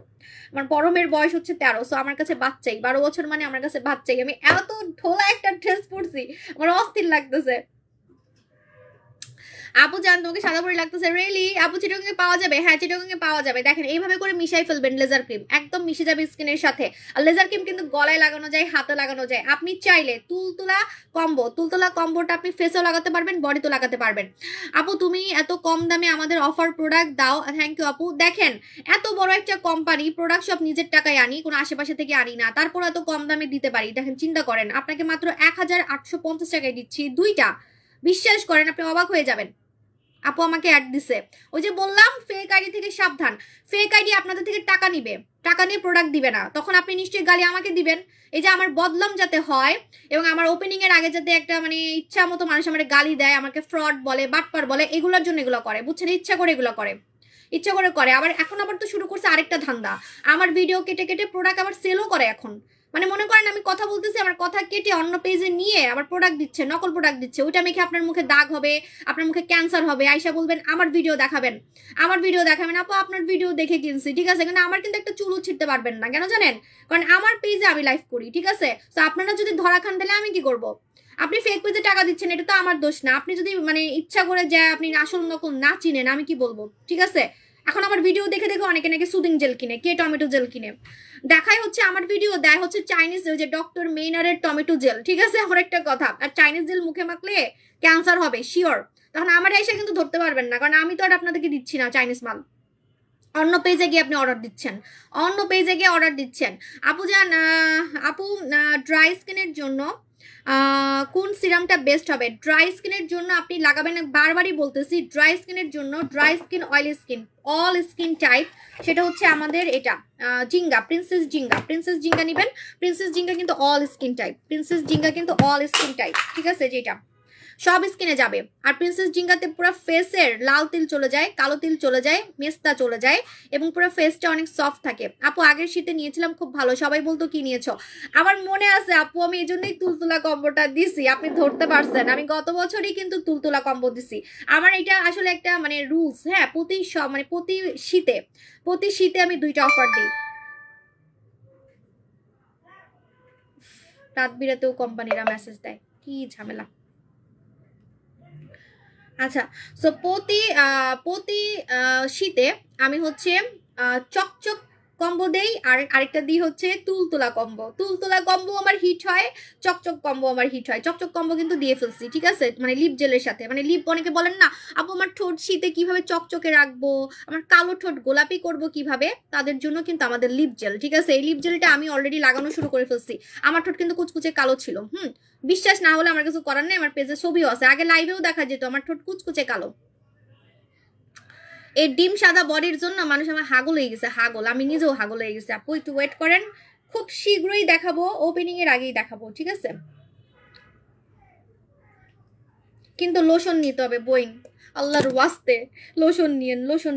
S1: আমার বড় মেয়ের বয়স হচ্ছে 13, সো আমার কাছে বাচ্চাই, 12 বছর মানে আমার কাছে বাচ্চাই। আমি এত ঢোলা একটা ড্রেস পরছি, আমার অস্থির লাগতেছে। আপু জান তোমাকে সাদা পরি লাগতেছে, রিয়েলি আপু চিটাগাং এ পাওয়া যাবে? হ্যাঁ, চিটাগাং এ পাওয়া যাবে। দেখেন এইভাবে করে মিশাই ফেলবেন লেজার ক্রিম, একদম মিশে যাবে স্কিনের সাথে। আর লেজার ক্রিম কিন্তু গলায় লাগানো যায়, হাতে লাগানো যায়। আপনি চাইলে তুলতুলা কম্বোটা আপনি ফেসেও লাগাতে পারবেন, বডিতেও লাগাতে পারবেন। আপু তুমি এত কম দামে আমাদের অফার প্রোডাক্ট দাও, থ্যাংক ইউ আপু। দেখেন এত বড় একটা কোম্পানি, প্রোডাক্ট সব নিজের টাকায় আনি, কোনো আশেপাশে থেকে আনি না, তারপর এত কম দামে দিতে পারি। দেখেন চিন্তা করেন, আপনাকে মাত্র 1850 টাকায় দিচ্ছি দুইটা, বিশ্বাস করেন আপনি অবাক হয়ে যাবেন। আপু আমাকে অ্যাড দিছে। ওই যে বললাম ফেক আইডি থেকে সাবধান। ফেক আইডি আপনাদের থেকে টাকা নিবে, টাকা নিয়ে প্রোডাক্ট দিবে না, তখন আপনি নিশ্চয়ই গালি আমাকে দিবেন। এই যে আমার বদলাম যাতে হয় এবং আমার ওপেনিং এর আগে যাতে একটা মানে ইচ্ছা মতো মানুষ আমার গালি দেয়, আমাকে ফ্রড বলে, বাটপার বলে, এগুলোর জন্য এগুলো করে, বুঝছেন? ইচ্ছা করে এগুলো করে, ইচ্ছা করে করে। আবার এখন আবার তো শুরু করছে আরেকটা ধান্দা, আমার ভিডিও কেটে কেটে প্রোডাক্ট আবার সেলও করে এখন। মানে মনে করেন আমি কথা বলতেছি, আমার কথা কেটে অন্য পেজে নিয়ে আবার প্রোডাক্ট দিচ্ছে, নকল প্রোডাক্ট দিচ্ছে। ওইটা মেখে আপনার মুখে দাগ হবে, আপনার মুখে ক্যান্সার হবে, আয়সা বলবেন আমার ভিডিও দেখাবেন, আমার ভিডিও দেখাবেন। আপু আপনার ভিডিও দেখে কিনছি, ঠিক আছে, কিন্তু আমার কিন্তু একটা চুলও ছিটতে পারবেন না, কেন জানেন? কারণ আমার পেজে আমি লাইভ করি, ঠিক আছে? তো আপনারা যদি ধরা খান তাহলে আমি কি করব? আপনি ফেক পেজে টাকা দিচ্ছেন, এটা তো আমার দোষ না। আপনি যদি মানে ইচ্ছা করে যায় আপনি আসল নকল না চিনেন, আমি কি বলবো, ঠিক আছে? এখন আমার ভিডিও দেখে দেখে অনেকে নাকি সুদিং জেল কিনে, কে টমেটো জেল কিনে দেখাই হচ্ছে আমার ভিডিও, দেয় হচ্ছে চাইনিজ যে ডক্টর মেইনারের টমেটো জেল, ঠিক আছে? আমার একটা কথা, আর চাইনিজ জেল মুখে মাখলে ক্যান্সার হবে শিওর। তখন আমার এসে কিন্তু ধরতে পারবেন না, কারণ আমি তো আর আপনাদেরকে দিচ্ছি না চাইনিজ মাল। অন্য পেজে গিয়ে আপনি অর্ডার দিচ্ছেন, অন্য পেজে গিয়ে অর্ডার দিচ্ছেন। আপু যান, আপু ড্রাই স্কিনের জন্য কোন সিরামটা বেস্ট হবে? ড্রাই স্কিনের জন্য আপনি লাগাবেন, বারবারই বলতেছি, ড্রাই স্কিনের জন্য, dry skin, oily skin, all skin type, সেটা হচ্ছে আমাদের এটা জিঙ্গা, প্রিন্সেস জিঙ্গা। প্রিন্সেস জিঙ্গা নেবেন। প্রিন্সেস জিঙ্গা কিন্তু অল স্কিন টাইপ, প্রিন্সেস জিঙ্গা কিন্তু অল স্কিন টাইপ, ঠিক আছে? যেটা সব স্কিনে যাবে। আর প্রিন্সেস জিঙ্গাতে পুরো ফেসের লাল তিল চলে যায়, কালো তিল চলে যায়, মেস্তা চলে যায় এবং পুরো ফেসটা অনেক সফট থাকে। আপু আগের শীতে নিয়েছিলাম, খুব ভালো, সবাই বলতো কি নিয়েছো। আমার মনে আছে আপু, আমি এই জন্যই তুলতুলা কম্বোটা দিছি, আপনি ধরতে পারছেন। আমি গত বছরই কিন্তু তুলতুলা কম্বো দিছি। আমার এটা আসলে একটা মানে রুলস, হ্যাঁ, প্রতি শীতে আমি 2টা অফার দিই। রাত বিরাতেও কোম্পানিরা মেসেজ দেয়, কি ঝামেলা। আচ্ছা, সো প্রতি শীতে আমি হচ্ছে চকচক কম্বো দেই, আর আরেকটা দিই হচ্ছে তুলতুলা কম্বো। তুলতুলা কম্বো আমার হিট হয়, চকচক কম্বো আমার হিট হয়। চকচক কম্বো কিন্তু দিয়ে ফেলছি, ঠিক আছে? মানে লিপ জেলের সাথে, মানে লিপ, অনেকে বলেন না আপু আমার ঠোঁট শীতে কিভাবে চকচকে রাখবো, আমার কালো ঠোঁট গোলাপি করব কিভাবে, তাদের জন্য কিন্তু আমাদের লিপ জেল, ঠিক আছে? এই লিপ জেলটা আমি অলরেডি লাগানো শুরু করে ফেলছি। আমার ঠোঁট কিন্তু কুচকুচে কালো ছিল, বিশ্বাস না হলে আমার কিছু করার নেই, আমার পেজে ছবিও আছে, আগে লাইভেও দেখা যেত আমার ঠোঁট কুচকুচে কালো। এই ডিম সাদা বডির জন্য মানুষ আমার হাগল হয়ে গেছে, হাগল, আমি নিজেও হাগল হয়ে গেছে। আপু একটু ওয়েট করেন, খুব শীঘ্রই দেখাবো, ওপেনিং এর আগেই দেখাবো, ঠিক আছে? কিন্তু লোশন নিতে হবে বইন, আল্লাহর ওয়াস্তে লোশন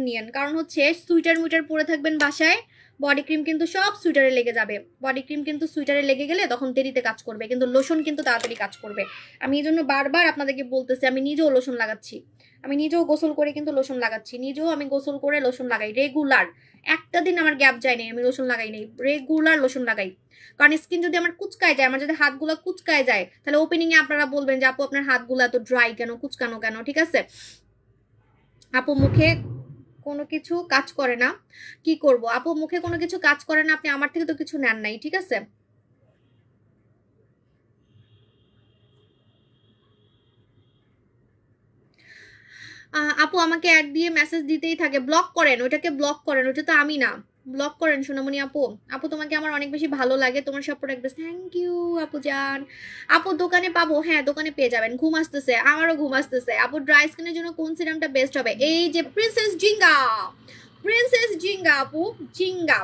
S1: নিয়েন, কারণ হচ্ছে সুইটার মুইটার পরে থাকবেন বাসায়, বডি ক্রিম কিন্তু সব সুইটারে লেগে যাবে। বডি ক্রিম কিন্তু সুইটারে লেগে গেলে তখন দেরিতে কাজ করবে, কিন্তু লোশন কিন্তু তাড়াতাড়ি কাজ করবে। আমি এই জন্য বারবার আপনাদেরকে বলতেছি, আমি নিজেও লোশন লাগাচ্ছি, আমি নিজেও গোসল করে কিন্তু লোশন লাগাচ্ছি, নিজেও আমি গোসল করে লোশন লাগাই রেগুলার। একটা দিন আমার গ্যাপ যায় নাই, আমি লোশন লাগাই নাই, রেগুলার লোশন লাগাই। কারণ স্কিন যদি আমার কুচকায় যায়, আমার যদি হাতগুলো কুচকায় যায়, তাহলে ওপেনিং এ আপনারা বলবেন যে আপু আপনার হাতগুলো এত ড্রাই কেন, কুচকানো কেন, ঠিক আছে? আপু মুখে কোনো কিছু কাজ করে না, কি করব? আপু মুখে কোনো কিছু কাজ করে না, আপনি আমার থেকে তো কিছু নেন নাই, ঠিক আছে? আপু আমাকে অ্যাড দিয়ে মেসেজ দিতেই থাকে, ব্লক করেন, ওইটাকে ব্লক করেন, ওইটা তো আমি না, ব্লক করেন সোনামণি আপু। আপু তোমাকে আমার অনেক বেশি ভালো লাগে, তোমার সব প্রোডাক্ট বেস্ট, থ্যাংক ইউ আপু জান। আপু দোকানে পাবো? হ্যাঁ দোকানে পেয়ে যাবেন। ঘুম আসতেছে, আমারও ঘুম আসতেছে। আপু ড্রাই স্কিনের জন্য কোন সিরামটা বেস্ট হবে? এই যে প্রিন্সেস জিঙ্গা, প্রিন্সেস জিঙ্গা আপু, জিঙ্গা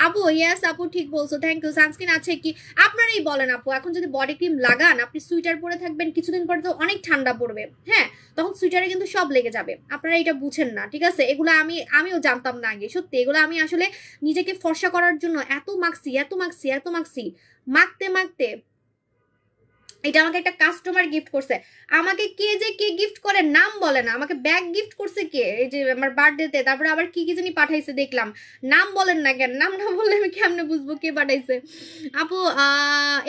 S1: আপু, ইয়েস আপু ঠিক বলছো, থ্যাংক ইউ। সানস্ক্রিন আছে কি? আপনারাই বলেন আপু, এখন যদি বডি ক্রিম লাগান, আপনি সুইটার পরে থাকবেন, কিছুদিন পরে তো অনেক ঠান্ডা পড়বে, হ্যাঁ, তখন সুইটারে কিন্তু সব লেগে যাবে। আপনারা এটা বুঝেন না, ঠিক আছে? এগুলো আমিও জানতাম না আগে, সত্যি এগুলো আমি আসলে নিজেকে ফর্সা করার জন্য এত মাখছি, মাখতে মাখতে এটা আমাকে একটা কাস্টমার গিফট করছে। আমাকে কে গিফট করে নাম বলে না, আমাকে ব্যাগ গিফট করছে কে, এই যে আমার বার্থডেতে। তারপরে আবার কি জানি পাঠাইছে দেখলাম, নাম বলেন না কেন? নাম না বললে আমি কেমনে বুঝবো কে পাঠাইছে? আপু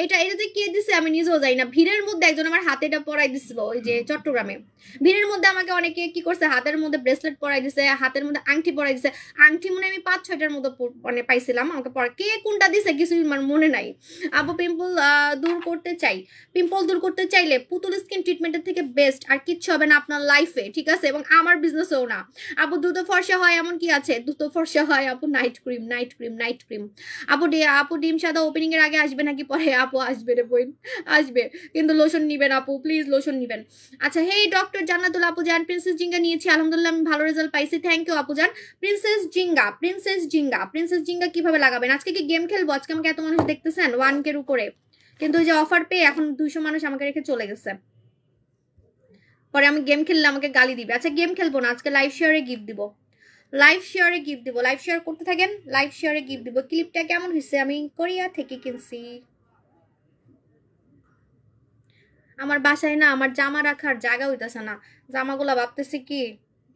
S1: এটাতে কে দিছে আমি নিজেও যাই না। ভিড়ের মধ্যে একজন আমার হাতে এটা পরাই দিছিল, ওই যে চট্টগ্রামে ভিড়ের মধ্যে আমাকে অনেকে কি করছে, হাতের মধ্যে ব্রেসলেট পরাই দিছে, হাতের মধ্যে আংটি পরাই দিছে। আংটি মনে আমি 5-6টার মতো মানে পাইছিলাম, আমাকে পরা কে কোনটা দিছে কিছুই আমার মনে নাই। আপু পিম্পল দূর করতে চাই, পিম্পল দূর করতে চাইলে পুতুল স্কিন ট্রিটমেন্টের থেকে বেস্ট আর কিচ্ছু হবে না আপনার লাইফে, ঠিক আছে? এবং আমার বিজনেসেও না। আপু দ্রুত ফর্সা হয় এমন কি আছে? দ্রুত ফর্সা হয় আপু night cream, night cream, night cream. আপু ডিম সাদা ওপেনিং এর আগে আসবে নাকি পরে? আপু আসবে রে বইন, আসবে, কিন্তু লোশন নিবেন আপু, প্লিজ লোশন নিবেন। আচ্ছা, হেই ডক্টর জান্নাতুল আপু জান, প্রিন্সেস জিঙ্গা নিয়েছি, আলহামদুলিল্লাহ আমি ভালো রেজাল্ট পাইছি, থ্যাংক ইউ আপু জান। প্রিন্সেস জিঙ্গা, প্রিন্সেস জিঙ্গা, প্রিন্সেস জিঙ্গা কিভাবে লাগাবেন? আজকে কি গেম খেলবো? আজকে আমাকে এত মানুষ দেখতেছেন 1K এর উপরে, কিন্তু ওই যে অফার পেয়ে এখন 200 মানুষ আমাকে রেখে চলে গেছে। পরে আমি গেম খেললে আমাকে গালি দিবে। আচ্ছা গেম খেলবো না, আজকে লাইভ শেয়ারে গিফট দিব, লাইভ শেয়ারে গিফট দিব, লাইভ শেয়ার করতে থাকেন, লাইভ শেয়ারে গিফট দিব। ক্লিপটা কেমন হয়েছে? আমি কোরিয়া থেকে কিনছি। আমার বাসায় না আমার জামা রাখার জায়গা হইতেছে না, জামাগুলা ভাবতেছি কি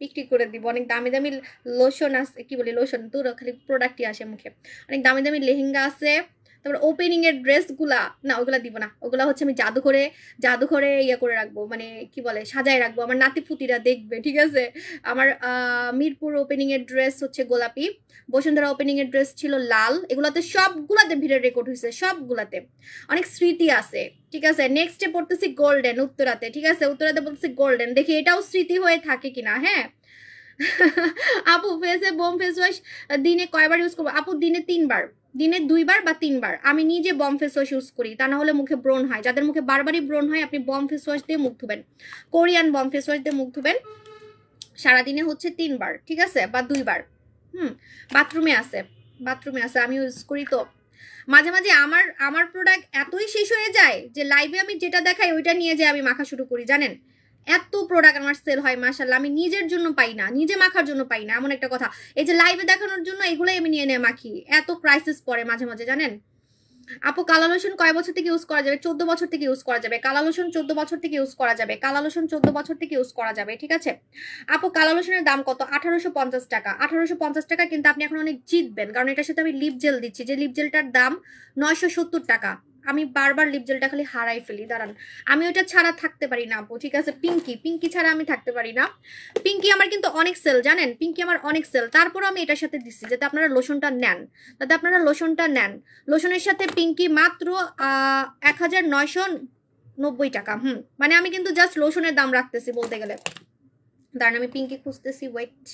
S1: বিক্রি করে দিব। অনেক দামি দামি লোশন আছে, কি বলি লোশন তো খালি প্রোডাক্টই আসে মুখে, অনেক দামি দামি লেহেঙ্গা আছে, তারপর ওপেনিং এর ড্রেস গুলা না, ওগুলা দিব না, ওগুলা হচ্ছে আমি জাদু করে ইয়ে করে রাখবো, মানে কি বলে সাজায় রাখবো, আমার নাতি পুতিরা দেখবে, ঠিক আছে? আমার মিরপুর ওপেনিং এর ড্রেস হচ্ছে গোলাপি, বসুন্ধরা ওপেনিং এর ড্রেস ছিল লাল, এগুলাতে সবগুলাতে ভিডিও রেকর্ড হয়েছে, সবগুলাতে অনেক স্মৃতি আছে, ঠিক আছে? নেক্সটে পড়তেছি গোল্ডেন উত্তরাতে, ঠিক আছে? উত্তরাতে বলতেছি গোল্ডেন, দেখি এটাও স্মৃতি হয়ে থাকে কিনা। হ্যাঁ আপু ফেসে বম ফেস ওয়াশ দিনে কয়বার ইউজ করবো? আপু দিনে 3বার, দিনে 2বার বা 3বার। আমি নিজে বম ফেস ওয়াশ ইউজ করি, তা না হলে মুখে ব্রণ হয়। যাদের মুখে বারবারই ব্রণ হয় আপনি বম ফেস ওয়াশ দিয়ে মুখ ধুবেন, কোরিয়ান বম ফেস ওয়াশ দিয়ে মুখ ধুবেন, সারাদিনে হচ্ছে 3বার, ঠিক আছে? বা 2বার। বাথরুমে আছে, বাথরুমে আছে, আমি ইউজ করি। তো মাঝে মাঝে আমার প্রোডাক্ট এতই শেষ হয়ে যায় যে লাইভে আমি যেটা দেখাই ওইটা নিয়ে যায় আমি মাখা শুরু করি, জানেন? এত প্রোডাক্ট আমার সেল হয় মাশাআল্লাহ, আমি নিজের জন্য পাই না, নিজে মাখার জন্য পাই না, এমন একটা কথা। এই যে লাইভে দেখানোর জন্য এগুলোই আমি নিয়ে মাখি, এত ক্রাইসিস পড়ে মাঝে মাঝে, জানেন? আপু কালা লোশন কয় বছর থেকে ইউজ করা যাবে? 14 বছর থেকে ইউজ করা যাবে। কালা লোশন 14 বছর থেকে ইউজ করা যাবে, কালা লোশন 14 বছর থেকে ইউজ করা যাবে, ঠিক আছে? আপু কালা লোশনের দাম কত? 1850 টাকা। 1850 টাকা, কিন্তু আপনি এখন অনেক জিতবেন, কারণ এটার সাথে আমি লিপ জেল দিচ্ছি, যে লিপ জেলটার দাম 970 টাকা। আমি বারবার লিপ জেলটা খালি হারাই ফেলি, দাঁড়ান, আমি ওইটা ছাড়া থাকতে পারি না আপু, ঠিক আছে? পিঙ্কি ছাড়া আমি থাকতে পারি না। পিঙ্কি আমার কিন্তু অনেক সেল, জানেন? পিঙ্কি আমার অনেক সেল, তারপরও আমি এটার সাথে দিচ্ছি যাতে আপনারা লোশনটা নেন, লোশনের সাথে পিঙ্কি মাত্র 1990 টাকা। মানে আমি কিন্তু জাস্ট লোশনের দাম রাখতেছি বলতে গেলে। দাঁড়ান আমি পিঙ্কি খুঁজতেছি, ওয়েট।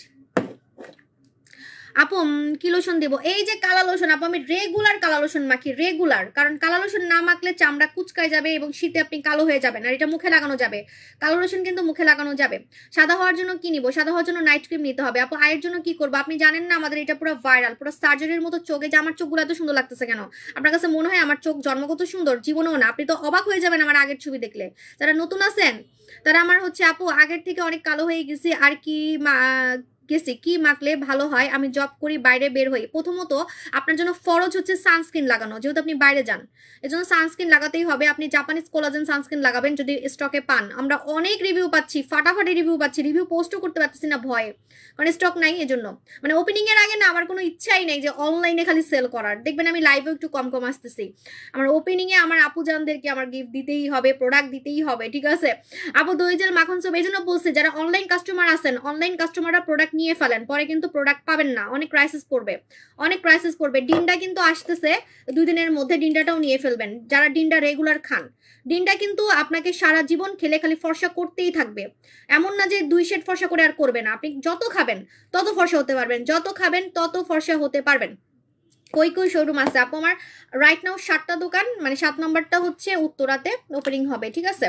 S1: আপু কি লোশন দেবো? এই যে কালা লোশন আপু, আমি রেগুলার কালা লোশন মাখি, রেগুলার, কারণ কালা লোশন না মাখলে চামড়া কুচকায় যাবে এবং শীতে আপনি কালো হয়ে যাবেন, আর এটা মুখে লাগানো যাবে, কালো লোশন কিন্তু মুখে লাগানো যাবে। সাদা হওয়ার জন্য কি নিবো? সাদা হওয়ার জন্য নাইট ক্রিম নিতে হবে। আপু আয়ের জন্য কি করবো? আপনি জানেন না আমাদের এটা পুরো ভাইরাল, পুরো সার্জারির মতো চোখে, যে আমার চোখগুলো এত সুন্দর লাগতেছে কেন? আপনার কাছে মনে হয় আমার চোখ জন্মগত সুন্দর? জীবনেও না, আপনি তো অবাক হয়ে যাবেন আমার আগের ছবি দেখলে। যারা নতুন আছেন তারা আমার হচ্ছে আপু আগের থেকে অনেক কালো হয়ে গেছি, আর কি মাখলে ভালো হয়? আমি জব করি, বাইরে বের হই। প্রথমত আপনার জন্য ফরজ হচ্ছে সানস্ক্রিন লাগানো, যেহেতু আপনি বাইরে যান, এজন্য সানস্ক্রিন লাগাতেই হবে। আপনি জাপানিজ কোলাজেন সানস্ক্রিন লাগাবেন যদি স্টকে পান। আমরা অনেক রিভিউ পাচ্ছি, ফাটাফাটি রিভিউ পাচ্ছি, রিভিউ পোস্টও করতে পারতেছি না ভয়ে, কারণ স্টক নাই। এজন্য মানে ওপেনিং এর আগে না আমার কোনো ইচ্ছাই নেই যে অনলাইনে খালি সেল করার। দেখবেন আমি লাইভেও একটু কম কম আসতেছি। আমার ওপেনিং এ আমার আপুজানদেরকে আমার গিফট দিতেই হবে, প্রোডাক্ট দিতেই হবে, ঠিক আছে? আপু দই জেল মাখন সব, এই জন্য বলছি যারা অনলাইন কাস্টমার আছেন, অনলাইন কাস্টমাররা প্রোডাক্ট নিয়ে ফেলেন, পরে কিন্তু প্রোডাক্ট পাবেন না, অনেক ক্রাইসিস পড়বে। ডিন্ডা কিন্তু আসতেছে 2 দিনের মধ্যে, ডিন্ডাটাও নিয়ে ফেলবেন যারা ডিন্ডা রেগুলার খান। ডিন্ডা কিন্তু আপনাকে সারা জীবন খেলে খালি ফর্সা করতেই থাকবে, এমন না যে 2 সেট ফর্সা করে আর করবে না। আপনি যত খাবেন তত ফর্সা হতে পারবেন, যত খাবেন তত ফর্সা হতে পারবেন। কই শোরুম আছে আপু? আমার রাইট নাও 7টা দোকান, মানে 7 নম্বরটা হচ্ছে উত্তরাতে ওপেনিং হবে, ঠিক আছে?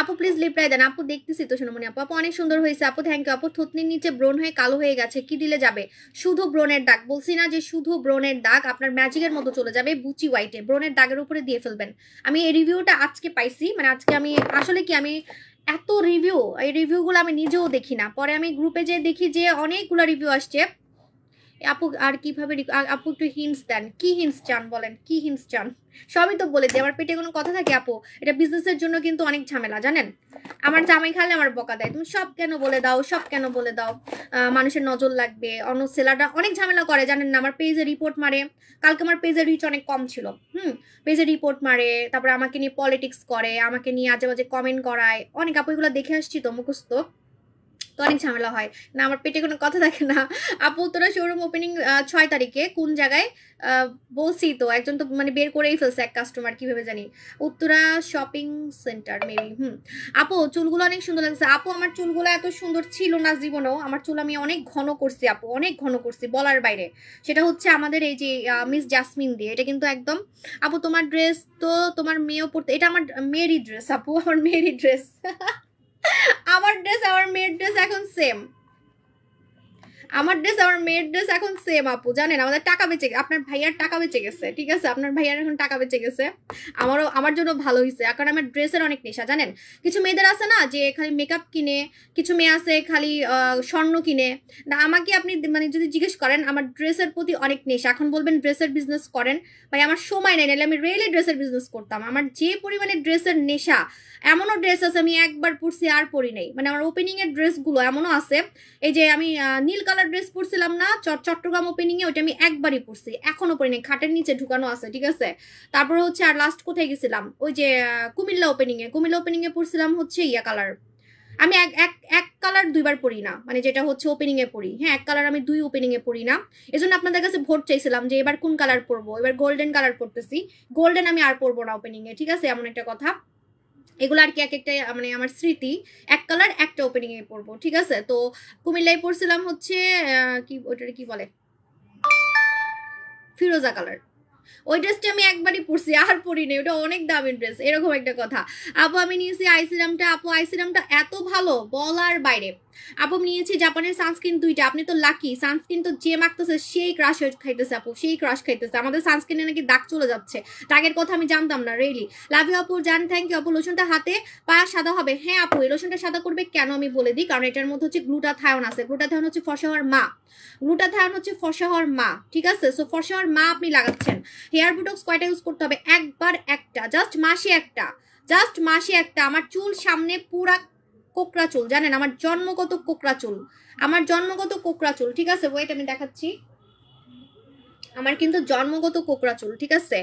S1: আপু প্লিজ রিপ্লাই দেন। আপু দেখতেছি তো সোনামণি আপু, অনেক সুন্দর হয়েছে আপু, থ্যাংক ইউ আপু। থুতনির নিচে ব্রণ হয়ে কালো হয়ে গেছে, কি দিলে যাবে? শুধু ব্রণের দাগ, বলছি না যে শুধু ব্রণের দাগ, আপনার ম্যাজিকের মতো চলে যাবে বুচি হোয়াইটে, ব্রণের দাগের উপরে দিয়ে ফেলবেন। আমি এই রিভিউটা আজকে পাইছি, মানে আজকে আমি আসলে কি আমি এত রিভিউ, এই রিভিউগুলো আমি নিজেও দেখি না, পরে আমি গ্রুপে যে দেখি যে অনেকগুলো রিভিউ আসছে। আপু আর কিভাবে আপু একটু হিন্টস দেন, কি হিন্টস চান বলেন, কি হিন্টস চান? সবই তো বলে দিই, আমার পেটে কোনো কথা থাকে আপু? এটা বিজনেসের জন্য কিন্তু অনেক ঝামেলা, জানেন? আমার জামাই খালে আমার বকা দেয়, তুমি সব কেন বলে দাও, মানুষের নজর লাগবে, অন্য সেলাররা অনেক ঝামেলা করে, জানেন না? আমার পেজে রিপোর্ট মারে, কালকে আমার পেজের রিচ অনেক কম ছিল, পেজে রিপোর্ট মারে, তারপরে আমাকে নিয়ে পলিটিক্স করে, আমাকে নিয়ে আজে বাজে কমেন্ট করায় অনেক। আপু এগুলো দেখে আসছি তো, মুখস্থ। তো অনেক ঝামেলা হয় না, আমার পেটে কোনো কথা থাকে না। আপু উত্তরা শোরুম ওপেনিং 6 তারিখে, কোন জায়গায়? বলছি তো, একজন তো মানে বের করেই ফেলছে এক কাস্টমার, কিভাবে জানি। Uttara shopping centre maybe. আপু চুলগুলো অনেক সুন্দর লাগছে। আপু আমার চুলগুলো এত সুন্দর ছিল না জীবনেও, আমার চুল আমি অনেক ঘন করছি আপু, অনেক ঘন করছি বলার বাইরে। সেটা হচ্ছে আমাদের এই যে মিস জাসমিন দিয়ে, এটা কিন্তু একদম। আপু তোমার ড্রেস তো তোমার মেয়েও পড়তে, এটা আমার মেয়েরই ড্রেস আপু, আমার মেয়েরই ড্রেস। আমার ড্রেস আমার মেয়ের ড্রেস এখন সেম, আমার ড্রেস আমার মেয়ের ড্রেস এখন সেম আপু। জানেন আমাদের টাকা বেঁচে, আপনার ভাইয়ার টাকা বেঁচে গেছে, ঠিক আছে, আপনার ভাইয়ার এখন টাকা বেঁচে গেছে। আমারও, আমার জন্য ভালো হয়েছে, কারণ আমার ড্রেসের অনেক নেশা। জানেন কিছু মেয়েদের আছে না যে খালি মেকআপ কিনে, কিছু মেয়ে আছে খালি স্বর্ণ কিনে। না আমাকে আপনি মানে যদি জিজ্ঞেস করেন, আমার ড্রেসের প্রতি অনেক নেশা। এখন বলবেন ড্রেসের বিজনেস করেন, ভাই আমার সময় নেই, নাহলে আমি রিয়েলি ড্রেসের বিজনেস করতাম। আমার যে পরিমাণে ড্রেসের নেশা, এমনও ড্রেস আছে আমি একবার পরছি আর পরি নাই। মানে আমার ওপেনিং এর ড্রেসগুলো এমনও আছে, এই যে আমি নীল কালার ড্রেস পরছিলাম না চট্টগ্রাম ওপেনিং এ, ওইটা আমি একবারই পরছি, এখনো পরি নাই, খাটের নিচে ঢুকানো আছে, ঠিক আছে। তারপরে হচ্ছে আর লাস্ট কোথায় গেছিলাম, ওই যে কুমিল্লা ওপেনিং এ পরছিলাম হচ্ছে ইয়া কালার। আমি এক কালার দুইবার পরি না, মানে যেটা হচ্ছে ওপেনিং এ পরি, হ্যাঁ এক কালার আমি দুই ওপেনিং এ পরি না। এজন্য আপনাদের কাছে ভোট চাইছিলাম যে এবার কোন কালার পরবো, এবার গোল্ডেন কালার পরতেছি। গোল্ডেন আমি আর পরবো না ওপেনিং এ, ঠিক আছে, এমন একটা কথা। এগুলো আর কি এক একটা মানে আমার স্মৃতি, এক কালার একটা ওপেনিং এ পরবো, ঠিক আছে। তো কুমিল্লায় পড়ছিলাম হচ্ছে কি ওইটার কি বলে, ফিরোজা কালার। ওই ড্রেসটা আমি একবারই পরছি আর পরিনি, ওটা অনেক দামি ড্রেস, এরকম একটা কথা। আপু আমি নিয়েছি আইসিরামটা, আপু আইসিরামটা এত ভালো বলার বাইরে। আপু নিয়েছি জাপানের সানস্ক্রিন 2টা, আপনি তো লাকি, সানস্ক্রিন তো যে মাখতেছে সেই ক্রাশ খাইতেছে আপু, সেই ক্রাশ খাইতেছে। আমাদের সানস্ক্রিনে নাকি দাগ চলে যাচ্ছে, দাগের কথা আমি জানতাম না, রিয়েলি লাভ ইউ আপু, জান থ্যাংক ইউ আপু। লোশনটা হাতে পা সাদা হবে? হ্যাঁ আপু এই লোশনটা সাদা করবে কেন আমি বলে দিই, কারণ এটার মধ্যে হচ্ছে গ্লুটাথায়ন আছে। গ্লুটাথায়ন হচ্ছে ফর্সা হওয়ার মা, গ্লুটাথায়ন হচ্ছে ফর্সা হওয়ার মা, ঠিক আছে। সো ফর্সা হওয়ার মা আপনি লাগাচ্ছেন। হেয়ার বুটক্স কয়টা ইউজ করতে হবে? একবার একটা, জাস্ট মাসে একটা, জাস্ট মাসে একটা। আমার চুল সামনে পুরা কোকড়া চুল, জানেন আমার জন্মগত কোকড়া চুল, আমার জন্মগত কোকড়া চুল, ঠিক আছে। ওয়েট আমি দেখাচ্ছি, আমার কিন্তু জন্মগত কোকড়া চুল, ঠিক আছে।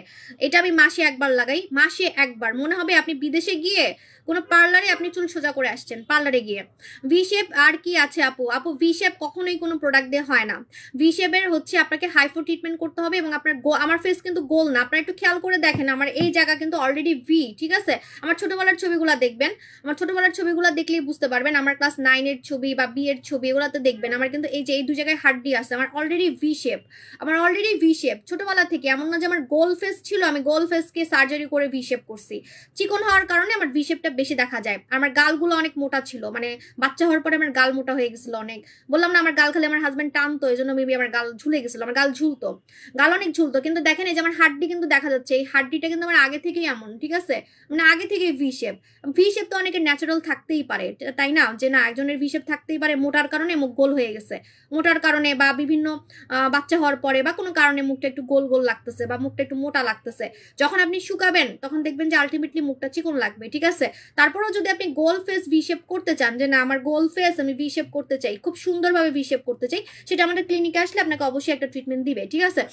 S1: এটা আমি মাসে একবার লাগাই, মাসে একবার। মনে হবে আপনি বিদেশে গিয়ে কোনো পার্লারে আপনি চুল সোজা করে আসছেন, পার্লারে গিয়ে। ভি শেপ আর কি আছে আপু? আপু ভি শেপ কখনোই কোনো প্রোডাক্ট দিয়ে হয় না। ভি শেপের হচ্ছে আপনাকে হাইফো ট্রিটমেন্ট করতে হবে, এবং আপনার আমার ফেস কিন্তু গোল না, আপনারা একটু খেয়াল করে দেখেন, আমার এই জায়গা কিন্তু অলরেডি ভি, ঠিক আছে। আমার ছোটবেলার ছবিগুলো দেখবেন, আমার ছোটবেলার ছবিগুলো দেখলেই বুঝতে পারবেন, আমার ক্লাস 9-এর ছবি বা বিয়ের ছবি এগুলোতে দেখবেন, আমার কিন্তু এই যে এই 2 জায়গায় হাড্ডি আছে, আমার অলরেডি ভি শেপ, আমার অলরেডি ভি শেপ ছোটবেলা থেকে। এমন না যে আমার গোল ফেস ছিল, আমি গোল ফেসকে সার্জারি করে ভি শেপ করছি। চিকন হওয়ার কারণে আমার ভি শেপটা বেশি দেখা যায়। আমার গালগুলো অনেক মোটা ছিল, মানে বাচ্চা হওয়ার পরে আমার গাল মোটা হয়ে গেছিল অনেক। বললাম না আমার গাল খালি আমার হাজবেন্ড টানতো, এই জন্য মেবি আমার গাল ঝুলে গেছিল, আমার গাল ঝুলতো, গাল অনেক ঝুলতো। কিন্তু দেখেন এই যে আমার হাড্ডি কিন্তু দেখা যাচ্ছে, এই হাড্ডিটা কিন্তু আমার আগে থেকেই এমন, ঠিক আছে, মানে আগে থেকেই ভি শেপ। ভি শেপ তো অনেকের ন্যাচারাল থাকতেই পারে, তাই না, যে না একজনের ভি শেপ থাকতেই পারে, মোটার কারণে মুখ গোল হয়ে গেছে, মোটার কারণে বা বিভিন্ন বাচ্চা হওয়ার পরে বা কোনো কারণে মুখটা একটু গোল গোল লাগতেছে বা মুখটা একটু মোটা লাগতেছে। যখন আপনি শুকাবেন তখন দেখবেন যে আলটিমেটলি মুখটা চিকন লাগবে, ঠিক আছে। তারপরেও যদি আপনি গোল ফেস ভি শেপ করতে চান, যে না আমার গোল ফেস আমি ভি শেপ করতে চাই, খুব সুন্দরভাবে ভি শেপ করতে চাই, সেটা আমাদের ক্লিনিকে আসলে আপনাকে অবশ্যই একটা ট্রিটমেন্ট দিবে, ঠিক আছে।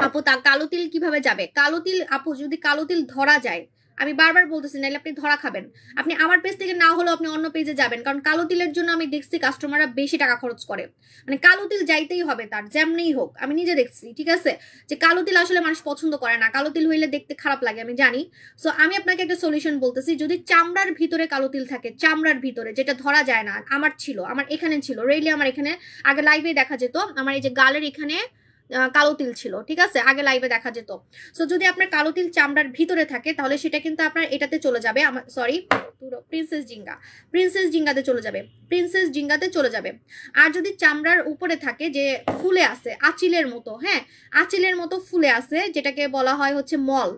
S1: আপু তা কালো তিল কিভাবে যাবে? কালো তিল আপু যদি কালো তিল ধরা যায়, আমি বারবার বলতেছি, নাহলে আপনি ধরা খাবেন। আপনি আমার পেজ থেকে না হলেও আপনি অন্য পেজে যাবেন, কারণ কালো তিলের জন্য আমি দেখছি কাস্টমাররা বেশি টাকা খরচ করে। মানে কালো তিল যাইতেই হবে তার, যেমনিই হোক, আমি নিজে দেখছি, ঠিক আছে, যে কালো তিল আসলে মানুষ পছন্দ করে না, কালো তিল হইলে দেখতে খারাপ লাগে আমি জানি। সো আমি আপনাকে একটা সলিউশন বলতেছি, যদি চামড়ার ভিতরে কালো তিল থাকে, চামড়ার ভিতরে যেটা ধরা যায় না, আমার ছিল, আমার এখানে ছিল, রেইলি আমার এখানে আগে লাইভে দেখা যেত, আমার এই যে গালের এখানে কালো তিল ছিল, ঠিক আছে, আগে লাইভে দেখা যেত। সো যদি আপনার কালো তিল চামড়ার ভিতরে থাকে তাহলে সেটা কিন্তু আপনার এটাতে চলে যাবে, সরি প্রিন্সেস জিঙ্গা, প্রিন্সেস জিঙ্গাতে চলে যাবে, প্রিন্সেস জিঙ্গাতে চলে যাবে। আর যদি চামড়ার উপরে থাকে যে ফুলে আছে আঁচিলের মতো, হ্যাঁ আঁচিলের মতো ফুলে আছে, যেটাকে বলা হয় হচ্ছে মল,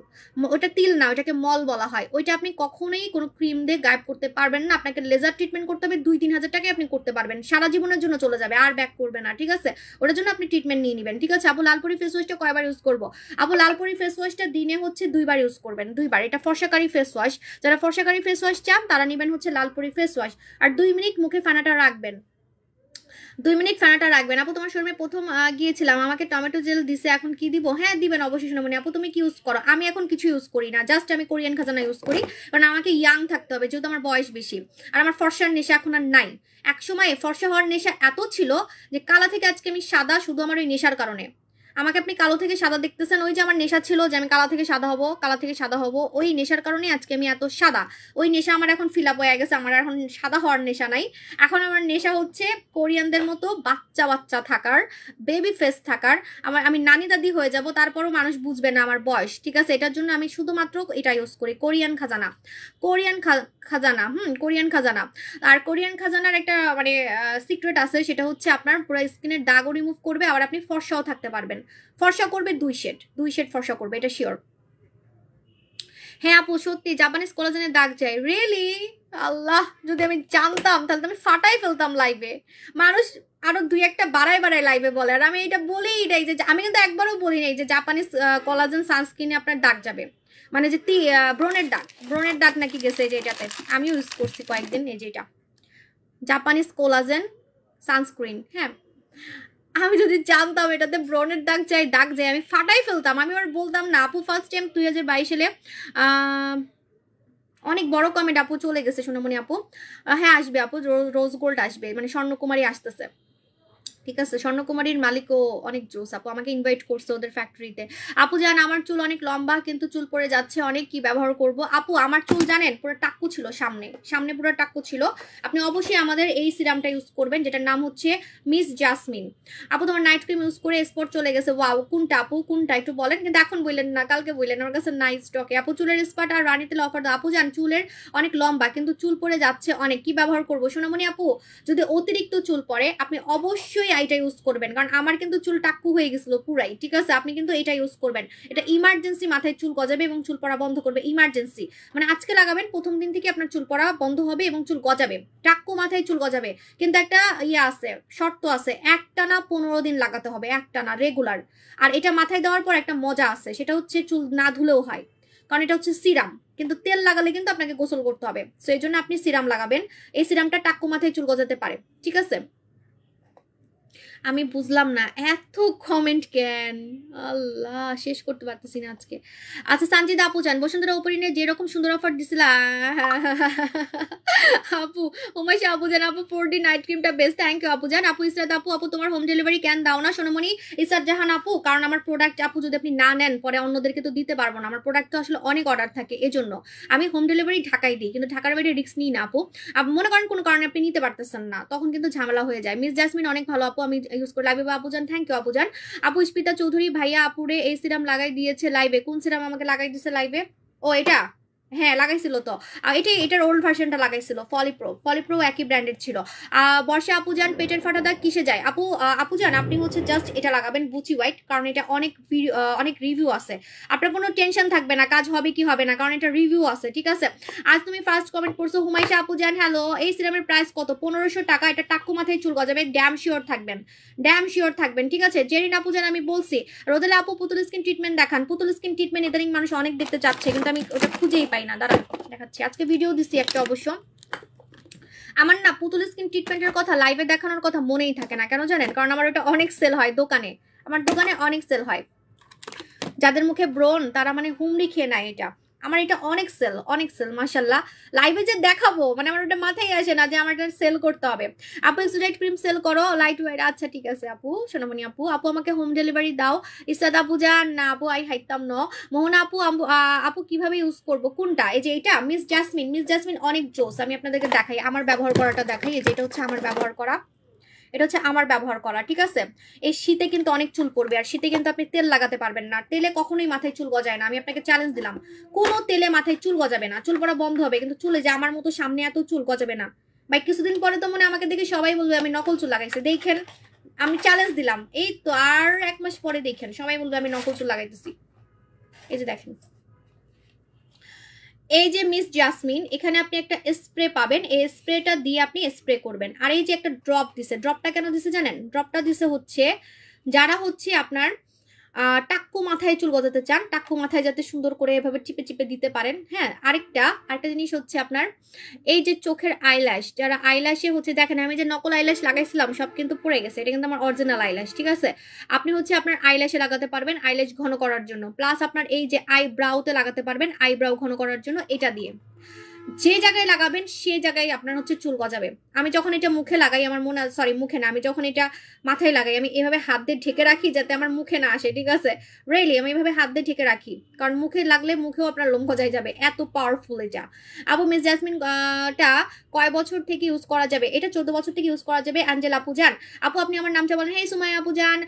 S1: ওটা তিল না, ওটাকে মল বলা হয়, ওইটা আপনি কখনোই কোনো ক্রিম দিয়ে গায়েব করতে পারবেন না, আপনাকে লেজার ট্রিটমেন্ট করতে হবে, 2-3 হাজার টাকায় আপনি করতে পারবেন, সারা জীবনের জন্য চলে যাবে, আর ব্যাক করবে না, ঠিক আছে। ওটার জন্য আপনি ট্রিটমেন্ট নিয়ে নেবেন, ঠিক আছে। আপু লালপুরি ফেস ওয়াশটা কয়বার ইউজ করবো? আপু লালপুরি ফেস ওয়াশটা দিনে হচ্ছে 2বার ইউজ করবেন, 2বার। এটা ফর্সাকারি ফেস ওয়াশ, যারা ফর্সাকারি ফেস ওয়াশ চান তারা নেবেন হচ্ছে লালপুরি ফেস ওয়াশ, আর 2 মিনিট মুখে ফেনাটা রাখবেন। 2 মিনিট ফেনাটা রাখবেন। আপু তোমার শোরুমে প্রথম গিয়েছিলাম, আমাকে টমেটো জেল দিছে, এখন কি দিব? হ্যাঁ দিবেন অবশ্যই সোনামণি আপু। তুমি কি ইউজ করো? আমি এখন কিছু ইউজ করি না, জাস্ট আমি কোরিয়ান খাজানা ইউজ করি, কারণ আমাকে ইয়াং থাকতে হবে, যেহেতু আমার বয়স বেশি। আর আমার ফর্সার নেশা এখন আর নাই। এক সময় ফর্সা হওয়ার নেশা এত ছিল যে কালা থেকে আজকে আমি সাদা, শুধু আমার ওই নেশার কারণে। আমাকে আপনি কালো থেকে সাদা দেখতেছেন, ওই যে আমার নেশা ছিল যে আমি কালা থেকে সাদা হব, কালা থেকে সাদা হব, ওই নেশার কারণে আজকে আমি এত সাদা। ওই নেশা আমার এখন ফিল আপ হয়ে গেছে, আমার এখন সাদা হওয়ার নেশা নাই। এখন আমার নেশা হচ্ছে কোরিয়ানদের মতো বাচ্চা বাচ্চা থাকার, বেবি ফেস থাকার। আমি নানি দাদি হয়ে যাব, তারপরও মানুষ বুঝবে না আমার বয়স, ঠিক আছে? এটার জন্য আমি শুধুমাত্র এটা ইউজ করি, কোরিয়ান খাজানা। কোরিয়ান খাজানা, কোরিয়ান খাজানা। আর কোরিয়ান খাজানার একটা মানে সিক্রেট আছে, সেটা হচ্ছে আপনার পুরো স্কিনের দাগও রিমুভ করবে, আবার আপনি ফর্সাও থাকতে পারবেন। ফর্সা করবে 2 শেড ফর্সা করবে, এটা শিওর। হ্যাঁ আপু সত্যি জাপানিজ কোলাজেনের দাগ যায়, রিয়েলি? আল্লাহ, যদি আমি জানতাম তাহলে তো আমি ফাটাই ফেলতাম লাইভে। মানুষ আরো 2-1টা বাড়ায় বাড়ায় লাইভে বলে, আর আমি এটা বলেই এটাই যে আমি কিন্তু একবারও বলি নাই যে জাপানিজ কোলাজেন সানস্ক্রিনে আপনার দাগ যাবে, মানে যে ব্রনের দাগ নাকি গেছে, যে এটাতে আমি ইউজ করছি কয়েকদিন, এই যে এটা জাপানিজ কোলাজেন সানস্ক্রিন। হ্যাঁ আমি যদি জানতাম এটাতে ব্রনের দাগ যায় আমি ফাটাই ফেলতাম। আমি আর বলতাম না আপু। ফার্স্ট টাইম 2022 সালে অনেক বড় কমেন্ট আপু চলে গেছে সোনামণি আপু। হ্যাঁ আসবে আপু, রোজ গোল্ড আসবে, মানে স্বর্ণকুমারী আসতেছে, ঠিক আছে? স্বর্ণকুমারীর মালিকও অনেক জোস আপু, আমাকে ইনভাইট করছে ওদের ফ্যাক্টরিতে। আপু জান আমার চুল অনেক লম্বা কিন্তু চুল পড়ে যাচ্ছে অনেক, কি ব্যবহার করব? আপু আমার চুল জানেন পুরো টাক্কু ছিল, সামনে পুরো টাক্কু ছিল। আপনি অবশ্যই আমাদের এই সিরামটা ইউজ করবেন, যেটার নাম হচ্ছে মিস জাসমিন। আপু তোমার নাইট ক্রিম ইউজ করে স্পট চলে গেছে, ওয়াও কোনটা আপু, কোনটা একটু বলেন? কিন্তু এখন বললেন না, কালকে বললেন, আমার কাছে নাই স্টকে। আপু চুলের স্পট আর রানী তেল অফার দাও। আপু জান চুলের অনেক লম্বা কিন্তু চুল পড়ে যাচ্ছে অনেক, কি ব্যবহার করবো? সোনামণি আপু যদি অতিরিক্ত চুল পড়ে আপনি অবশ্যই এটা ইউজ করবেন, কারণ আমার কিন্তু চুল টাক্কু হয়ে গেছিল পুরাই, ঠিক আছে? আপনি কিন্তু এটা ইউজ করবেন, এটা ইমার্জেন্সি মাথায় চুল গজাবে এবং চুল পড়া বন্ধ করবে। ইমার্জেন্সি মানে আজকে লাগাবেন, প্রথম দিন থেকে আপনার চুল পড়া বন্ধ হবে এবং চুল গজাবে, টাক্কু মাথায় চুল গজাবে। কিন্তু একটা ইয়ে আছে, শর্ত আছে, একটানা 15 দিন লাগাতে হবে, একটানা রেগুলার। আর এটা মাথায় দেওয়ার পর একটা মজা আছে, সেটা হচ্ছে চুল না ধুলেও হয়, কারণ এটা হচ্ছে সিরাম। কিন্তু তেল লাগালে কিন্তু আপনাকে গোসল করতে হবে, সো এই জন্য আপনি সিরাম লাগাবেন। এই সিরামটা টাক্কু মাথায় চুল গজাতে পারে, ঠিক আছে? আমি বুঝলাম না এত কমেন্ট কেন, আল্লাহ শেষ করতে পারতেছি না আজকে। আচ্ছা সানজিদা আপু জান বসুন্ধরা ওপেনিংয়ে যেরকম সুন্দর অফার দিছিল আপু, উমাইশা আপু জান আপু 4D নাইট ক্রিমটা বেস্ট, থ্যাংক ইউ আপু জান। আপু ইসরাত আপু, আপু তোমার হোম ডেলিভারি কেন দাও না সোনামণি? ইসরাত জাহান আপু, কারণ আমার প্রোডাক্ট আপু যদি আপনি না নেন পরে অন্যদেরকে তো দিতে পারবো না, আমার প্রোডাক্ট তো আসলে অনেক অর্ডার থাকে, এজন্য আমি হোম ডেলিভারি ঢাকায় দিই, কিন্তু ঢাকার বাইরে রিস্ক নিই না আপু। মনে করেন কোনো কারণে আপনি নিতে পারতেছেন না, তখন কিন্তু ঝামেলা হয়ে যায়। মিস জাসমিন অনেক ভালো আপু, আমি ইউজ করি লাইভে। আপু জান থ্যাংক ইউ আপু জান। আপু স্পিতা চৌধুরী ভাইয়া আপুরে এই সিরাম লাগাই দিয়েছে লাইভে, কোন সিরাম আমাকে লাগাই দিয়েছে লাইভে? ও এটা, হ্যাঁ লাগাইছিল তো, এটার ওল্ড ভার্সনটা লাগাইছিল, ফলিপ্রো একই ব্র্যান্ডের ছিল। বর্ষা আপু জান পেটের ফাটা দাগ কিসে যায়? আপু জান আপনি হচ্ছে জাস্ট এটা লাগাবেন বুচি হোয়াইট, কারণ এটা অনেক রিভিউ আছে, আপনার কোনো টেনশন থাকবে না কাজ হবে কি হবে না, কারণ এটা রিভিউ আছে, ঠিক আছে? আজ তুমি ফার্স্ট কমেন্ট করছো হুমাইশা আপু জান হ্যালো, এই সিরামের প্রাইস কত? 1500 টাকা। এটা টাক্কু মাথায় চুল গজাবে, ড্যাম শিওর থাকবেন, ঠিক আছে? জেরিন আপু জান আমি বলছি। রোদেলা আপু পুতুল স্কিন ট্রিটমেন্ট দেখান। পুতুল স্কিন ট্রিটমেন্ট ইদানিং মানুষ অনেক দেখতে চাচ্ছে, কিন্তু আমি ওটা খুঁজেই পাই না, দাঁড়ান দেখাচ্ছি। আজকে ভিডিও দিচ্ছি একটা, অবশ্য আমার না পুতুল স্কিন ট্রিটমেন্টের কথা লাইভে দেখানোর কথা মনেই থাকে না, কেন জানেন? কারণ আমার ওটা অনেক সেল হয় দোকানে, আমার দোকানে অনেক সেল হয়। যাদের মুখে ব্রণ তারা মানে হুমড়ি খেয়ে নেয় এটা, আমার এটা অনেক সেল মাশাআল্লাহ। লাইভে যে দেখাবো মানে আমার ওটা মাথায় আসে না যে আমার এটা সেল করতে হবে। আপু এক্সুডাইট ক্রিম সেল করো লাইট ওয়েট, আচ্ছা ঠিক আছে আপু। সোনামণি আপু, আপু আমাকে হোম ডেলিভারি দাও। ইসাদ আপু যান না আপু, আই হাইতাম ন। মোহনা আপু, আপু কিভাবে ইউজ করব? কোনটা? এই যে এটা মিস জাসমিন অনেক জোস, আমি আপনাদেরকে দেখাই, আমার ব্যবহার করাটা দেখাই। এই যে এটা হচ্ছে আমার ব্যবহার করা, এটা হচ্ছে আমার ব্যবহার করা, ঠিক আছে? এই শীতে কিন্তু অনেক চুল পড়বে, আর শীতে কিন্তু আপনি তেল লাগাতে পারবেন না, তেলে কখনোই মাথায় চুল গজায় না। আমি আপনাকে চ্যালেঞ্জ দিলাম, কোনো তেলে মাথায় চুল গজাবে না, চুল পড়া বন্ধ হবে, কিন্তু চুলে যে আমার মতো সামনে এত চুল গজাবে না ভাই। কিছুদিন পরে তো মনে আমাকে দেখে সবাই বলবে আমি নকল চুল লাগাইছি, দেখেন আমি চ্যালেঞ্জ দিলাম, এই তো আর 1 মাস পরে দেখেন সবাই বলবে আমি নকল চুল লাগাইতেছি। এই যে দেখেন, এই যে মিস জাসমিন, এখানে আপনি একটা স্প্রে পাবেন, এই স্প্রেটা দিয়ে আপনি স্প্রে করবেন। আর এই যে একটা ড্রপ দিছে, ড্রপটা কেন দিছে জানেন? ড্রপটা দিছে হচ্ছে যারা হচ্ছে আপনার টাক্কু মাথায় চুল গজাতে চান, টাক্কু মাথায় যাতে সুন্দর করে এভাবে চিপে চিপে দিতে পারেন। হ্যাঁ, আরেকটা জিনিস হচ্ছে আপনার এই যে চোখের আইল্যাশ, যারা আইল্যাশে হচ্ছে দেখেন আমি যে নকল আইল্যাশ লাগাইছিলাম সব কিন্তু পড়ে গেছে, এটা কিন্তু আমার অরিজিনাল আইল্যাশ, ঠিক আছে। আপনি হচ্ছে আপনার আইল্যাশে লাগাতে পারবেন আইল্যাশ ঘন করার জন্য, প্লাস আপনার এই যে আইব্রাউতে লাগাতে পারবেন আইব্রাউ ঘন করার জন্য। এটা দিয়ে যে জায়গায় লাগাবেন সেই জায়গায় আপনার হচ্ছে চুল গজাবে। আমি যখন এটা মুখে লাগাই আমার মনে, সরি মুখে না, আমি যখন এটা মাথায় লাগাই আমি এভাবে হাত দিয়ে ঢেকে রাখি যাতে আমার মুখে না আসে, ঠিক আছে। রিয়েলি আমি এভাবে হাত দিয়ে ঢেকে রাখি, কারণ মুখে লাগলে মুখেও আপনার লোম গজায় যাবে, এত পাওয়ারফুল এটা। আপু মিস জেসমিন টা কয় বছর থেকে ইউজ করা যাবে? এটা 14 বছর থেকে ইউজ করা যাবে। অ্যাঞ্জেল আপু জান, আপু আপনি আমার নামটা বলেন। হেই সুমাইয়া আপু জান,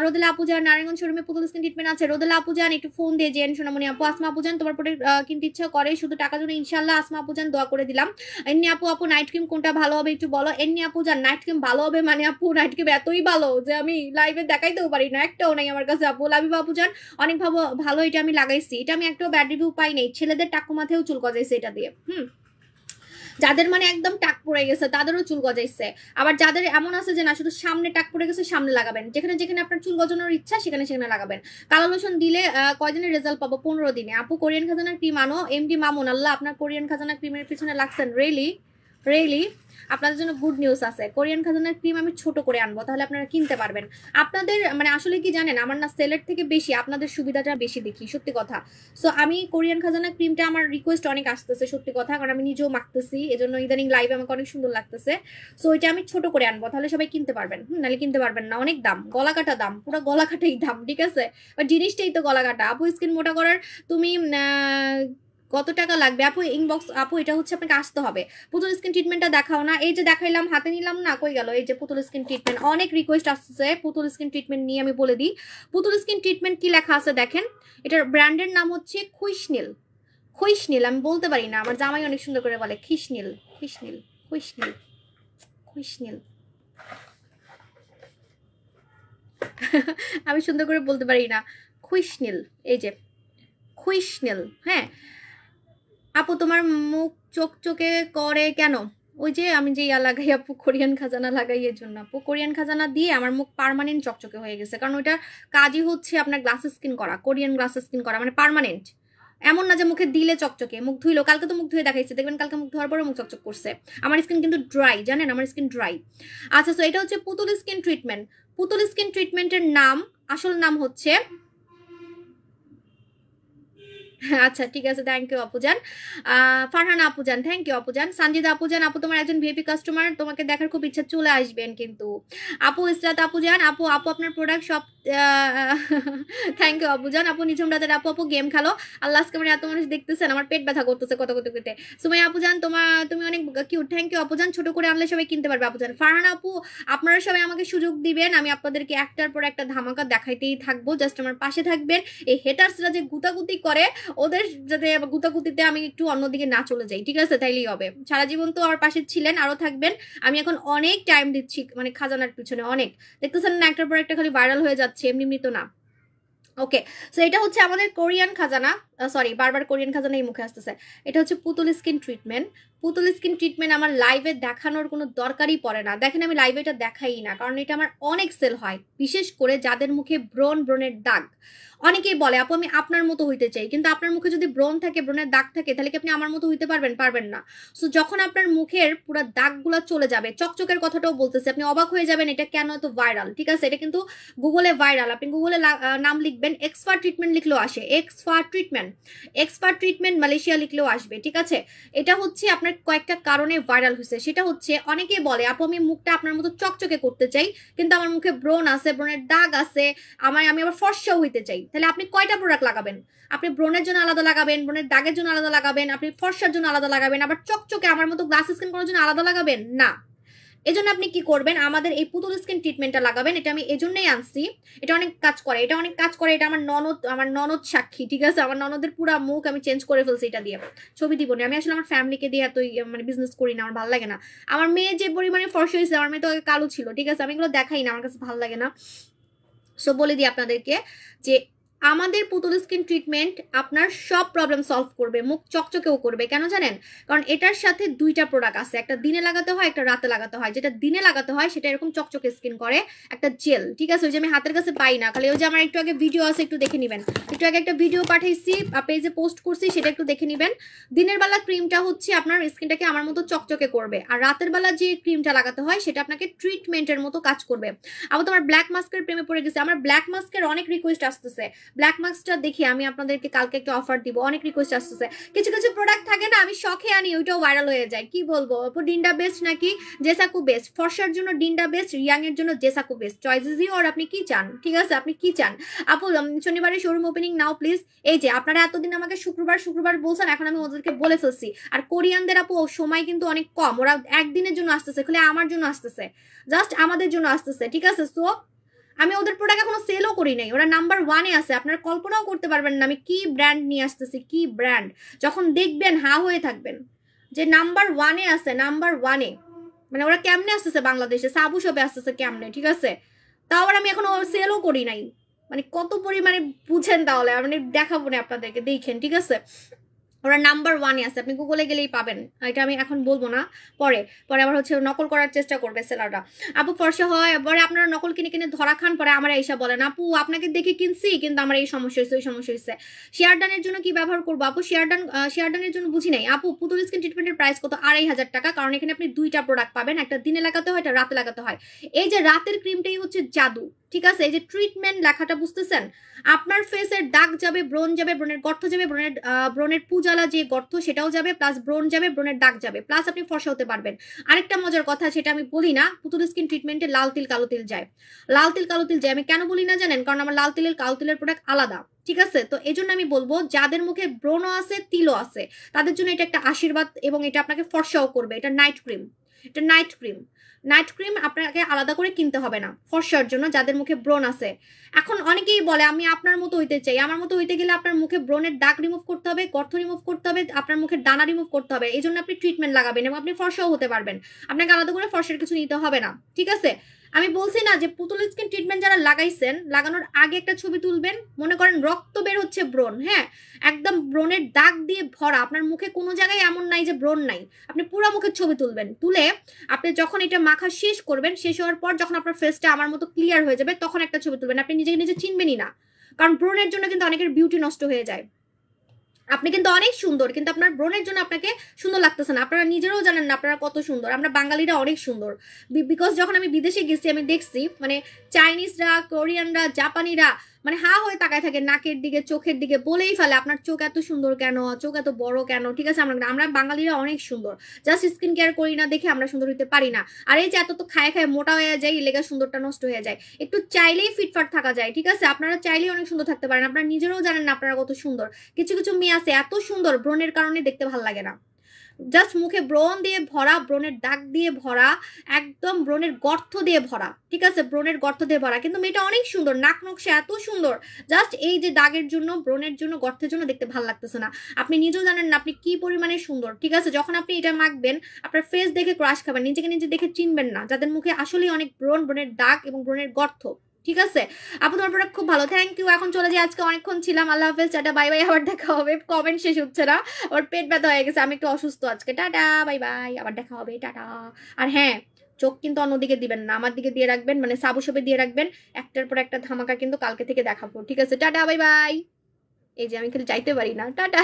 S1: রোদেলা আপু জান, নারায়ণগঞ্জ শোরুমে পুতুল স্কিন ট্রিটমেন্ট আছে। রোদেলা আপু জান একটু ফোন দিয়ে যেন সোনামণি আপু। আসমা আপু জান তোমার প্রোডাক্ট কিনতে ইচ্ছা করে শুধু টাকা জন্য, ইনশাল্লাহ আসমা আপু জান দোয়া করে দিলাম। এমনি আপু নাইট ক্রিম কোনটা ভালো হবে একটু বলো। এমনি আপু জান নাইট ক্রিম ভালো হবে মানে আপু নাইট ক্রিম এতই ভালো যে আমি লাইভে দেখাইতেও পারি না, একটাও নাই আমার কাছে আপু। লাবিবা আপু জান অনেক ভালো, এটা আমি লাগাইছি, এটা আমি একটাও ব্যাড রিভিউ পাই নাই। ছেলেদের টাকু মাথায়ও চুল গজাইছে এটা দিয়ে। যাদের মানে একদম টাক পড়ে গেছে তাদেরও চুল গজাইছে। আবার যাদের এমন আছে যে না শুধু সামনে টাক পড়ে গেছে সামনে লাগাবেন, যেখানে যেখানে আপনার চুল গজানোর ইচ্ছা সেখানে সেখানে লাগাবেন। কালো লোশন দিলে কয়দিনের রেজাল্ট পাবো? 15 দিনে। আপু কোরিয়ান খাজানার ক্রিম আনো। এমডি মামুন, আল্লাহ আপনার কোরিয়ান খাজানা ক্রিমের পিছনে লাগছেন, রিয়েলি আপনাদের জন্য গুড নিউজ আছে। কোরিয়ান খাজানার ক্রিম আমি ছোট করে আনবো, তাহলে আপনারা কিনতে পারবেন। আপনাদের মানে আসলে কি জানেন, আমার না সেলের থেকে বেশি আপনাদের সুবিধাটা বেশি দেখি, সত্যি কথা। সো আমি কোরিয়ান খাজানা ক্রিমটা আমার রিকোয়েস্ট অনেক আসতেছে, সত্যি কথা, কারণ আমি নিজেও মাখতেছি, এজন্য ইদানিং লাইভে আমাকে অনেক সুন্দর লাগতেছে। সো এটা আমি ছোট করে আনবো, তাহলে সবাই কিনতে পারবেন। নাহলে কিনতে পারবেন না, অনেক দাম, গলা কাটা দাম, পুরো গলা কাটাই দাম, ঠিক আছে। বা জিনিসটাই তো গলা কাটা। আপু স্কিন মোটা করার তুমি কত টাকা লাগবে? আপু ইনবক্স, আপু এটা হচ্ছে আপনাকে আসতে হবে। পুতুল স্কিন ট্রিটমেন্টটা দেখাও না, এই যে দেখাইলাম হাতে নিলাম না, কই গেল? এই যে পুতুল স্কিন ট্রিটমেন্ট, অনেক রিকোয়েস্ট আসছে পুতুল স্কিন ট্রিটমেন্ট নিয়ে। আমি বলে দিই পুতুল স্কিন ট্রিটমেন্ট কি লেখা আছে দেখেন, এটার ব্র্যান্ডের নাম হচ্ছে খুইশনীল। আমি বলতে পারি না, আমার জামাই অনেক সুন্দর করে বলে খুইশনীল। আমি সুন্দর করে বলতে পারি না, খুইশনীল, এই যে খুইশনীল। হ্যাঁ আপু তোমার মুখ চকচকে করে কেন? ওই যে আমি যে লাগাই আপু কোরিয়ান খাজানা লাগাই, এর জন্য। আপু কোরিয়ান খাজানা দিয়ে আমার মুখ পার্মানেন্ট চকচকে হয়ে গেছে, কারণ ওইটার কাজই হচ্ছে আপনার গ্লাস স্কিন করা, কোরিয়ান গ্লাস স্কিন করা, মানে পার্মানেন্ট। এমন না যে মুখে দিলে চকচকে, মুখ ধুইলো, কালকে তো মুখ ধুয়ে দেখাইছে, দেখবেন কালকে মুখ ধোয়ার পরে মুখ চকচক করছে। আমার স্কিন কিন্তু ড্রাই, জানেন আমার স্কিন ড্রাই। আচ্ছা, তো এটা হচ্ছে পুতুল স্কিন ট্রিটমেন্ট। পুতুল স্কিন ট্রিটমেন্টের নাম, আসল নাম হচ্ছে, আচ্ছা ঠিক আছে, থ্যাংক ইউ আপুজান। ফারহানা আপুজান, থ্যাংক ইউ আপুজান। সঞ্জিদা আপুজান, আপু তোমার একজন ভিআইপি কাস্টমার, তোমাকে দেখার খুব ইচ্ছা, চলে আসবেন কিন্তু। আপু ইসরাত আপুজান, আপু আপনার প্রোডাক্ট সব, থ্যাংক ইউ আপুজান। আপু নিঝুম রাতের আপু গেম খেলো, আল্লাহ আজকে এত মানুষ দেখতেছেন, আমার পেট ব্যথা করতেছে কত কত। সুমাইয়া আপুজান তুমি অনেক কিউট, থ্যাংক ইউ আপুজান। ছোট করে আনলে সবাই কিনতে পারবে আপুজান। ফারহানা আপু আপনারা সবাই আমাকে সুযোগ দিবেন, আমি আপনাদেরকে একটার পর একটা ধামাকা দেখাইতেই থাকবো, জাস্ট আমার পাশে থাকবেন। এই হেটার্সরা যে গুতাগুতি করে, ওদের যাতে গুতাগুতিতে আমি একটু অন্যদিকে না চলে যাই, ঠিক আছে, তাইলেই হবে। সারা জীবন তো আমার পাশে ছিলেন, আরো থাকবেন। আমি এখন অনেক টাইম দিচ্ছি মানে খাজানার পিছনে, অনেক, দেখতেছেন না একটার পর একটা খালি ভাইরাল হয়ে যাচ্ছে, এমনি তো না। ওকে, সো এটা হচ্ছে আমাদের কোরিয়ান খাজানা, সরি বারবার কোরিয়ান খাজানাই মুখে আসতেছে। এটা হচ্ছে পুতুল স্কিন ট্রিটমেন্ট। পুতুল স্কিন ট্রিটমেন্ট আমার লাইভে দেখানোর কোনো দরকারই পড়ে না, দেখেন আমি লাইভে এটা দেখাই না, কারণ এটা আমার অনেক সেল হয়, বিশেষ করে যাদের মুখে ব্রণের দাগ। অনেকেই বলে আপু আমি আপনার মতো হইতে চাই, কিন্তু আপনার মুখে যদি ব্রণ থাকে, ব্রণের দাগ থাকে, তাহলে কি আপনি আমার মতো হইতে পারবেন না। সো যখন আপনার মুখের পুরো দাগগুলো চলে যাবে, চকচকের কথাটাও বলতেছে, আপনি অবাক হয়ে যাবেন এটা কেন এত ভাইরাল, ঠিক আছে। এটা কিন্তু গুগলে ভাইরাল, আপনি গুগলে নাম লিখবেন, এক্সপার্ট ট্রিটমেন্ট লিখলেও আসে, এক্সপার্ট ট্রিটমেন্ট মালয়েশিয়া লিখলেও আসবে, ঠিক আছে। এটা হচ্ছে আপনার কয়েকটা কারণে ভাইরাল হয়েছে, সেটা হচ্ছে অনেকেই বলে আপু আমি মুখটা আপনার মতো চকচকে করতে চাই, কিন্তু আমার মুখে ব্রণ আছে, ব্রণের দাগ আছে, আমি আবার ফর্সাও হইতে চাই। তাহলে আপনি কয়টা প্রোডাক্ট লাগাবেন? আপনি ব্রণের জন্য আলাদা লাগাবেন, ব্রণের দাগের জন্য আলাদা লাগাবেন, আপনি ফর্সার জন্য আলাদা লাগাবেন, আবার চকচকে আমার মতো গ্লাস স্কিন করার জন্য আলাদা লাগাবেন না। এজন্য আপনি কি করবেন, আমাদের এই পুতুল স্কিন ট্রিটমেন্টটা লাগাবেন। এটা আমি এজন্যই আনছি, এটা অনেক কাজ করে, এটা আমার ননদ সাক্ষী, ঠিক আছে। আমার ননদের পুরো মুখ আমি চেঞ্জ করে ফেলছি এটা দিয়ে, ছবি দিব না আমি, আসলে আমার ফ্যামিলিকে দিয়ে এত মানে বিজনেস করি না, আমার ভালো লাগে না। আমার মেয়ে যে পরিমাণে ফর্সা হয়েছে, আমার মেয়ে তো কালো ছিল, ঠিক আছে, আমি এগুলো দেখাই না, আমার কাছে ভালো লাগে না। সো বলে দিই আপনাদেরকে যে আমাদের পুতুল স্কিন ট্রিটমেন্ট আপনার সব প্রবলেম সলভ করবে, মুখ চকচকেও করবে। কেন জানেন? কারণ এটার সাথে দুইটা প্রোডাক্ট আছে, একটা দিনে লাগাতে হয়, একটা রাতে লাগাতে হয়। যেটা দিনে লাগাতে হয় সেটা এরকম চকচকে স্কিন করে, একটা জেল, ঠিক আছে? ওই যে আমি হাতের কাছে পাই না, খালি ওই যে আমার একটু আগে ভিডিও আছে, একটু দেখে নেবেন। একটু আগে একটা ভিডিও পাঠাইছি, পেজে পোস্ট করছি, সেটা একটু দেখে নেবেন। দিনের বেলা ক্রিমটা হচ্ছে আপনার স্কিনটাকে আমার মতো চকচকে করবে, আর রাতের বেলা যে ক্রিমটা লাগাতে হয় সেটা আপনাকে ট্রিটমেন্টের মতো কাজ করবে। আবার তোমার ব্ল্যাক মাস্কের প্রেমে পড়ে গেছে, আমার ব্ল্যাক মাস্কের অনেক রিকোয়েস্ট আসতেছে। ব্ল্যাক মাস্কটা দেখি আমি আপনাদেরকে কালকে একটা অফার দিব, অনেক রিকোয়েস্ট আসতেছে। কিছু কিছু প্রোডাক্ট থাকে না, আমি শখে আনি, ওইটাও ভাইরাল হয়ে যায়। কি বলবো আপু, ডিন্ডা বেস্ট নাকি জেসাকু বেস্ট? ফর্সার জন্য ডিন্ডা বেস্ট, রিয়াং এর জন্য জেসাকু বেস্ট। চয়েস ইজ ইওর, আপনি কি চান? ঠিক আছে, আপনি কি চান আপু? শনিবারে শোরুম ওপেনিং নাও প্লিজ। এই যে আপনারা এতদিন আমাকে শুক্রবার শুক্রবার বলছেন, এখন আমি ওদেরকে বলে ফেলছি। আর কোরিয়ানদের আপু সময় কিন্তু অনেক কম, ওরা একদিনের জন্য আসতেছে, খালি আমার জন্য আসতেছে, জাস্ট আমাদের জন্য আসতেছে, ঠিক আছে? সো আমি ওদের প্রোডাক্ট এখনো সেলও করি নাই, ওরা নাম্বার 1-এ আছে। আপনারা কল্পনাও করতে পারবেন না আমি কি ব্র্যান্ড নিয়ে আসতেছি, কি ব্র্যান্ড। যখন দেখবেন হা হয়ে থাকবেন যে নাম্বার 1-এ আছে, নাম্বার 1-এ। মানে ওরা কেমনে আসতেছে বাংলাদেশে, সাবু শপে আসতেছে কেমনে, ঠিক আছে? তাও আবার আমি এখনো সেলও করি নাই। মানে কত পরিমাণে বুঝেন তাহলে, মানে দেখাবো না আপনাদেরকে, দেখেন, ঠিক আছে? ওরা নাম্বার 1-এ আছে, আপনি গুগলে গেলেই পাবেন। এটা আমি এখন বলবো না, পরে পরে আবার হচ্ছে নকল করার চেষ্টা করবে সেলাররা। আপু ফর্সা হয়, পরে আপনারা নকল কিনে কিনে ধরা খান, পরে আমার এইসব বলেন আপু আপনাকে দেখে কিনছি কিন্তু আমার এই সমস্যা হয়েছে, ওই সমস্যা হয়েছে। শেয়ারডানের জন্য কি ব্যবহার করবো আপু? শেয়ারডানের জন্য বুঝি নাই আপু। পুতুল স্কিন ট্রিটমেন্টের প্রাইস কত? 2500 টাকা। কারণ এখানে আপনি দুইটা প্রোডাক্ট পাবেন, একটা দিনে লাগাতে হয়, একটা রাতে লাগাতে হয়। এই যে রাতের ক্রিমটাই হচ্ছে জাদু, ঠিক আছে? এই যে ট্রিটমেন্ট লেখাটা বুঝতেছেন? আপনার ফেসের দাগ যাবে, ব্রণ যাবে, ব্রণের গর্ত যাবে, ব্রণের পূজালা যে গর্ত সেটাও যাবে, প্লাস ব্রণ যাবে, ব্রণের দাগ যাবে, প্লাস আপনি ফর্সা হতে পারবেন। আরেকটা মজার কথা, সেটা আমি বলি না, পুতুল স্কিন ট্রিটমেন্টে লাল তিল কালো তিল যায়। লাল তিল কালো তিল যায় আমি কেন বলি না জানেন? কারণ আমার লাল তিলের কালো তিলের প্রোডাক্ট আলাদা, ঠিক আছে? তো এই জন্য আমি বলবো যাদের মুখে ব্রণও আছে, তিলও আছে, তাদের জন্য এটা একটা আশীর্বাদ, এবং এটা আপনাকে ফর্সাও করবে। এটা নাইট ক্রিম, এটা নাইট ক্রিম। নাইট ক্রিম আপনাকে আলাদা করে কিনতে হবে না ফর্সার জন্য, যাদের মুখে ব্রণ আছে। এখন অনেকেই বলে আমি আপনার মতো হইতে চাই। আমার মতো হইতে গেলে আপনার মুখে ব্রণের দাগ রিমুভ করতে হবে, গর্ত রিমুভ করতে হবে, আপনার মুখের দানা রিমুভ করতে হবে। এই জন্য আপনি ট্রিটমেন্ট লাগাবেন এবং আপনি ফর্সাও হতে পারবেন, আপনাকে আলাদা করে ফর্সার কিছু নিতে হবে না, ঠিক আছে? আমি বলছি না যে পুতুল স্কিন ট্রিটমেন্ট যারা লাগাইছেন, লাগানোর আগে একটা ছবি তুলবেন, মনে করেন রক্ত বের হচ্ছে ব্রণ, হ্যাঁ, একদম ব্রণের দাগ দিয়ে ভরা, আপনার মুখে কোনো জায়গায় এমন নাই যে ব্রণ নাই, আপনি পুরো মুখের ছবি তুলবেন। তুলে আপনি যখন এটা মাখা শেষ করবেন, শেষ হওয়ার পর যখন আপনার ফেসটা আমার মতো ক্লিয়ার হয়ে যাবে, তখন একটা ছবি তুলবেন। আপনি নিজেকে নিজে চিনবেনই না, কারণ ব্রণের জন্য কিন্তু অনেকের বিউটি নষ্ট হয়ে যায়। আপনি কিন্তু অনেক সুন্দর, কিন্তু আপনার ব্রণের জন্য আপনাকে সুন্দর লাগতেছে না, আপনারা নিজেরাও জানেন না আপনারা কত সুন্দর। আমরা বাঙালিরা অনেক সুন্দর, বিকজ যখন আমি বিদেশে গেছি আমি দেখছি মানে চাইনিজরা, কোরিয়ানরা, জাপানিরা মানে হা হয়ে তাকায় থাকে নাকের দিকে, চোখের দিকে, বলেই ফেলে আপনার চোখ এত সুন্দর কেন, চোখ এত বড় কেন, ঠিক আছে? আমরা বাঙালিরা অনেক সুন্দর, জাস্ট স্কিন কেয়ার করি না দেখে আমরা সুন্দর হইতে পারি না। আর এই যে এত তো খায় খায় মোটা হয়ে যায়, লেগা সুন্দরটা নষ্ট হয়ে যায়। একটু চাইলেই ফিটফাট থাকা যায়, ঠিক আছে? আপনারা চাইলেই অনেক সুন্দর থাকতে পারেন, আপনারা নিজেরাও জানেন না আপনারা কত সুন্দর। কিছু কিছু মেয়ে আছে এত সুন্দর, ব্রণের কারণে দেখতে ভালো লাগে না, জাস্ট মুখে ব্রণ দিয়ে ভরা, ব্রণের দাগ দিয়ে ভরা, একদম ব্রণের গর্ত দিয়ে ভরা, ঠিক আছে? ব্রণের গর্ত দিয়ে ভরা, কিন্তু মেয়েটা অনেক সুন্দর, নাক নকশা এত সুন্দর, জাস্ট এই যে দাগের জন্য, ব্রণের জন্য, গর্তের জন্য দেখতে ভালো লাগতেছে না। আপনি নিজেও জানেন না আপনি কি পরিমাণে সুন্দর, ঠিক আছে? যখন আপনি এটা মাখবেন, আপনার ফেস দেখে ক্রাশ খাবেন, নিজেকে নিজে দেখে চিনবেন না, যাদের মুখে আসলেই অনেক ব্রণ, ব্রণের দাগ এবং ব্রণের গর্ত, ঠিক আছে? আপু তোমার প্রোডাক্ট খুব ভালো, থ্যাংক ইউ। এখন চলে যাই, আজকে অনেকক্ষণ ছিলাম, আল্লাহ হাফেজ, টাটা বাই বাই, আবার দেখা হবে। কমেন্ট শেষ হচ্ছে না, ওর পেট ব্যথা হয়ে গেছে, আমি একটু অসুস্থ আজকে, টাটা বাই বাই, আবার দেখা হবে, টাটা। আর হ্যাঁ, চোখ কিন্তু অন্যদিকে দিবেন না, আমার দিকে দিয়ে রাখবেন, মানে সাবু শপে দিয়ে রাখবেন। একটার পর একটা ধামাকা কিন্তু কালকে থেকে দেখাবো, ঠিক আছে? Tata bye bye. এই যে আমি খালি যাইতে পারি না, টাটা।